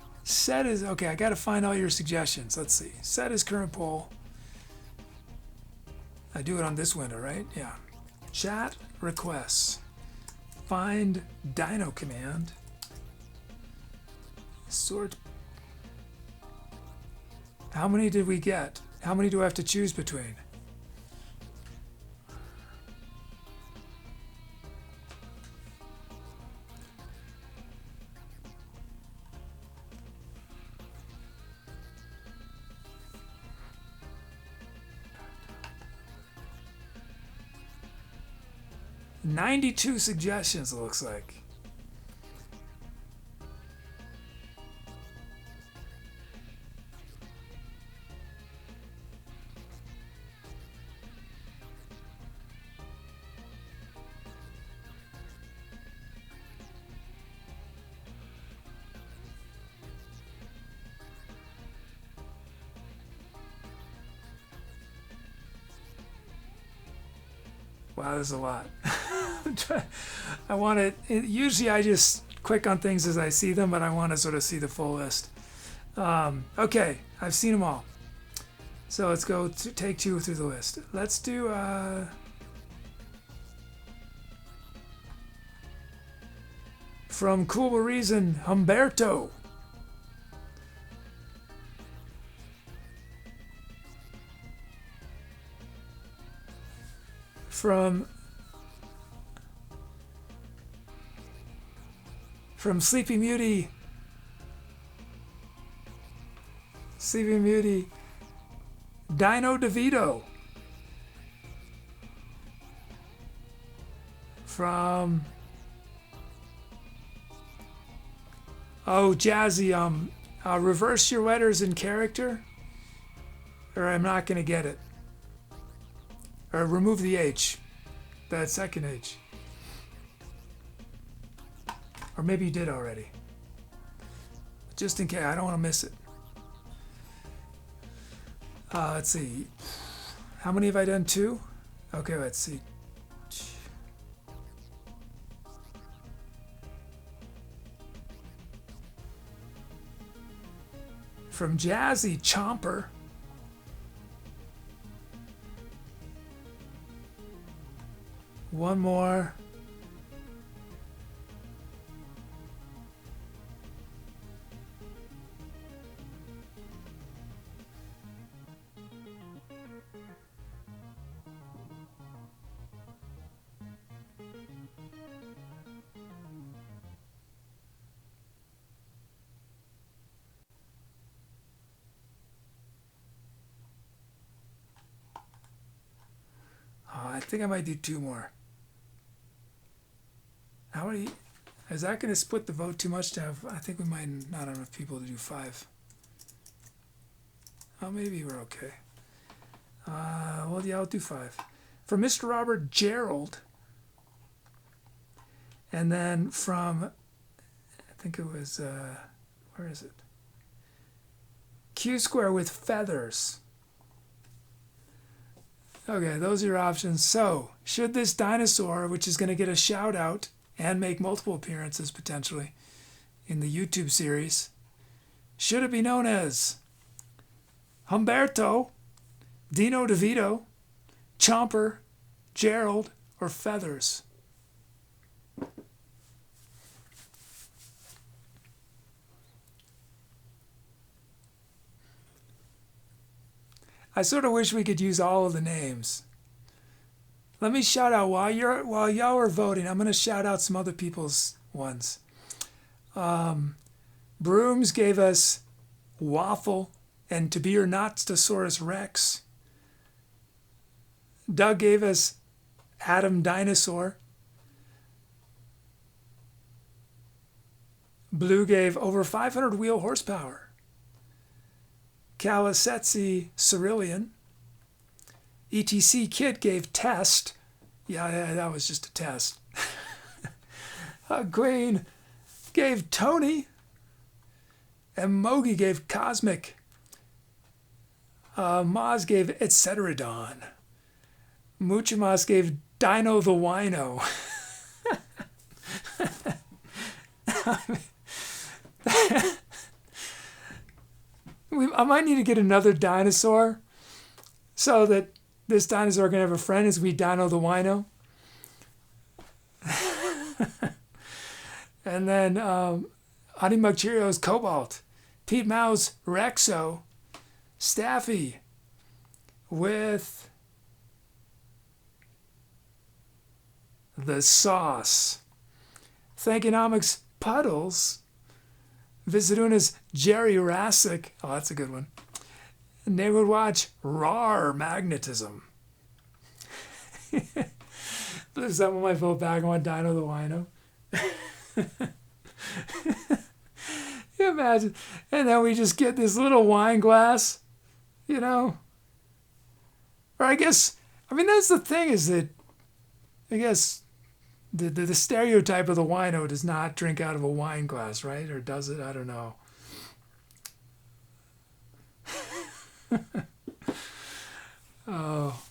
Okay, I got to find all your suggestions. Let's see. Set is current poll. I do it on this window, right? Yeah. Chat requests. Find dino command. Sort. How many did we get? How many do I have to choose between? $92 suggestions, it looks like. Wow, there's a lot. I want it. Usually I just click on things as I see them, but I want to sort of see the full list. Okay, I've seen them all. So let's go to take 2 through the list. Let's do from Cool Reason, Humberto. From From Sleepy Mutie. Sleepy Mutie. Dino DeVito. From Jazzy, reverse your letters in character, or I'm not gonna get it. Or remove the H, that second H. Or maybe you did already. Just in case, I don't want to miss it. Let's see. How many have I done? 2? Okay, let's see. From Jazzy Chomper. One more. I think I might do 2 more. How many? Is that going to split the vote too much to have? I think we might not have enough people to do 5. Oh, maybe we're okay. Well, yeah, I'll do 5. For Mr. Robert Gerald. And then from, I think it was, where is it? Q Square with Feathers. Okay, those are your options. So, should this dinosaur, which is going to get a shout out and make multiple appearances potentially in the YouTube series, should it be known as Humberto, Dino DeVito, Chomper, Gerald, or Feathers? I sort of wish we could use all of the names. Let me shout out while y'all are voting. I'm going to shout out some other people's ones. Brooms gave us Waffle and To Be or Not Stosaurus Rex. Doug gave us Adam Dinosaur. Blue gave over 500 wheel horsepower. Calisetsi Cerulean. ETC Kid gave Test. Yeah, that was just a test. Queen gave Tony. And Mogi gave Cosmic. Maz gave Etceteradon. Muchamas gave Dino the Wino. I might need to get another dinosaur so that this dinosaur can have a friend as we Dino the Wino. And then Honey Mug Cheerios Cobalt, Pete Mouse Rexo, Staffy with the Sauce, Thankonomics Puddles, Visiduna's Jerry Rassick. Oh, that's a good one. Neighborhood Watch Rar Magnetism. There's that one my vote back on Dino the Wino. You imagine? And then we just get this little wine glass, you know? Or I guess, I mean, that's the thing is that, I guess, the stereotype of the wino does not drink out of a wine glass, right? Or does it? I don't know. Oh.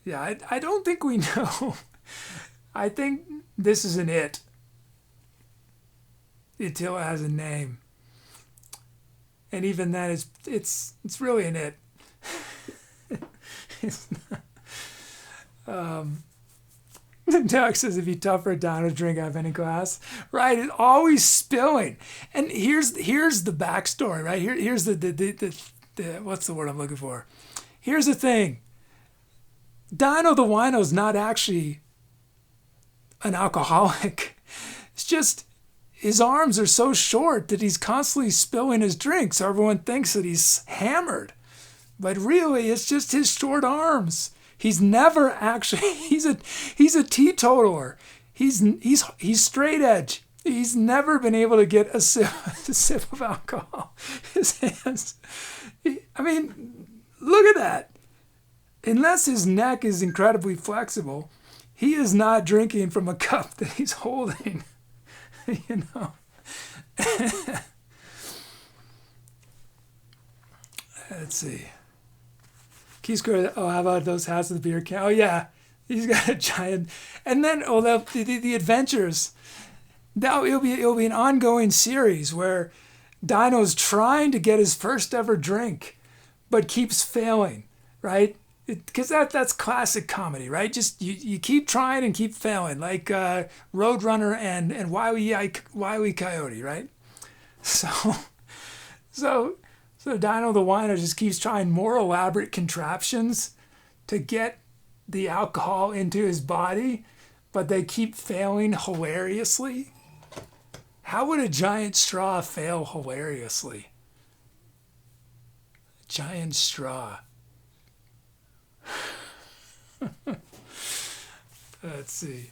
Yeah, I don't think we know. I think this is an it. Until it has a name. And even then, it's really an it. It's not, Doug says it'd be tough for a dino to drink out of any glass. Right, it's always spilling. And here's the backstory, right? Here's the what's the word I'm looking for? Here's the thing. Dino the Wino's not actually an alcoholic. It's just his arms are so short that he's constantly spilling his drink, so everyone thinks that he's hammered. But really, it's just his short arms. He's never actually. He's a teetotaler. He's straight edge. He's never been able to get a sip of alcohol. His hands. I mean, look at that. Unless his neck is incredibly flexible, he is not drinking from a cup that he's holding. You know. Let's see. Keysquare, oh, how about those hats with the beer can? Oh, yeah. He's got a giant. And then, the adventures. Now, it'll be an ongoing series where Dino's trying to get his first ever drink, but keeps failing, right? Because that's classic comedy, right? Just you keep trying and keep failing, like Roadrunner and Wile E. Coyote, right? So Dino the Wino just keeps trying more elaborate contraptions to get the alcohol into his body, but they keep failing hilariously. How would a giant straw fail hilariously? A giant straw. Let's see.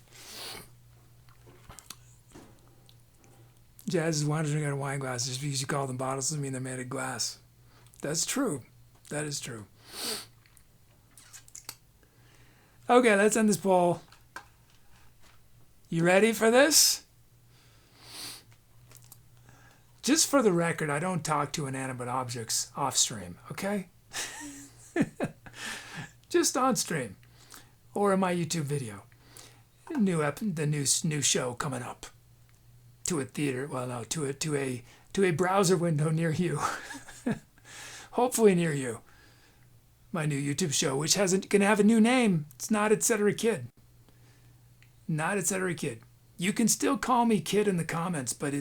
Jazz is wondering out of wine glasses. Just because you call them bottles doesn't mean they're made of glass. That's true. That is true. Okay, let's end this poll. You ready for this? Just for the record, I don't talk to inanimate objects off stream, okay? Just on stream or in my YouTube video. The new show coming up to a theater. Well, no, to a browser window near you. Hopefully near you. My new YouTube show, which gonna have a new name. It's not Etc. Kid. Not Etc. Kid. You can still call me Kid in the comments, but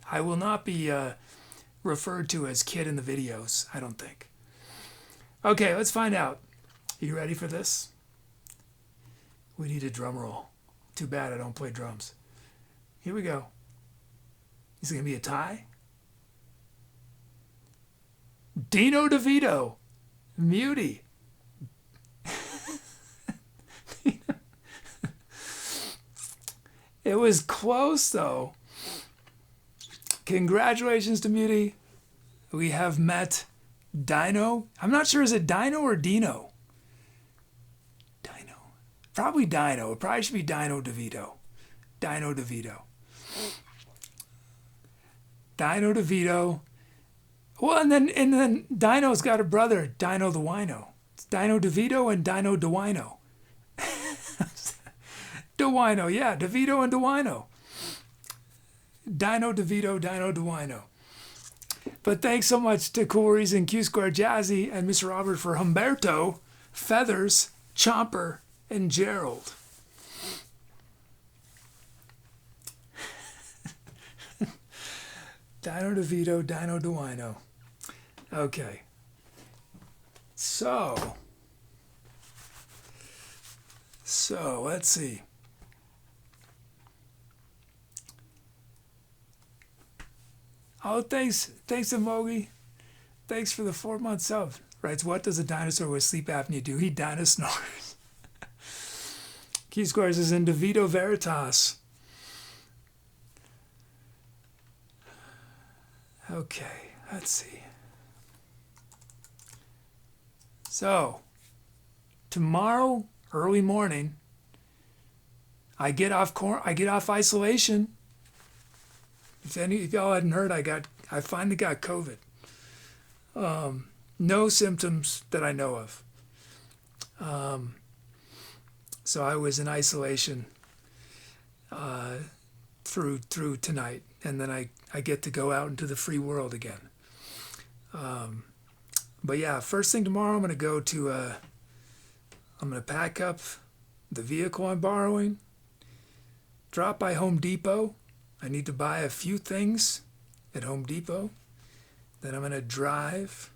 I will not be referred to as Kid in the videos, I don't think. Okay, let's find out. Are you ready for this? We need a drum roll. Too bad I don't play drums. Here we go. Is it going to be a tie? Dino DeVito. Muty. It was close, though. Congratulations to Muty. We have met Dino. I'm not sure, is it Dino or Dino? Dino. Probably Dino. It probably should be Dino DeVito. Dino DeVito. Dino DeVito. Well, and then Dino's got a brother, Dino the Wino. It's Dino DeVito and Dino DeWino. DeWino, yeah, DeVito and DeWino. Dino DeVito, Dino DeWino. But thanks so much to Cool Reason, Q Square Jazzy, and Mr. Robert for Humberto, Feathers, Chomper, and Gerald. Dino DeVito, Dino DeWino. Okay. So let's see. Oh, thanks Emogi. Thanks for the 4-month sub. Writes, what does a dinosaur with sleep apnea do? He dino-snores. Key Squares is in DeVito Veritas. Okay, let's see. So, tomorrow, early morning, I get off isolation. If y'all hadn't heard, I finally got COVID. No symptoms that I know of. So I was in isolation through tonight, and then I get to go out into the free world again. But yeah, first thing tomorrow, I'm gonna pack up the vehicle I'm borrowing, drop by Home Depot. I need to buy a few things at Home Depot. Then I'm going to drive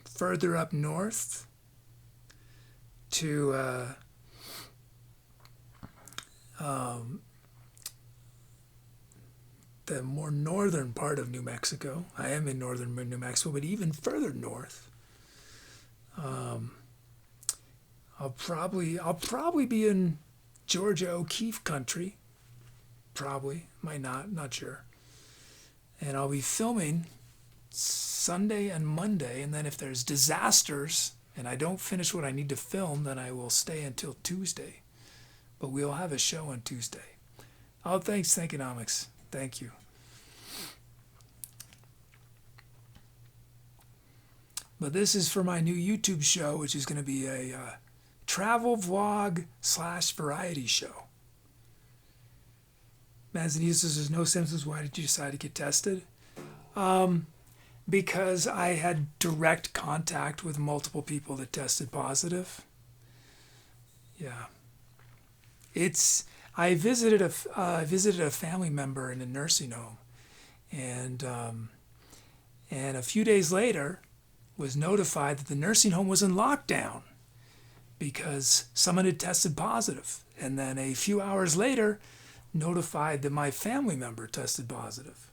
further up north to the more northern part of New Mexico. I am in northern New Mexico, but even further north. I'll probably be in Georgia O'Keeffe country. Probably, might not sure. And I'll be filming Sunday and Monday, and then if there's disasters and I don't finish what I need to film, then I will stay until Tuesday. But we'll have a show on Tuesday. Oh, thanks, Thankonomics. Thank you. But this is for my new YouTube show, which is going to be a travel vlog / variety show. Manzanita says there's no symptoms. Why did you decide to get tested? Because I had direct contact with multiple people that tested positive. Yeah. I visited a family member in a nursing home, and a few days later was notified that the nursing home was in lockdown because someone had tested positive, and then a few hours later notified that my family member tested positive.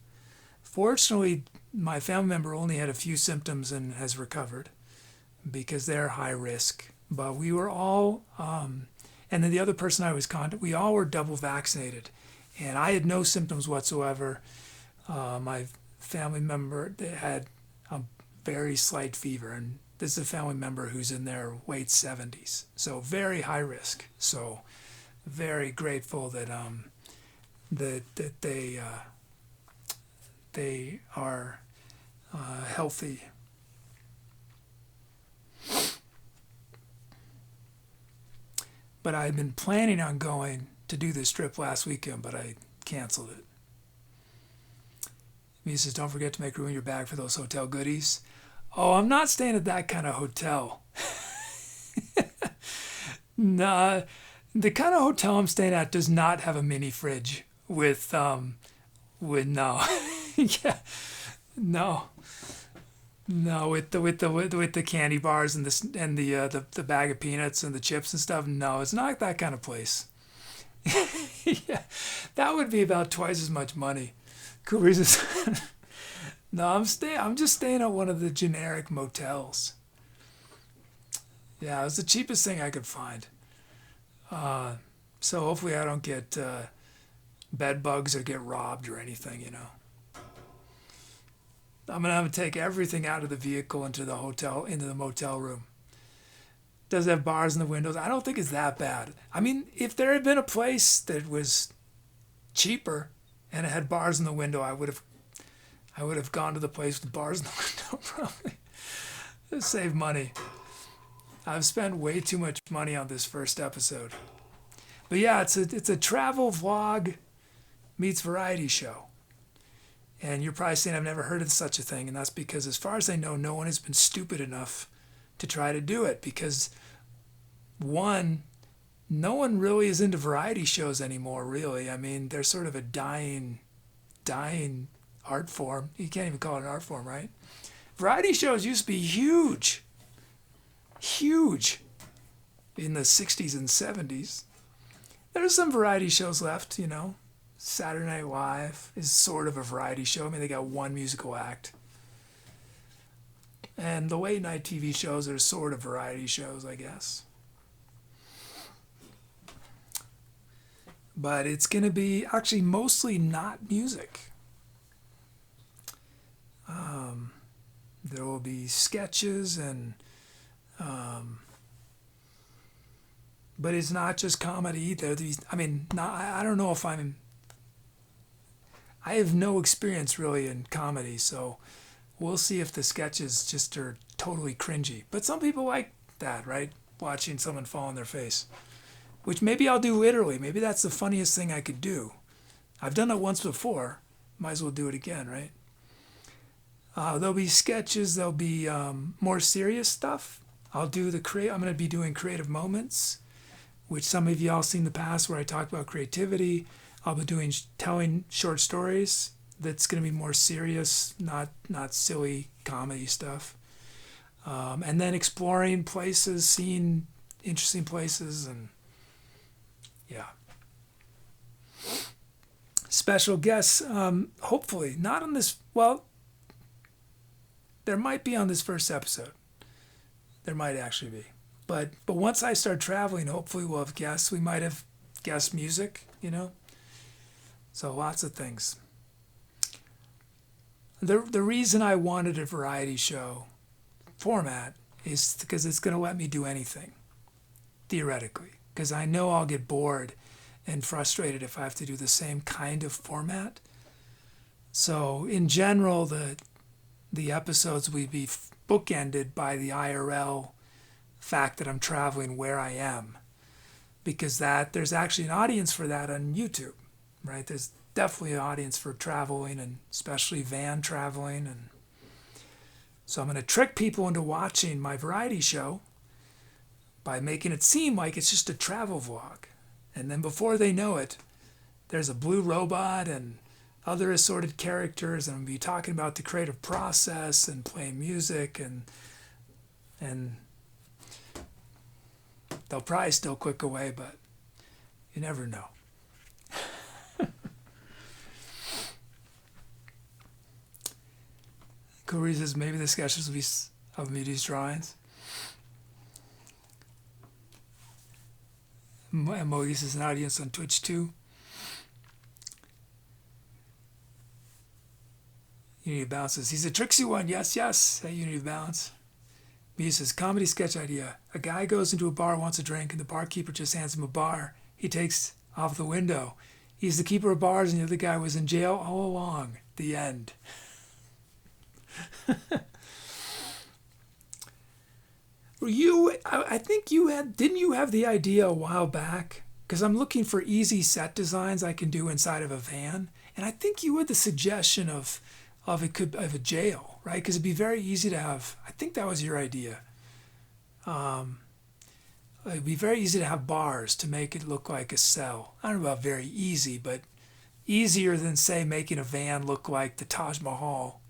Fortunately, my family member only had a few symptoms and has recovered because they're high risk. But we were all, and then the other person I was contacting, we all were double vaccinated. And I had no symptoms whatsoever. My family member had a very slight fever, and this is a family member who's in their late 70s. So very high risk. So very grateful that that they are healthy. But I'd been planning on going to do this trip last weekend, but I canceled it. He says, don't forget to make room in your bag for those hotel goodies. Oh, I'm not staying at that kind of hotel. Nah, the kind of hotel I'm staying at does not have a mini fridge with no. Yeah, no, with the candy bars and the bag of peanuts and the chips and stuff. No, it's not that kind of place. Yeah, that would be about twice as much money. Cooper says, no, I'm just staying at one of the generic motels. Yeah, it was the cheapest thing I could find. So hopefully I don't get bed bugs or get robbed or anything, you know. I'm gonna have to take everything out of the vehicle into the motel room. Does it have bars in the windows? I don't think it's that bad. I mean, if there had been a place that was cheaper and it had bars in the window, I would have gone to the place with bars in the window probably. To save money. I've spent way too much money on this first episode. But yeah, it's a travel vlog meets variety show. And you're probably saying I've never heard of such a thing, and that's because as far as I know, no one has been stupid enough to try to do it, because one, no one really is into variety shows anymore, really. I mean, they're sort of a dying art form. You can't even call it an art form, right? Variety shows used to be huge in the 60s and 70s. There's some variety shows left, you know. Saturday Night Live is sort of a variety show. I mean, they got one musical act. And the late night TV shows are sort of variety shows, I guess. But it's going to be actually mostly not music. There will be sketches and... but it's not just comedy either. I don't know if I have no experience really in comedy, so we'll see if the sketches just are totally cringy. But some people like that, right? Watching someone fall on their face. Which maybe I'll do literally. Maybe that's the funniest thing I could do. I've done it once before. Might as well do it again, right? There'll be sketches. There'll be more serious stuff. I'm going to be doing creative moments, which some of y'all seen in the past where I talk about creativity. I'll be telling short stories that's going to be more serious, not silly comedy stuff. And then exploring places, seeing interesting places, and yeah. Special guests, hopefully, not on this, well, there might be on this first episode. There might actually be. But once I start traveling, hopefully we'll have guests. We might have guest music, So lots of things. The reason I wanted a variety show format is because it's going to let me do anything, theoretically. Because I know I'll get bored and frustrated if I have to do the same kind of format. So in general, the episodes would be bookended by the IRL fact that I'm traveling where I am, because there's actually an audience for that on YouTube, right? There's definitely an audience for traveling, and especially van traveling, and so I'm going to trick people into watching my variety show by making it seem like it's just a travel vlog, and then before they know it, there's a blue robot and other assorted characters, and I'm going to be talking about the creative process and playing music, and they'll probably still click away, but you never know. Corey says maybe the sketches will be of me these drawings. And Moise is an audience on Twitch too. Unity of Balance says, he's a tricksy one. Yes, yes. Hey, Unity of Balance. Mia says, comedy sketch idea. A guy goes into a bar, wants a drink, and the barkeeper just hands him a bar. He takes off the window. He's the keeper of bars, and the other guy was in jail all along. The end. I think didn't you have the idea a while back? Because I'm looking for easy set designs I can do inside of a van. And I think you had the suggestion of a jail, right? Because it'd be very easy to have, I think that was your idea. It'd be very easy to have bars to make it look like a cell. I don't know about very easy, but easier than, say, making a van look like the Taj Mahal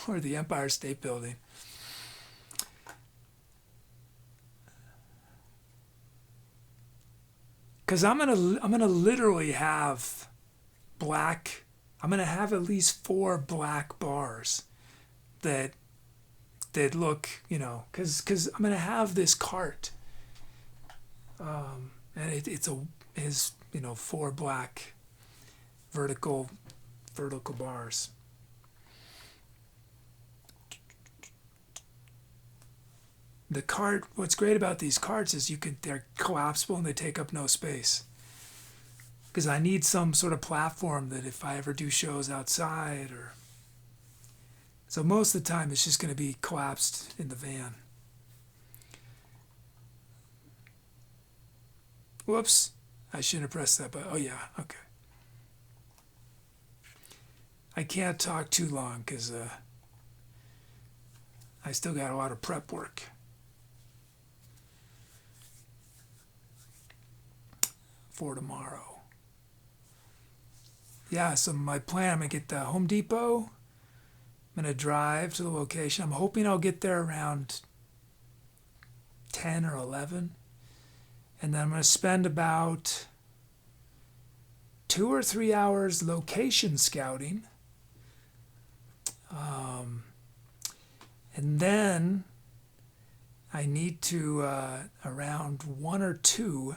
or the Empire State Building. Because I'm gonna literally have black. I'm gonna have at least 4 black bars that look, because I'm gonna have this cart, and it's 4 black vertical bars. The cart, what's great about these carts is they're collapsible and they take up no space. Because I need some sort of platform that if I ever do shows outside so most of the time it's just going to be collapsed in the van. Whoops, I shouldn't have pressed that button. Oh yeah, okay. I can't talk too long because I still got a lot of prep work. For tomorrow. Yeah, so my plan, I'm going to get the Home Depot. I'm going to drive to the location. I'm hoping I'll get there around 10 or 11. And then I'm going to spend about 2 or 3 hours location scouting. And then I need to, around 1 or 2,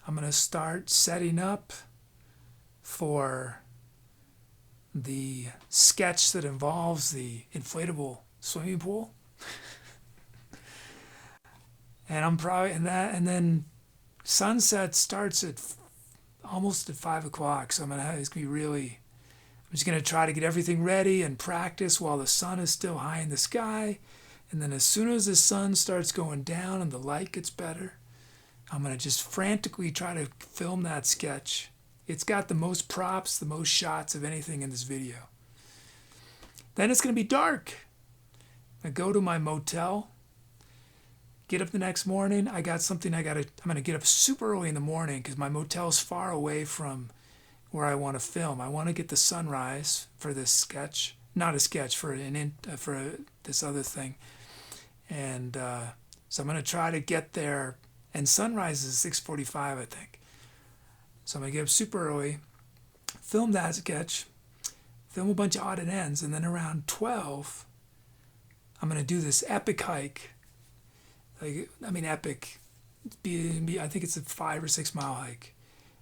I'm going to start setting up for the sketch that involves the inflatable swimming pool. And and then sunset starts almost at 5 o'clock. So it's going to be I'm just going to try to get everything ready and practice while the sun is still high in the sky. And then as soon as the sun starts going down and the light gets better, I'm going to just frantically try to film that sketch. It's got the most props, the most shots of anything in this video. Then it's going to be dark. I go to my motel, Get up the next morning. I'm gonna get up super early in the morning because my motel's far away from where I want to film. I want to get the sunrise for this sketch, not a sketch for this other thing, and so I'm gonna try to get there. And sunrise is 6:45, I think. So I'm gonna get up super early, film that sketch, film a bunch of odd and ends, and then around 12, I'm gonna do this epic hike. Epic. I think it's a 5 or 6 mile hike,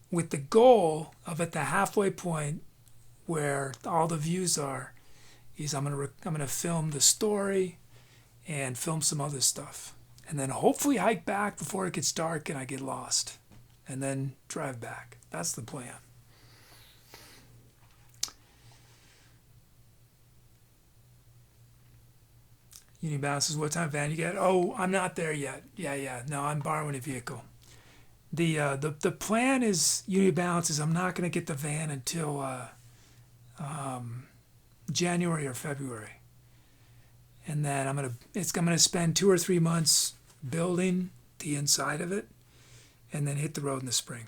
with the goal of at the halfway point where all the views are, is I'm gonna film the story and film some other stuff, and then hopefully hike back before it gets dark and I get lost, and then drive back. That's the plan. Unibound says, what time van you get? Oh, I'm not there yet. Yeah. No, I'm borrowing a vehicle. The plan is, Unibalance is I'm not going to get the van until January or February. And then I'm gonna spend 2 or 3 months building the inside of it, and then hit the road in the spring.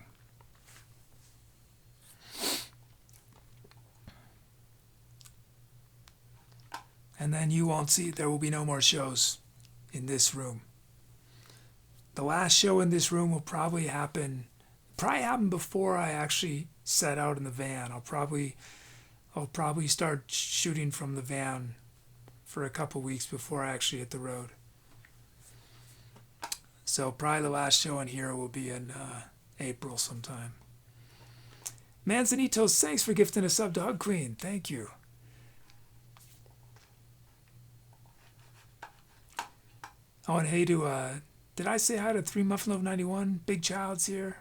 And then there will be no more shows in this room. The last show in this room will probably happen before I actually set out in the van. I'll probably start shooting from the van for a couple weeks before I actually hit the road. So probably the last show in here will be in April sometime. Manzanitos, thanks for gifting a sub to Hug Queen. Thank you. Oh, and hey did I say hi to 3 Muffin Love 91? Big Child's here.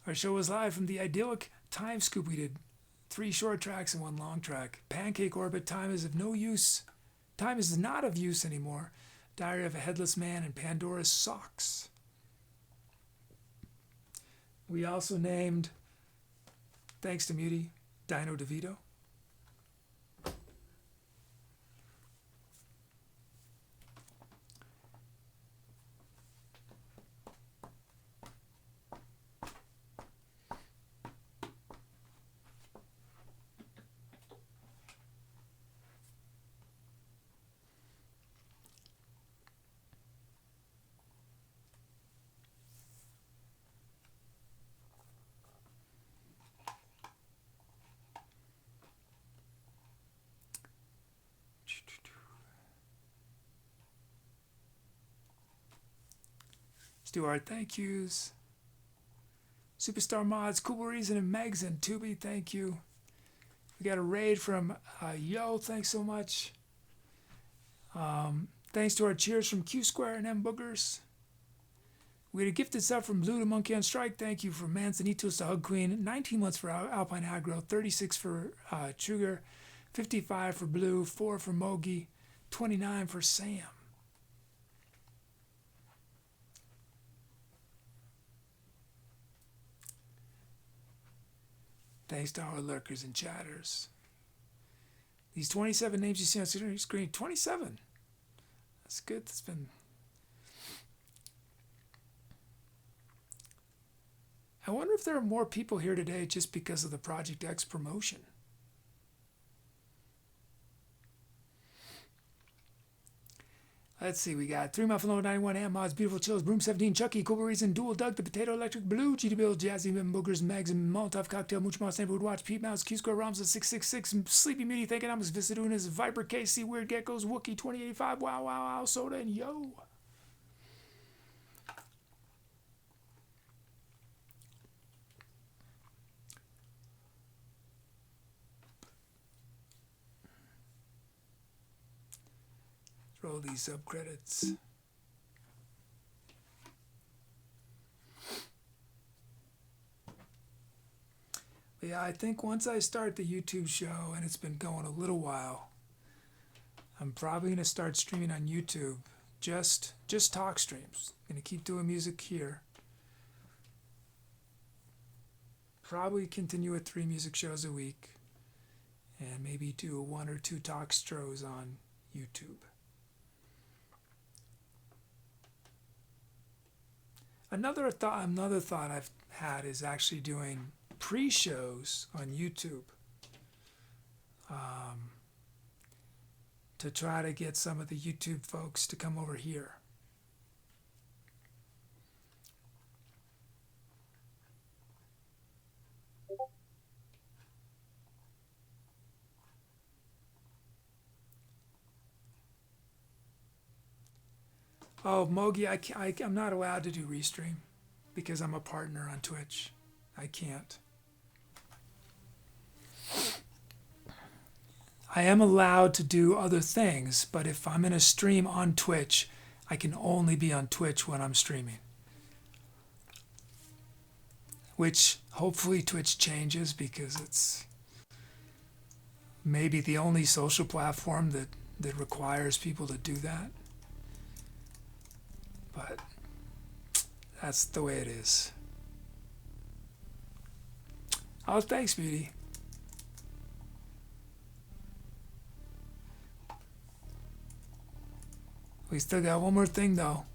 Our show was live from the Idyllic Time Scoop. We did 3 short tracks and 1 long track. Pancake Orbit, Time is of no use. Time is not of use anymore. Diary of a Headless Man, and Pandora's Socks. We also named, thanks to Muty, Dino DeVito. Stuart, thank yous. Superstar Mods, Cool Reason, and Megs and Tooby, thank you. We got a raid from Yo, thanks so much. Thanks to our cheers from Q Square and M Boogers. We had a gifted sub from Blue to Monkey on Strike, thank you. For Manzanitos to Hug Queen, 19 months for Alpine Aggro, 36 for Truger, 55 for Blue, 4 for Mogi, 29 for Sam. Thanks to our lurkers and chatters. These 27 names you see on the screen, 27. That's good. That's been. I wonder if there are more people here today just because of the Project X promotion. Let's see, we got 3 Muffin Low 91, AmpMods, Beautiful Chills, Broom 17, Chucky, Cool Reason, Dual Doug, The Potato Electric Blue, GD Bill, Jazzy, Boogers, Megs, and Molotov Cocktail, Much Mouse, Neighborhood Watch, Pete Mouse, Q Square Roms, 666, Sleepy Meaty, Thankonomics, Visadunas, Viper, KC, Weird Geckos, Wookie, 2085, Wow, Wow, Wow, Soda, and Yo. Roll these subcredits. But yeah, I think once I start the YouTube show, and it's been going a little while, I'm probably going to start streaming on YouTube. Just talk streams. Going to keep doing music here. Probably continue with 3 music shows a week. and maybe do 1 or 2 talk stros on YouTube. Another thought I've had is actually doing pre-shows on YouTube, to try to get some of the YouTube folks to come over here. Oh, Mogi, I'm not allowed to do Restream because I'm a partner on Twitch. I can't. I am allowed to do other things, but if I'm in a stream on Twitch, I can only be on Twitch when I'm streaming. Which hopefully Twitch changes, because it's maybe the only social platform that requires people to do that. But that's the way it is. Oh, thanks, Beauty. We still got one more thing, though.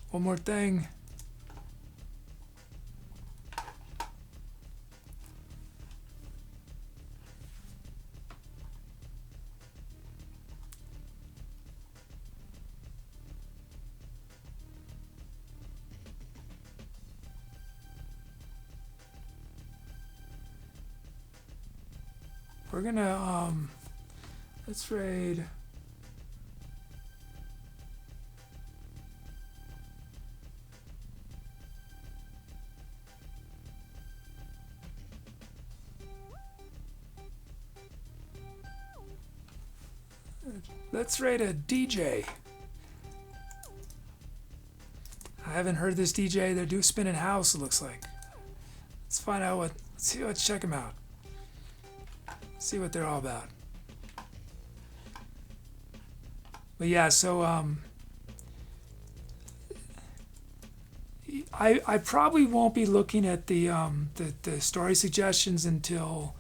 One more thing. We're gonna, let's raid. Let's raid a DJ. I haven't heard this DJ. They're spinning house, it looks like. Let's find out let's check them out. See what they're all about. But yeah, so I probably won't be looking at the story suggestions until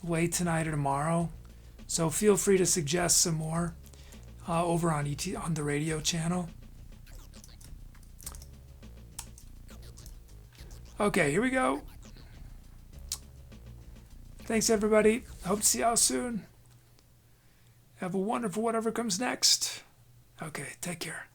late tonight or tomorrow. So feel free to suggest some more over on on the radio channel. Okay, here we go. Thanks, everybody. Hope to see y'all soon. Have a wonderful whatever comes next. Okay, take care.